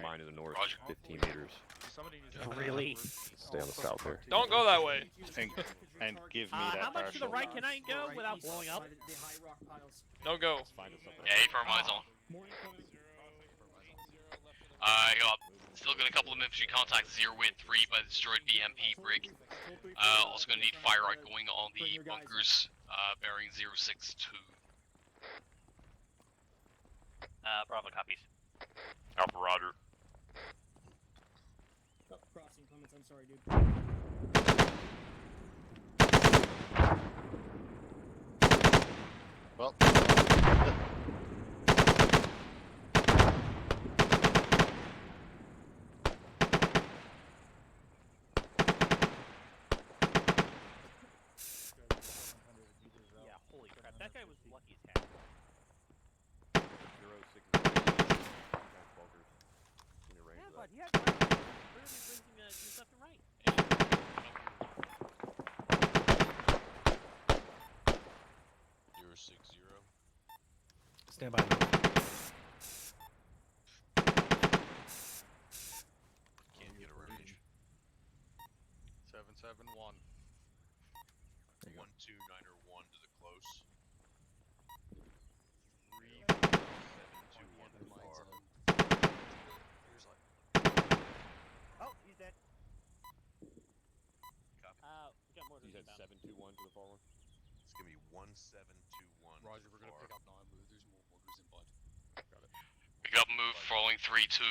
Mine to the north, Roger. 15 meters. Somebody needs Really? Stay on the south here. Don't go that way. And give me that How much to the partial. right can I go without blowing up? The high rock piles. No go. Find us something. Yeah, 8 firm eyes on. Got still got a couple of infantry contacts here with 3 by the destroyed BMP brig. Also gonna need fire outgoing on the bunkers, bearing 062. Bravo copies. Alpha Roger. Oh, crossing comments, I'm sorry, dude. Well. Yeah, holy crap. That guy was lucky as heck. 060. Bunkers. In your range Yeah, of but that. he had literally bringing teams left and right. 060. Stand by. Can't get a range. 771. 12901 to the close. 3721 to the far. Here's like. Oh, he's dead. Copy. We got mortars You said inbound. 721 to the far one? It's gonna be 1721. Roger, we're gonna far. pick up now and move. There's more mortars inbound. Got it. Pick up and move, following 3-2.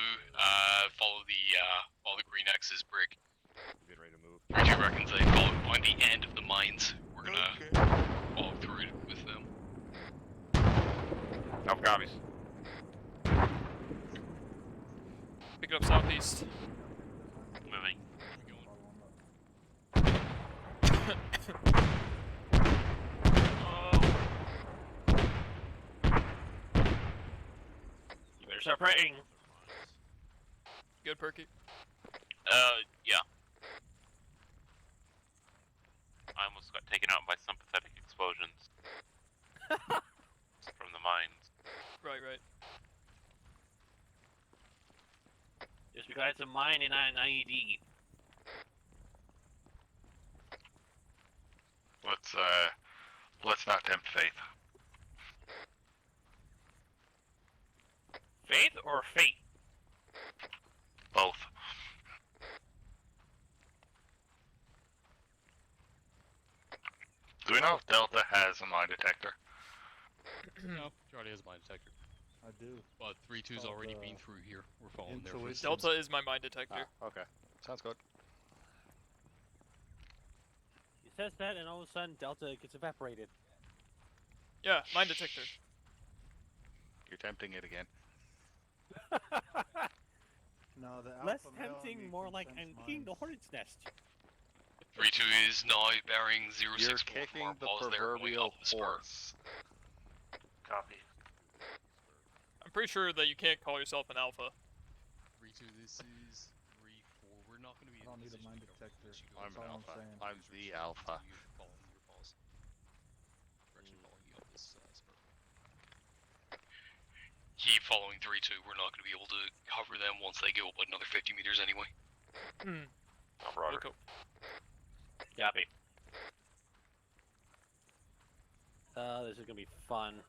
Follow the Green X's brig. We're getting ready to move. 3-2 reckons they follow on the end of the mines. We're gonna follow through it with them. Alpha copies. Pick it up southeast. Moving. You better start praying. Good, Perky. Yeah. I almost got taken out by some pathetic explosions from the mines. Right. Just because it's a mine and not an IED. Let's not tempt fate. Faith or fate? Both. Do we know if Delta has a mine detector? No, Charlie has a mine detector. I do. But 3-2's already been through here. We're following their footsteps. Delta is my mine detector. Okay. Sounds good. He says that, and all of a sudden, Delta gets evaporated. Yeah, mine detector. You're tempting it again. No, the Less alpha male tempting, only more like I'm consents eating the mines. hornet's nest. 3-2 is now bearing 064 You're from kicking our the pause there, going proverbial up the spur. horse. Copy. I'm pretty sure that you can't call yourself an alpha. 3-2, this is 3-4. We're not going to be I don't need a mine detector. I'm That's an all alpha. saying. I'm the alpha. Continue following your pause. Direction following you up this spur. Keep following 3-2. We're not going to be able to cover them once they go up another 50 meters anyway. Roger. Copy. This is gonna be fun.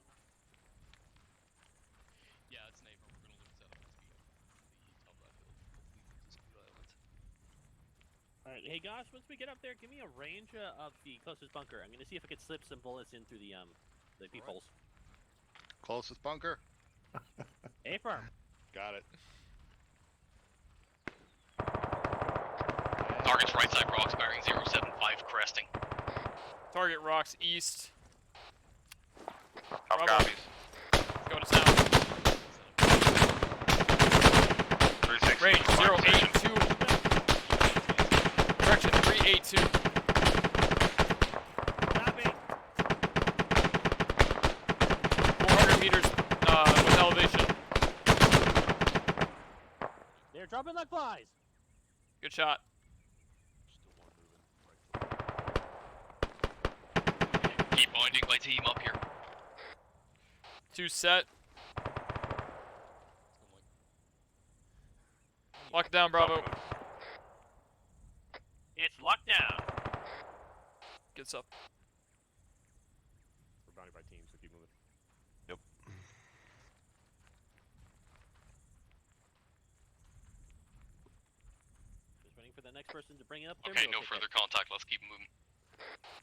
Yeah, it's neighbor. We're going to lose that up the top of that hill. Hopefully, this blue island. Alright, hey Gosh, once we get up there, give me a range of the closest bunker. I'm gonna see if I can slip some bullets in through the peepholes. Closest bunker. A firm. Got it. Target's right side rocks bearing 075 cresting. Target rocks east. How Bravo. copies? Go to town. 36. Range 082. Direction 382. Copy. 400 meters with elevation. They're dropping like flies. Good shot. Keep binding my team up here. 2 set. Lock it down, Bravo. It's locked down. Good stuff. We're bounded by teams, so keep moving. Yep. Just waiting for the next person to bring it up. Okay, no further contact. Let's keep moving.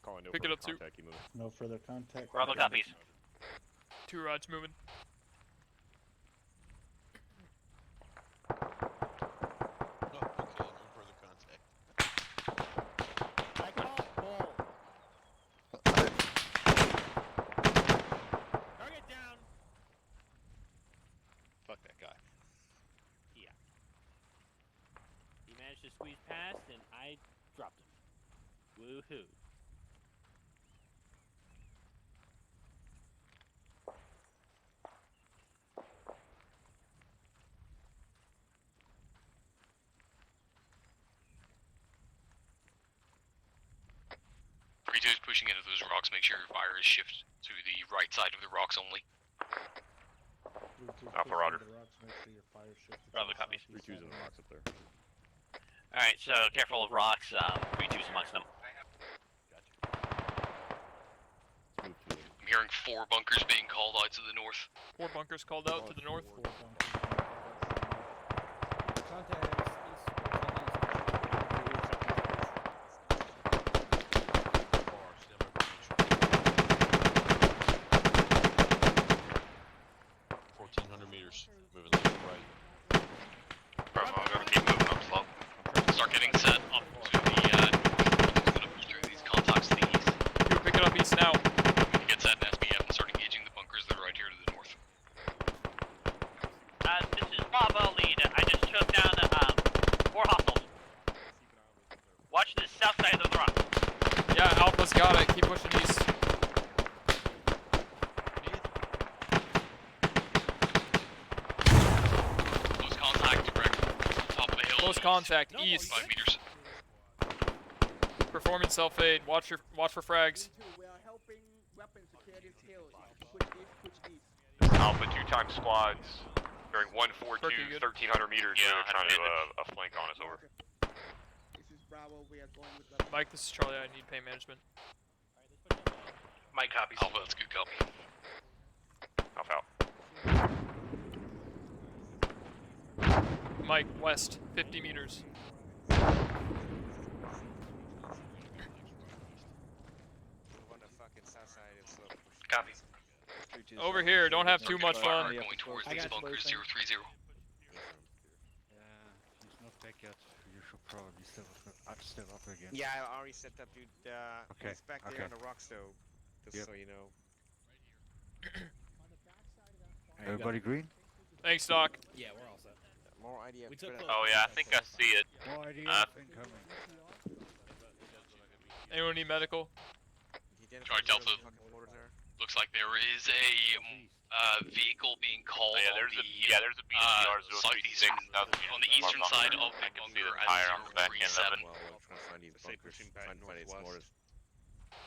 Calling no Pick it further up too. contact, keep moving. No further contact. Bravo copies. 2 rods moving. Oh, okay, no further contact. I call bull. Target down. Fuck that guy. Yeah. He managed to squeeze past, and I dropped him. Woohoo. Is pushing into those rocks. Make sure your fire is shifted to the right side of the rocks only. Alpha, roger. Bravo copies. 3-2's in the rocks up there. Alright, so careful of rocks. 3-2's amongst them. Move to it. I'm hearing 4 bunkers being called out to the north. 4 bunkers called out to the north. Contact Meters. Moving left and right. Bravo, I'm gonna keep moving up slow. Start getting set up to the north. It's gonna push through these contacts to the east. You pick it up east now. Get set in SBF and start engaging the bunkers that are right here to the north. This is Bravo lead. I just took down 4 hostiles. Watch the south side of the rock. Yeah, Alpha's got it. Keep pushing east. Close contact east. 5 meters. Performing self-aid. Watch for frags. We are helping weapons secure this hill. Push east. Alpha 2 squads. Bearing 142, Perky, good. 1300 meters. Yeah, They're trying to do a flank on us over. This is Bravo. We are going with weapons. Mike, this is Charlie. I need pain management. Mike copies. Alpha, that's good copy. Alpha out. Mike, west, 50 meters. Copy. Over here, don't have too much fun. Going towards these bunkers, 030. He's not back yet. You should probably still up again. Yeah, I already set up, dude. Okay, He's back there on the rocks, though. Just so you know. Everybody green? Thanks, Doc. Yeah, we're all set. More idea. Oh yeah, I think I see it. More idea incoming. Anyone need medical? Charlie Delta. Looks like there is a vehicle being called there's on a BTR southeast on the eastern side of the bunker at 037.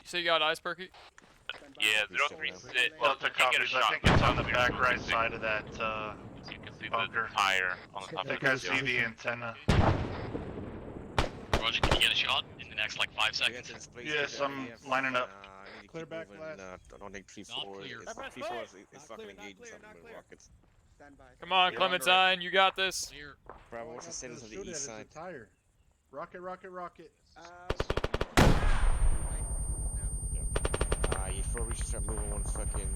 You say you got eyes, Perky? Yeah, 036. Delta copies. I think it's on the back right side of that You can see bunker. the tire on the I top. think I see the antenna. Roger, can you get a shot in the next like 5 seconds? Yes, I'm lining up. Clear back left. I don't think 3-4 clear. is 3-4 is fucking engaged in something with rockets. Come on, Clementine, you got this. Clear. Bravo, what's the status of the east side? Tire. Rocket, rocket, rocket. You probably should start moving one fucking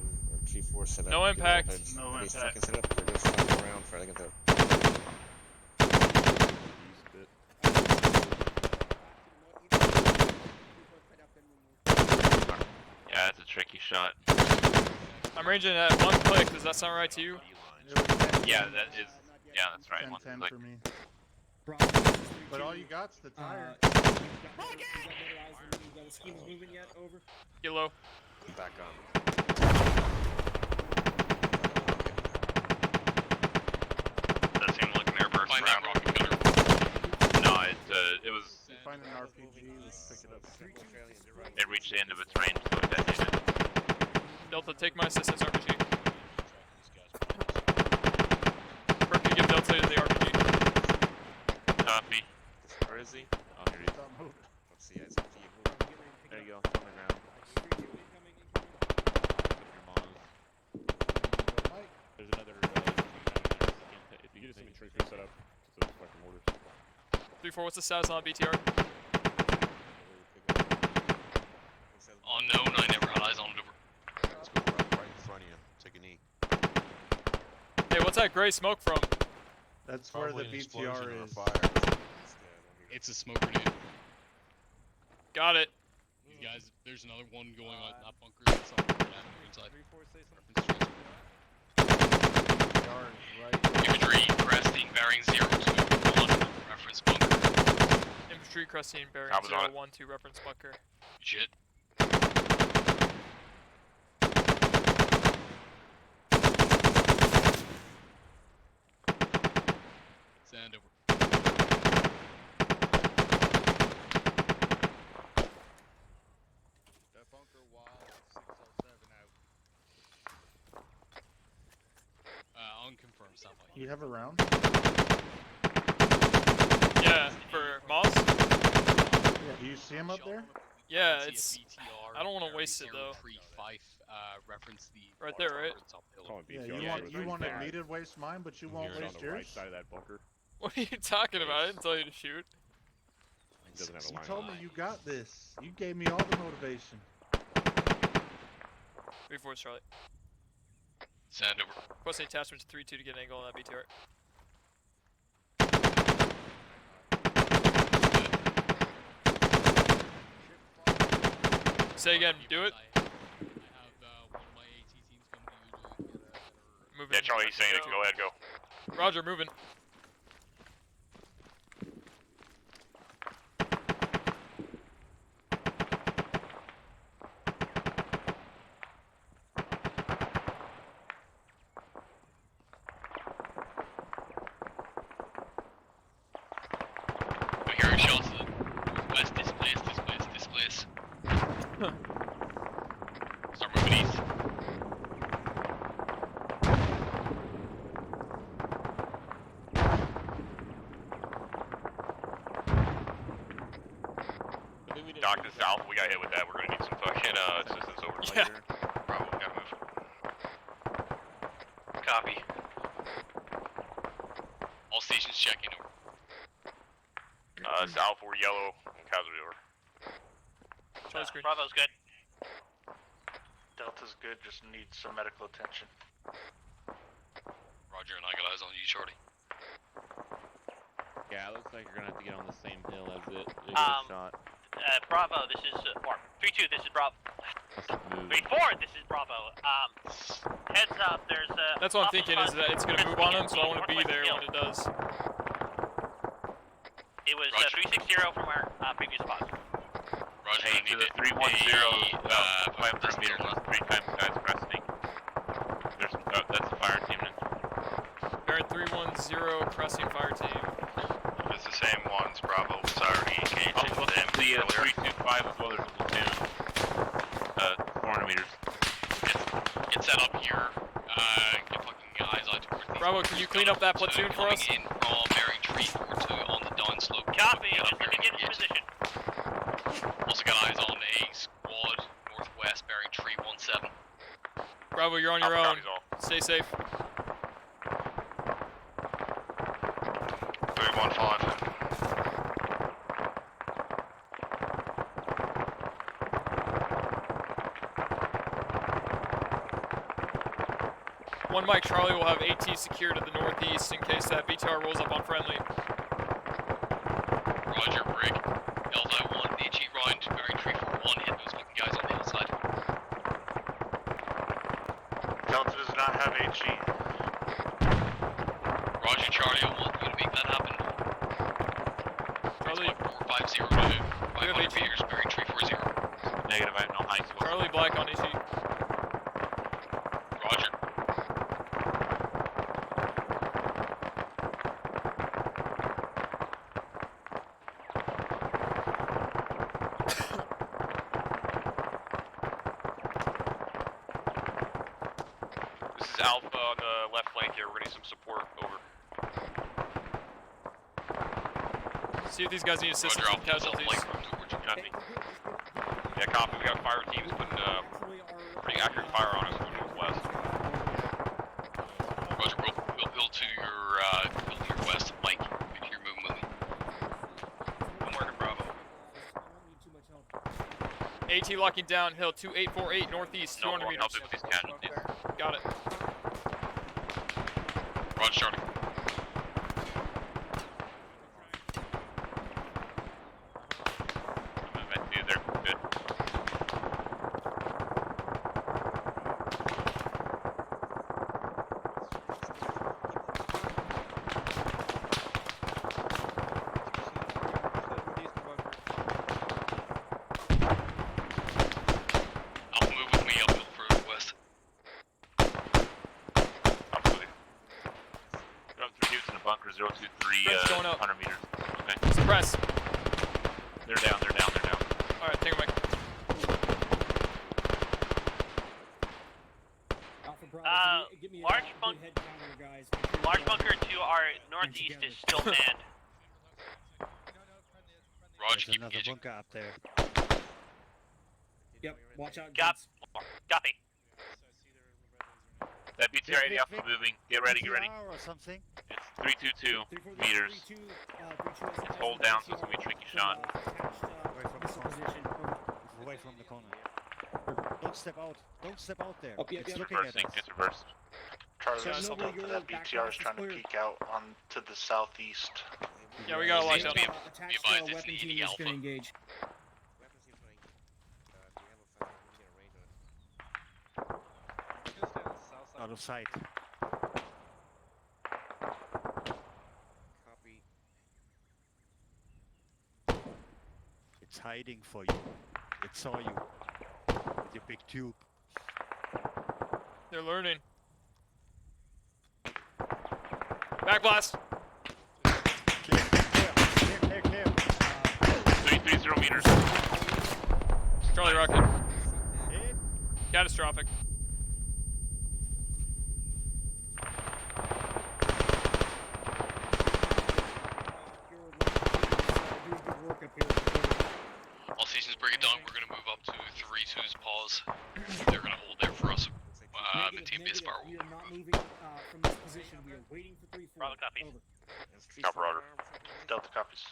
3-4 setup. No impact. No These impact. fucking setup, they're just fucking around for like a Yeah, that's a tricky shot. I'm ranging at 1 click. Does that sound right to you? Yeah, that is. Yeah, that's right. 10 One for me. Bravo. But all you got's the tire. Moving yet? Over. Get low. back on. That seemed like an airburst Find that round. rocket gunner. No, it was. Find an RPG, let's pick it up. It reached the end of its range, so it detonated. Delta, take my assistance RPG. Perky, give Delta the RPG. Copy. Where is he? Oh, here he is. Let's see, it's up to you. There you go, on the ground. There's another. If you get a infantry crew set up, so it's fucking mortars. 3-4, what's the status on BTR? Unknown, I never had eyes on it over. Let's go right in front of you. Take a knee. Hey, what's that gray smoke from? That's Probably where an the explosion or BTR a is. fire. It's a smoke grenade. Got it. These guys, there's another one going on that bunker. That's on the inside. BTR is right. Infantry cresting bearing 021 reference bunker. Infantry cresting bearing I was on it. 012 reference bunker. Shit. Sand over. That bunker wall 607 out. Unconfirmed, sound like. You have a round? Yeah, for Moss? Do you see him up there? Yeah, it's. I don't want to waste it though. Reference the Right there, right? Yeah, you want me to waste mine, but you won't Here's waste on the yours? right side of that bunker. What are you talking about? I didn't tell you to shoot. He doesn't have a You line. told me you got this. You gave me all the motivation. 3-4, Charlie. Sand over. Requesting attachment to 3-2 to get an angle on that BTR. Say again, do it. I have one of my AT teams come to you to Moving. Yeah, Charlie, he's saying it. Go ahead, go. Roger, moving. I'm hearing shots to the west, displace. Start moving east. I think we need Dock to south, we got hit with that. We're gonna need some fucking assistance over. Yeah. Bravo, we gotta move. Copy. All stations checking over. South, we're yellow. Casualty over. Bravo's good. Delta's good, just needs some medical attention. Roger, and I got eyes on you, Shorty. Yeah, it looks like you're gonna have to get on the same hill as it. They get a shot. Bravo, this is, or 3-2, this is Bravo. 3-4, this is Bravo. Heads up, there's a... That's what I'm thinking, is that it's gonna move on him, so I want to be there when it does. It was 360 from our previous spot. Roger, Hey, to the 310, 500 meters, 3 times guys cresting. There's, that's the fire team. Baron 310, cresting fire team. It's the same ones. Bravo was already engaged into them earlier. 325 as well. There's a platoon. 400 meters. Get set up here. Get fucking eyes on towards these. Bravo, can you clean up that platoon for us? In from Bearing Tree 42 on the down slope. Copy, just let me get in position. Also got eyes on a squad northwest Bearing Tree 17. Bravo, you're on your own. Stay safe. 315. One Mike Charlie will have AT secured to the northeast in case that VTR rolls up on friendly. Roger, Brig. Delta 1, HE Ryan, Bearing Tree 41, hit those fucking guys on the hillside. Delta does not have HE. Roger, Charlie, I want you to make that happen. Charlie, 450 to 500 meters, Bearing Tree 40. Negative, I have no high score. Charlie Black on AT. Roger. This is Alpha on the left flank here. We're gonna need some support. Over. See if these guys need assistance with casualties. Copy. Yeah, copy. We got fire teams putting pretty accurate fire on us from northwest. Roger, we'll build to your west, Mike. Make sure you're moving. I'm working Bravo. AT locking down hill 2848 northeast, 200 meters. Help it with these casualties. Got it. Roger, starting. There, good. Alpha, move with me uphill further west. Absolutely. Going through dudes in a bunker, 023, going up. 100 meters. Okay. Suppress. They're down, they're down, they're down. Alright, take a mic. Large bunker to our northeast is still manned. Roger, keep another engaging. bunker up there. Yep, watch out. Copy. That BTR 80 Alpha moving. Get ready, get ready. Or something. It's 322 meters. It's hold down, so it's gonna be a tricky shot. Away from the corner. Don't step out. Don't step out there. Oh, yeah, it's yeah. looking at Reversing, us. it's reversed. Charlie, So this no, Delta, your that back BTR off is is trying to clear. peek out on to the southeast. Yeah, we got a lockdown. Be Attached advised, it's weapon the team 80 is Alpha. going to engage. Out of sight. Copy. It's hiding for you. It saw you. With your big tube. They're learning. Back blast. Clear. 330 meters. Charlie Rocket. Catastrophic. All stations Communications, bring it down. We're gonna move up to 3-2's pause. They're gonna hold there for us. Maintain base firewall. We are not moving from this position. We are waiting for 3-4. Bravo copy. Over. Copper order. Delta copies.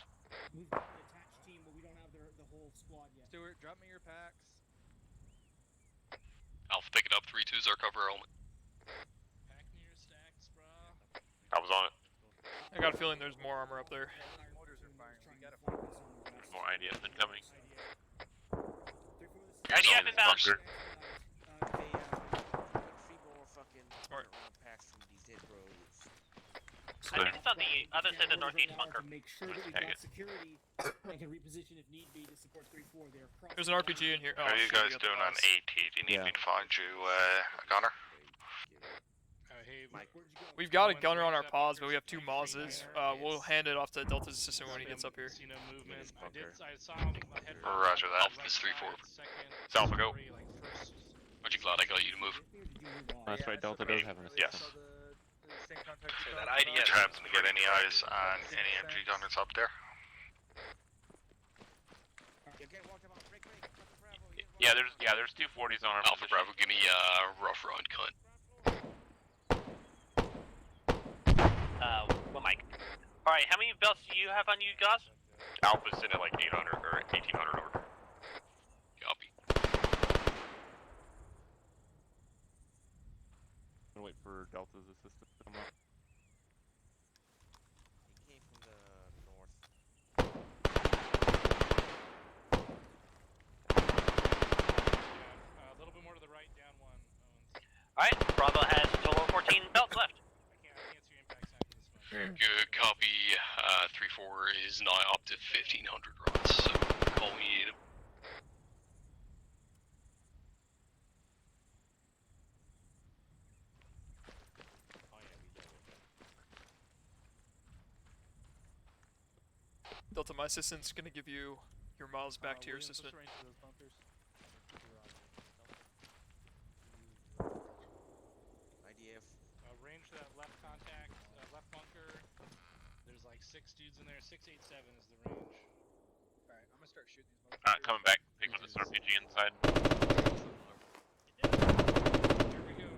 We've got the attached team, but we don't have the whole squad yet. Stuart, drop me your packs. Alpha, pick it up. 3-2's our cover element. Pack me your stacks, bro. I was on it. I got a feeling there's more armor up there. Motors are firing. We gotta focus on the west. More IDF incoming. IDF inbound. Three more fucking round packs from these dead roads. I think it's on the other side of the northeast bunker. Make sure that we've got security and can reposition if need be to support 3-4. They are There's an RPG in here. Oh, How are you shit, guys we got doing the on pause. AT? Do you need me to find you a gunner? Hey, Mike, where'd you go? We've got a gunner on our pause, but we have 2 Mozes. We'll hand it off to Delta's assistant when he gets up here. See no movement. I saw him head for Roger that. Alpha, this 3-4. Alpha, go. Aren't you glad I got you to move? That's right, Delta does have an assist. Yes. That IDF. Did you happen to get any eyes on any MG gunners up there? Yeah, there's 240s on our Alpha Bravo, give me a rough round cunt. Well, Mike. Alright, how many belts do you have on you, guys? Alpha's sitting at like 800 or 1800 over. Copy. I'm gonna wait for Delta's assistant to come up. He came from the north. A little bit more to the right, down one. Alright, Bravo has a total of 14 belts left. I can't see your impacts after this one. Good copy. 3-4 is now up to 1500 rods, so call me need him. Delta, my assistant's gonna give you your miles back to your assistant. IDF. Range to that left contact, left bunker. There's like 6 dudes in there. 687 is the range. Alright, I'm gonna start shooting these motherfuckers. Coming back, pick up this RPG inside. Here we go.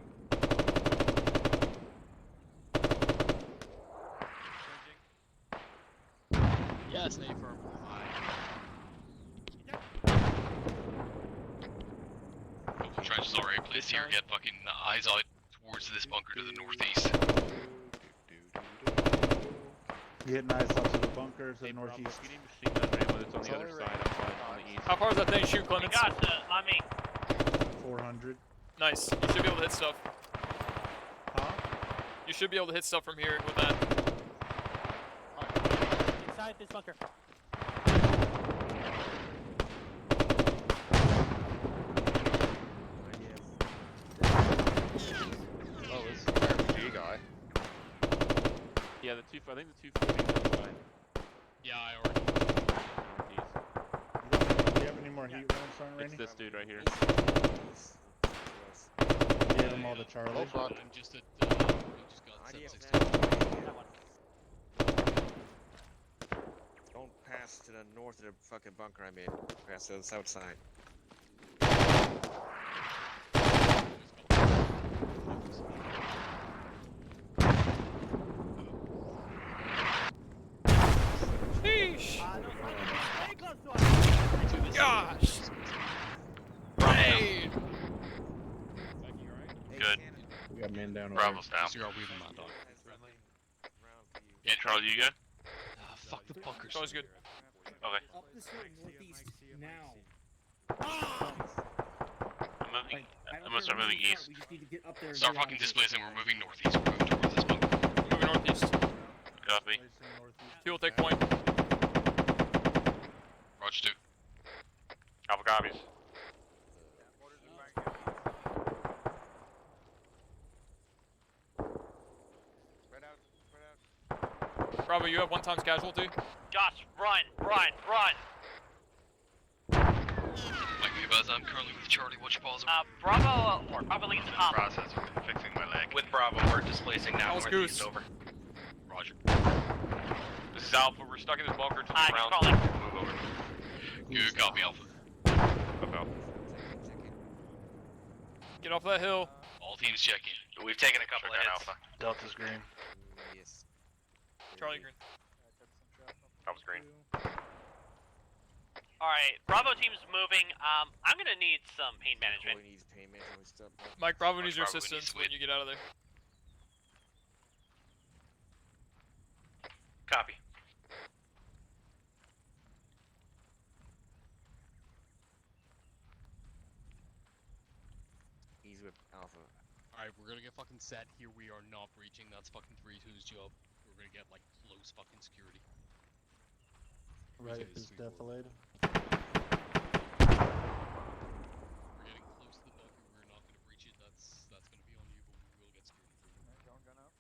Yes, A firm. Open trenches already placed here. Get fucking eyes out towards this bunker to the northeast. You hitting eyes up to the bunker to the northeast. You need machine gun ammo that's on the other side, on the east. How far does that thing shoot, You Clemens? got on me. 400. Nice. You should be able to hit stuff. Huh? You should be able to hit stuff from here with that. Inside this bunker. Oh, this is the RPG guy. Yeah, I think the 240 is fine. Yeah, I already. Northeast. Do you have any more heat rounds on, Randy? It's this dude right here. Give them all to Charlie. I'm just at, we just got 760. Don't pass to the north of the fucking bunker I'm in. Pass to the south side. Sheesh! Gosh! Raid! Good. We got men down over. Bravo's down. Zero, we have a man dog. Yeah, Charlie, you good? Fuck the bunkers. Always good. Okay. Up this hill northeast now. I'm gonna start moving east. We just need to get up there. and Start get fucking out of here. displacing. We're moving northeast. We're moving towards this bunker. Moving northeast. Copy. Two will take point. Roger 2. Alpha copies. Spread out. Bravo, you have 1 times casualty. Josh, run! Like me, Buzz, I'm currently with Charlie. What's your pause? Bravo, or Bravo leads the hop. Process of fixing my leg. With Bravo, we're displacing now. All's goose. Over. Roger. This is Alpha. We're stuck in this bunker. Just Just around. calling. Move over. Good copy, Alpha. About. Get off that hill. All teams check in. We've taken a couple of hits. Alpha. Delta's green. Yes. Charlie green. I was green. Alright, Bravo team's moving. I'm gonna need some pain management. Needs pain management stuff. Mike, Bravo needs your assistance when you get out of there. Copy. He's with Alpha. Alright, we're gonna get fucking set. Here we are not breaching. That's fucking 3-2's job. We're gonna get like close fucking security. Right, is deflated. We're getting close to the bunker. We're not gonna breach it. That's gonna be on you, but we will get security through. Going gun up.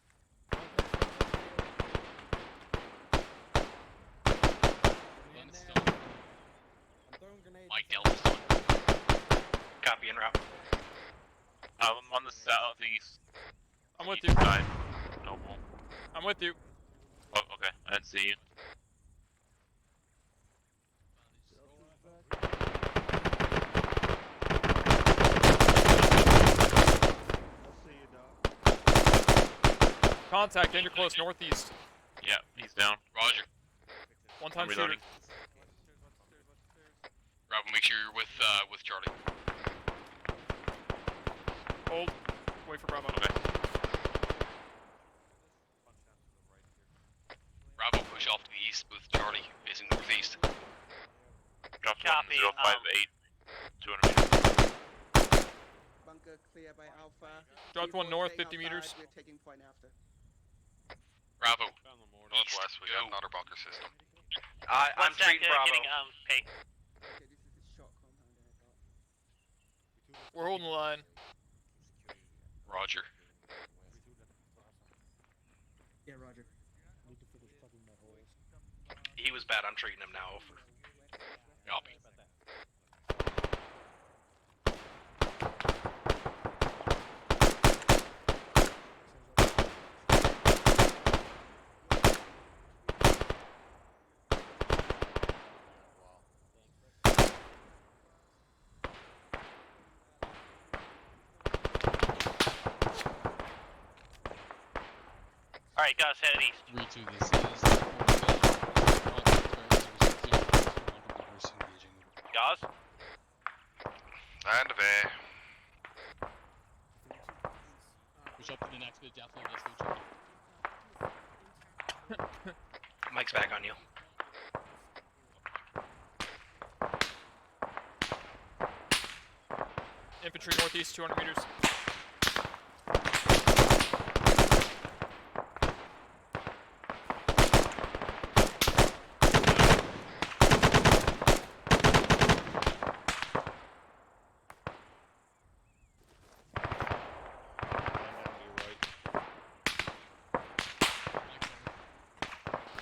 Gun's done. I'm throwing grenades. Mike Delta's done. Copy en route. I'm on the southeast. I'm with you. Side. Noble. I'm with you. Oh, okay. I didn't see you. Contact, danger close, northeast. Yeah, he's down. Roger. One time I'm shooter. reloading. Bravo, make sure you're with Charlie. Hold. Wait for Bravo. Okay. Bravo, push off to the east with Charlie, facing northeast. Dropped Copy, 1058. 200 meters. Bunker clear by Alpha. Dropped one north, 50 meters. We're taking point after. Bravo. Northwest, we got another bunker system. I'm I'm treating Bravo. getting, pay. Okay, this is a short compound that I got. We're holding the line. Roger. Yeah, Roger. Need to finish plugging my holes. He was bad, I'm treating him now. Over. Copy. Alright, guys, head east. 3-2, this is Guys? And away. push up to the next bit, definitely. Let's go, Charlie. Mike's back on you. Infantry northeast, 200 meters.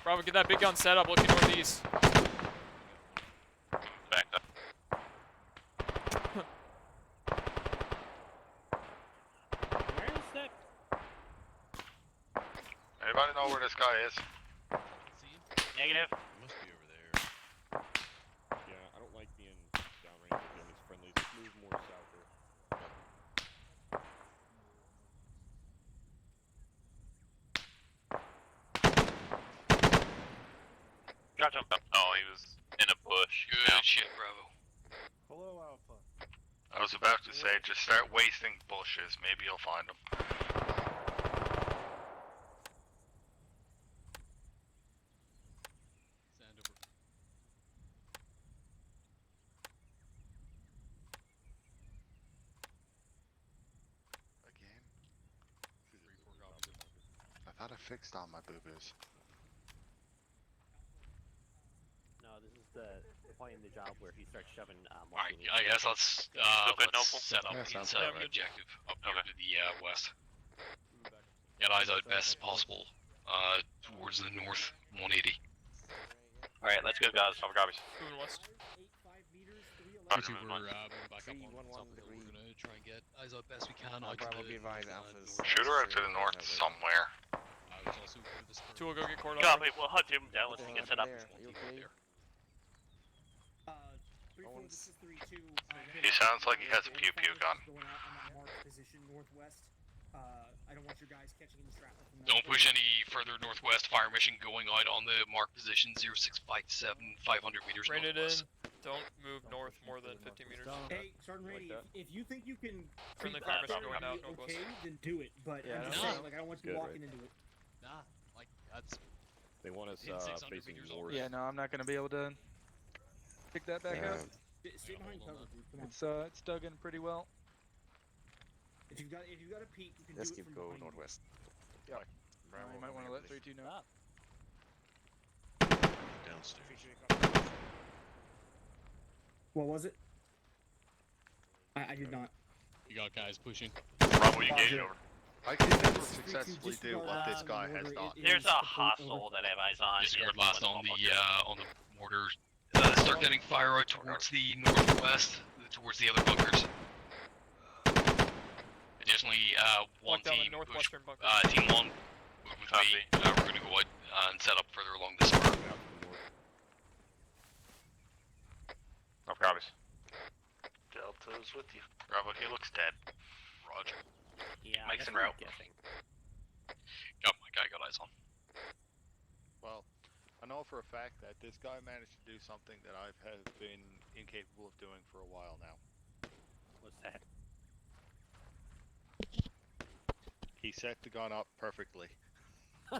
Bravo, get that big gun set up, looking northeast. Back up. Where is that? Anybody know where this guy is? Negative. Must be over there. Yeah, I don't like being downrange with enemies friendly. Just move more south there. Dropped him. Oh, he was in a bush. Good shit, Bravo. Hello, Alpha. I was about to say, just start wasting bushes. Maybe you'll find him. Sand over. Again? 3-4 copy. I thought I fixed all my boo-boos. No, this is the point in the job where he starts shoving Alright, multi-meter. I guess let's set up Yeah, sounds inside about the right. objective up here to the west. Get eyes out best possible towards the north 180. Alright, let's go, guys. Cover copies. Moving west. 3-2, we're moving back up on top of the hill. We're gonna try and get eyes out best we can. Out to Bravo, the be advised, north, Alpha's north. Shoot her out to the north somewhere. There's also to the spur. Two will go get Cordon. Copy, we'll hunt him down once he gets set up. Are you okay? drones. He sounds like he has a pew pew gun. Going out on that marked position northwest. I don't want your guys catching any shrapnel from that. Don't push any further northwest. Fire mission going out on the marked position 0657, 500 meters Rein it northwest. in. Don't move north more than 15 meters. Hey, Sergeant Rady, if you think you can Friendly creep fire up mission there going and out be northwest. okay, then do it. But Yeah, I'm just saying, like, I don't want you Good, walking right? into it. Nah, like that's. They want us In 600 facing meters north. Yeah, no, I'm not gonna be able to pick that back up. Stay behind cover, dude. Come on. It's dug in pretty well. If you've got a peek, you can Let's do it keep from going behind. northwest. Yeah. You might want to let 3-2 know. Downstairs. What was it? I did not. You got guys pushing. Bravo, you engaged over. I can never successfully do what this guy has done. There's a hostile that I have eyes on. Disregard last on the mortar. Start getting fire out towards the northwest, towards the other bunkers. Additionally, one Walk down the team push, northwestern bunker. team 1 move with me. We're gonna go out and set up further along this spur. No copies. Delta's with you. Bravo, he looks dead. Roger. Yeah, Mike's that's en what I'm route. guessing. Got my guy, got eyes on. Well, I know for a fact that this guy managed to do something that I have been incapable of doing for a while now. What's that? He set the gun up perfectly. I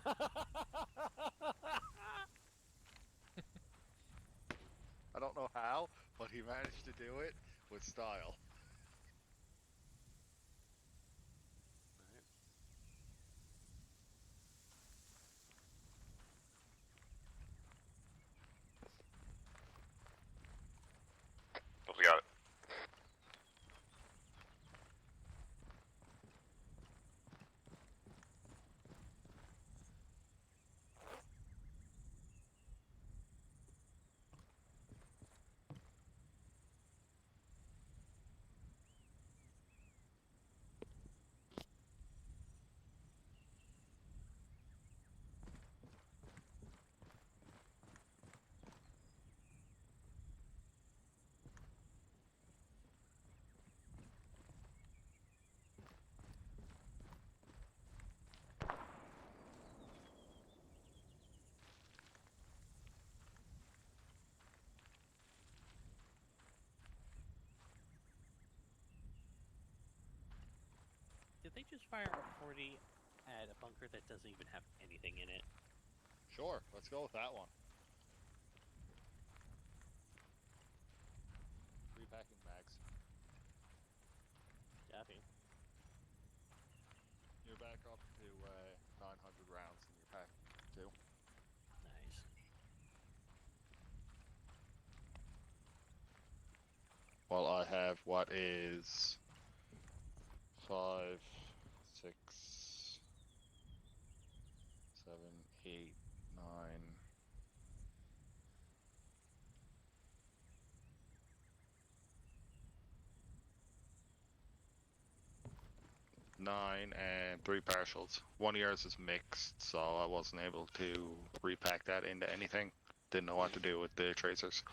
don't know how, but he managed to do it with style. We got it. Did they just fire a 40 at a bunker that doesn't even have anything in it? Sure, let's go with that one. Repacking mags. Copy. You're back up to 900 rounds in your pack, too. Nice. Well, I have what is 5, 6, 7, 8, 9, and 3 partials. One of yours is mixed, so I wasn't able to repack that into anything. Didn't know what to do with the tracers.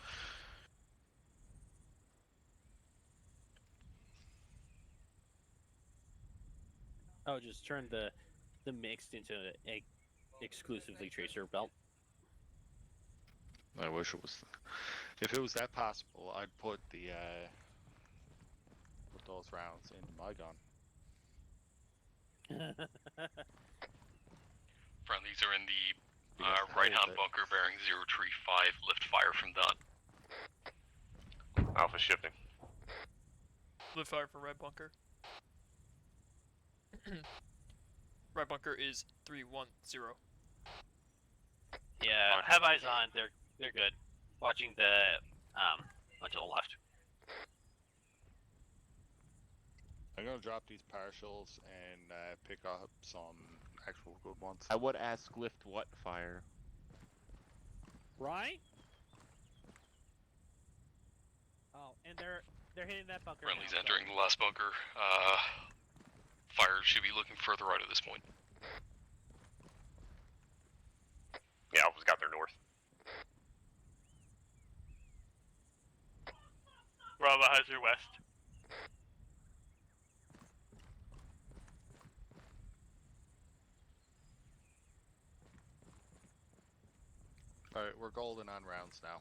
Oh, just turn the mixed into a exclusively tracer belt. I wish it was. If it was that possible, I'd put the put those rounds in my gun. Friendlies are in the right-hand bunker bearing 035. Lift fire from that. Alpha shifting. Lift fire for red bunker. Red bunker is 310. Yeah, have eyes on. They're good. Watching the onto the left. I'm gonna drop these partials and pick up some actual good ones. I would ask lift what fire? Right? Oh, and they're hitting that bunker. Friendlies now, entering the last bunker. Fire should be looking further out at this point. Yeah, Alpha's got their north. Bravo has your west. Alright, we're golden on rounds now.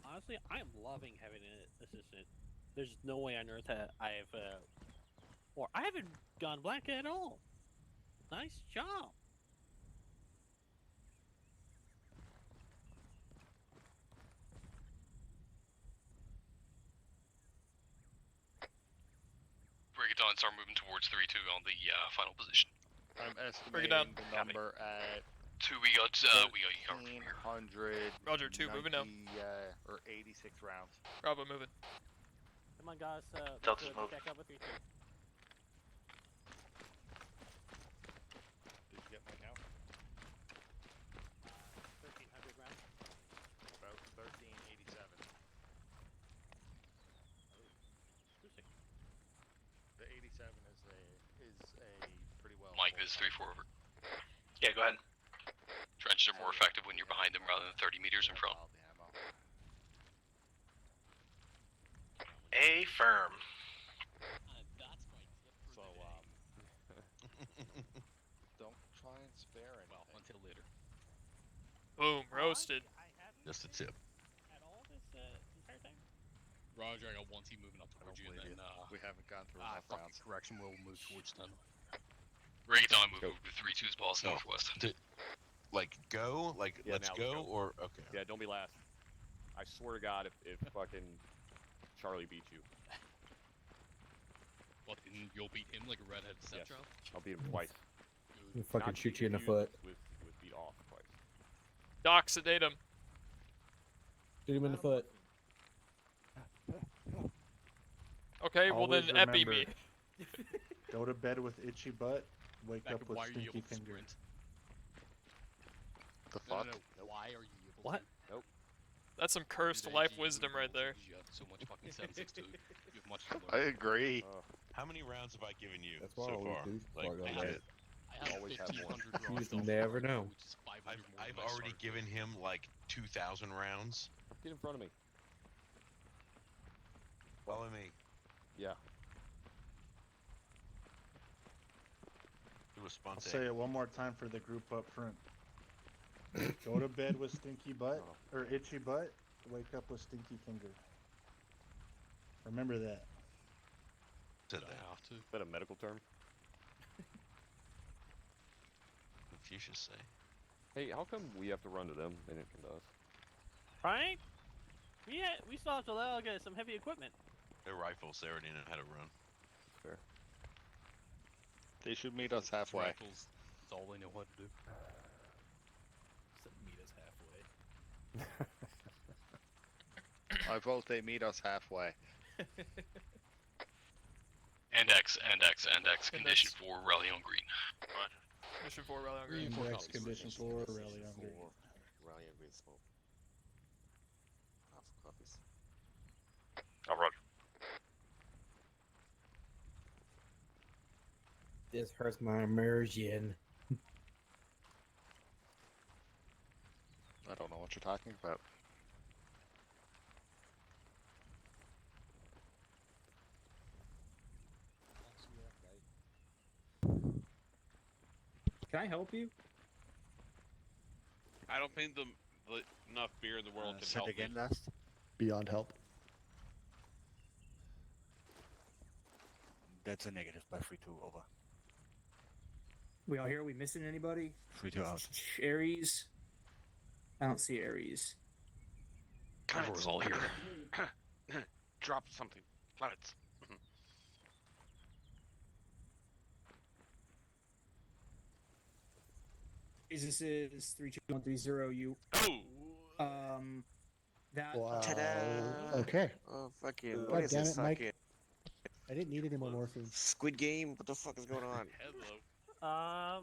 Honestly, I am loving having an assistant. There's no way on earth that I have, or I haven't gone black at all. Nice job. Break it down and start moving towards 3-2 on the final position. I'm Break it down. estimating the number at 2, we got you covered from here. 100. Roger, 2, moving down. Or 86 rounds. Bravo, moving. Come on, guys. Delta's let's move. back up with 3-2. Did you get my count? 1,300 rounds. About 1387. The 87 is a pretty well. Mike, this is 3-4 over. Yeah, go ahead. Trenches are more effective when you're behind them rather than 30 meters in front. A firm. So, don't try and spare anything. Well, until later. Boom, roasted. Just a tip. At all this entire time? Roger, I got one team moving up towards you, and then We haven't gone through enough rounds. correction, we'll move towards 10. Break it down, move to 3-2's boss No. northwest. Like go, like Yeah, let's now go, let's go. or okay. Yeah, don't be last. I swear to God, if fucking Charlie beats you, What, and you'll beat him like a redheaded yes, stepchild? I'll beat him twice. He'll fucking Not shoot you in the confused foot. With beat off twice. Doc, sedate him. Shoot him in the foot. Okay, well then Always epi me. remember. Go to bed with itchy butt. Wake Back up up, with why are you stinky able to finger. sprint? The No, fuck? no, no. Why are you able What? to? Nope. That's some cursed Dude, life AG, wisdom you right there. You have so much fucking 7.62. You have much to I learn. agree. How many rounds have I given you That's why I so always far? do Like before I go to legit. bed. I have Always have 1,500 You rounds. just never know. Which is 500 more I've than I already started. given him like 2,000 rounds. Get in front of me. Follow me. Yeah. Do a I'll sponte. say it one more time for the group up front. Go to bed with stinky butt or itchy butt. Wake up with stinky finger. Remember that. Said I that. have to. Is that a medical term? Confucius say. Hey, how come we have to run to them? They didn't come to us. Right? We still have to get some heavy equipment. They're rifles. They already know how to run. Fair. They should meet us halfway. Rifles. That's all they know how to do. Except meet us halfway. I vote they meet us halfway. Index, condition 4, rally on green. Mission 4, rally on green. Index condition 4, rally on green. Rally on green smoke. Half copies. I'll run. This hurts my immersion. I don't know what you're talking about. Can I help you? I don't think the enough beer in the world can Say help it again, me. last. Beyond help. That's a negative by 3-2 over. We all here? We missing anybody? 3-2 out. Aries. I don't see Aries. Convoy's all here. Drop something. Planets. This is 32130. You. That. Wow. Ta-da! Okay. Oh, fucking. God What is damn this it, Mike. fucking I didn't need any more morphine. Squid Game? What the fuck is going on? Hello.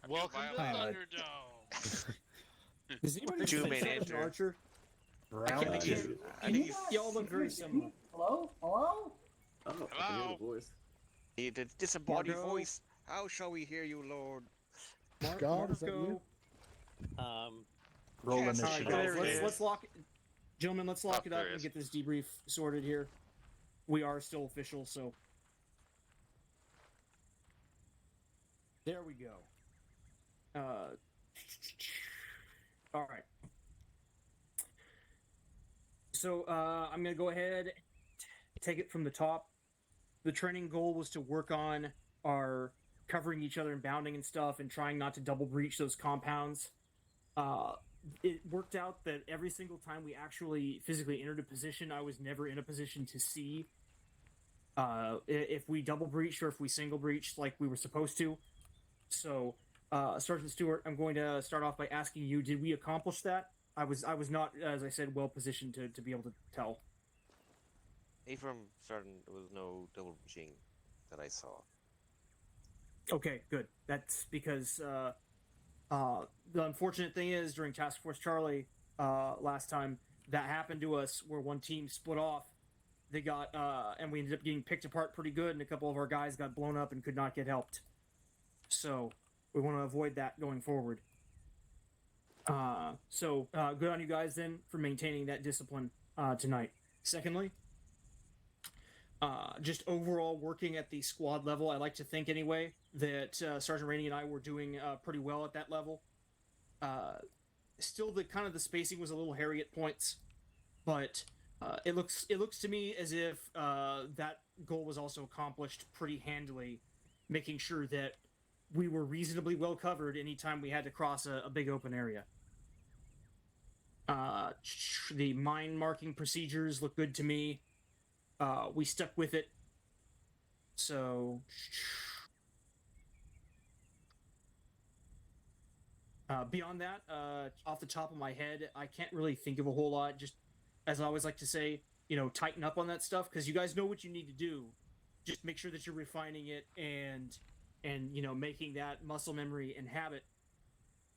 Welcome to Hi. Thunderdome. Does anybody Two think man Sergeant enter. Archer? Round I two. think he's Y'all look very similar. Hello? Hello? I don't know if I can hear the voice. the disembodied Marco. voice. How shall we hear you, Lord? God, is that Marco. you? Um, Roll Yes. All right, initiative. guys, let's lock. Gentlemen, let's lock it up there and is. get this debrief sorted here. We are still official, so. There we go. All right. So I'm going to go ahead and take it from the top. The training goal was to work on our covering each other and bounding and stuff and trying not to double breach those compounds. It worked out that every single time we actually physically entered a position, I was never in a position to see if we double breached or if we single breached like we were supposed to. So, Sergeant Stewart, I'm going to start off by asking you: did we accomplish that? I was not, as I said, well positioned to be able to tell. From Sergeant, there was no double breaching that I saw. Okay, good. That's because the unfortunate thing is during Task Force Charlie last time that happened to us, where one team split off. They got and we ended up getting picked apart pretty good, and a couple of our guys got blown up and could not get helped. So we want to avoid that going forward. So good on you guys then for maintaining that discipline tonight. Secondly, just overall working at the squad level, I like to think anyway that Sergeant Rainey and I were doing pretty well at that level. Still, the spacing was a little hairy at points, but it looks to me as if that goal was also accomplished pretty handily, making sure that we were reasonably well covered anytime we had to cross a big open area. The mine marking procedures look good to me. We stuck with it. So beyond that, off the top of my head, I can't really think of a whole lot. Just as I always like to say, tighten up on that stuff because you guys know what you need to do. Just make sure that you're refining it and making that muscle memory and habit,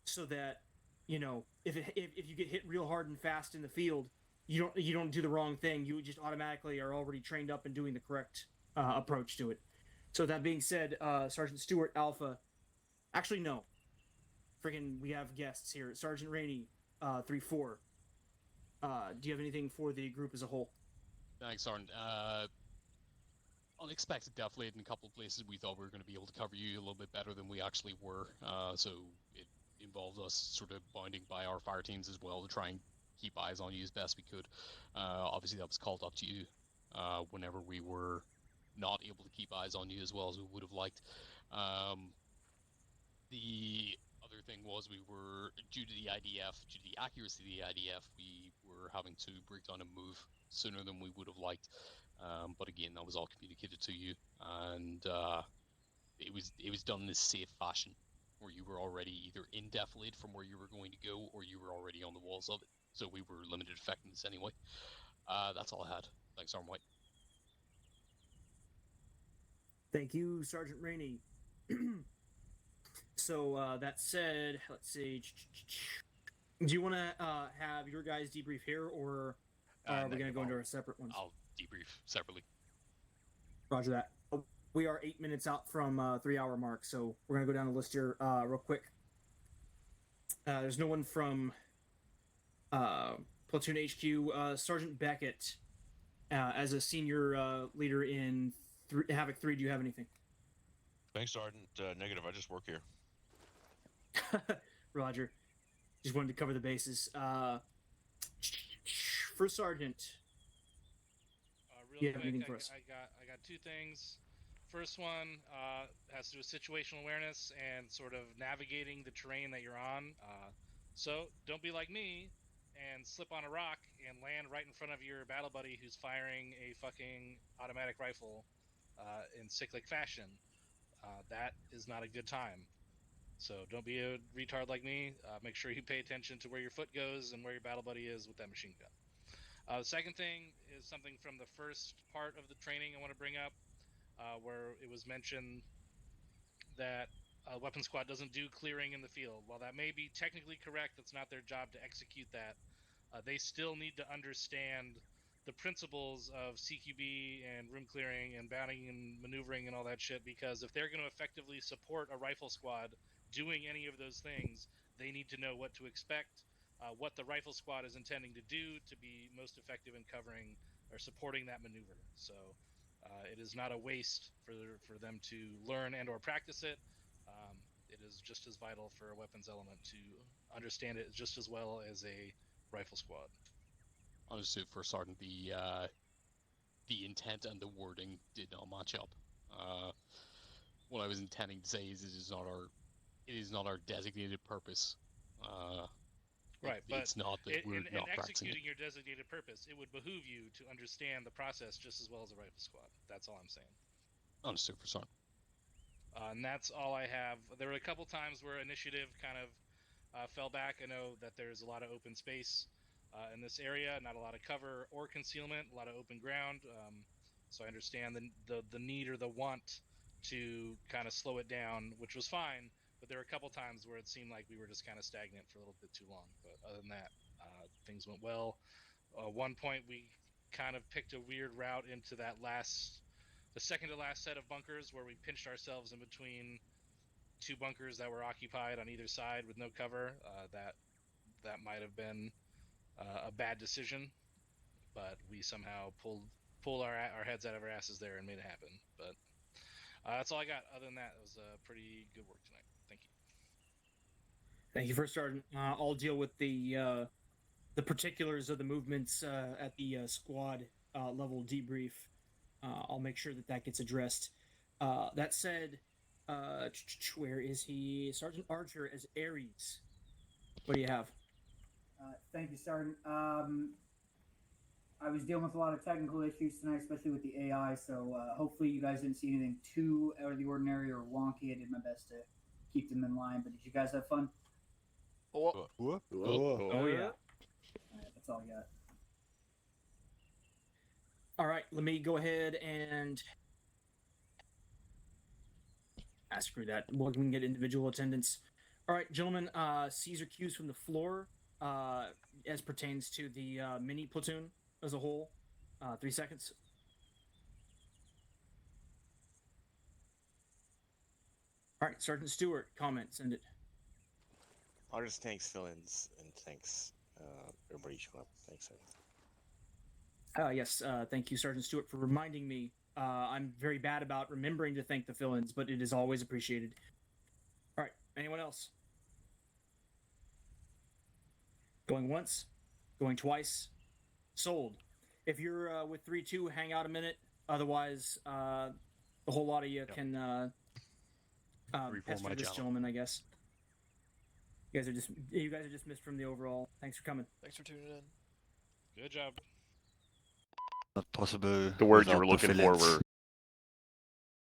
so that if you get hit real hard and fast in the field, you don't do the wrong thing. You just automatically are already trained up and doing the correct approach to it. So that being said, Sergeant Stewart Alpha, actually no, freaking we have guests here. Sergeant Rainey, 3-4. Do you have anything for the group as a whole? Thanks, Sergeant. Unexpected deflate in a couple of places. We thought we were going to be able to cover you a little bit better than we actually were. So it involved us sort of binding by our fire teams as well to try and keep eyes on you as best we could. Obviously, that was called up to you whenever we were not able to keep eyes on you as well as we would have liked. The other thing was we were, due to the accuracy of the IDF, we were having to break down and move sooner than we would have liked. But again, that was all communicated to you, and it was done in this safe fashion, where you were already either in defilade from where you were going to go, or you were already on the walls of it. So we were limited effectiveness anyway. That's all I had. Thanks, Sergeant White. Thank you, Sergeant Rainey. So that said, let's see. Do you want to have your guys debrief here, or are we going to go into our separate ones? I'll debrief separately. Roger that. We are 8 minutes out from 3-hour mark, so we're going to go down the list here real quick. There's no one from Platoon HQ. Sergeant Beckett, as a senior leader in Havoc 3, do you have anything? Thanks, Sergeant. Negative. I just work here. Roger. Just wanted to cover the bases. First Sergeant. Real quick, I got two things. First one has to do with situational awareness and sort of navigating the terrain that you're on. So don't be like me and slip on a rock and land right in front of your battle buddy who's firing a fucking automatic rifle in cyclic fashion. That is not a good time. So don't be a retard like me. Make sure you pay attention to where your foot goes and where your battle buddy is with that machine gun. The second thing is something from the first part of the training I want to bring up, where it was mentioned that Weapon Squad doesn't do clearing in the field. While that may be technically correct, it's not their job to execute that. They still need to understand the principles of CQB and room clearing and bounding and maneuvering and all that shit, because if they're going to effectively support a rifle squad doing any of those things, they need to know what to expect. what the rifle squad is intending to do to be most effective in covering or supporting that maneuver. So it is not a waste for them to learn and or practice it. It is just as vital for a weapons element to understand it just as well as a rifle squad. Understood, First Sergeant. The intent and the wording did not match up. What I was intending to say is it is not our designated purpose. Right, but it's not that we're in not practicing executing your designated purpose, it would behoove you to understand the process just as well as a rifle squad. That's all I'm saying. Understood, First Sergeant. And that's all I have. There were a couple times where initiative kind of fell back. I know that there's a lot of open space in this area, not a lot of cover or concealment, a lot of open ground. So I understand the need or the want to kind of slow it down, which was fine. But there were a couple times where it seemed like we were just kind of stagnant for a little bit too long. But other than that, things went well. One point we kind of picked a weird route into that the second to last set of bunkers where we pinched ourselves in between two bunkers that were occupied on either side with no cover. That might have been a bad decision, but we somehow pulled our heads out of our asses there and made it happen. But that's all I got. Other than that, it was pretty good work tonight. Thank you. Thank you, First Sergeant. I'll deal with the particulars of the movements at the squad level debrief. I'll make sure that gets addressed. That said, where is he? Sergeant Archer as Ares. What do you have? Thank you, Sergeant. I was dealing with a lot of technical issues tonight, especially with the AI, so hopefully you guys didn't see anything too out of the ordinary or wonky. I did my best to keep them in line, but did you guys have fun? Oh yeah. That's all I got. All right, let me go ahead and screw that. We can get individual attendance. All right, gentlemen, Caesar cues from the floor as pertains to the mini platoon as a whole. 3 seconds. All right, Sergeant Stewart, comment, send it. Artist thanks fill-ins and thanks everybody showing up. Thanks, everyone. Yes, thank you, Sergeant Stewart, for reminding me. I'm very bad about remembering to thank the fill-ins, but it is always appreciated. All right, anyone else? Going once, going twice, sold. If you're with 3-2, hang out a minute. Otherwise, the whole lot of you can pester this gentleman, I guess. You guys are dismissed from the overall. Thanks for coming. Thanks for tuning in. Good job. Not possible. The words you without were looking for fill-ins. were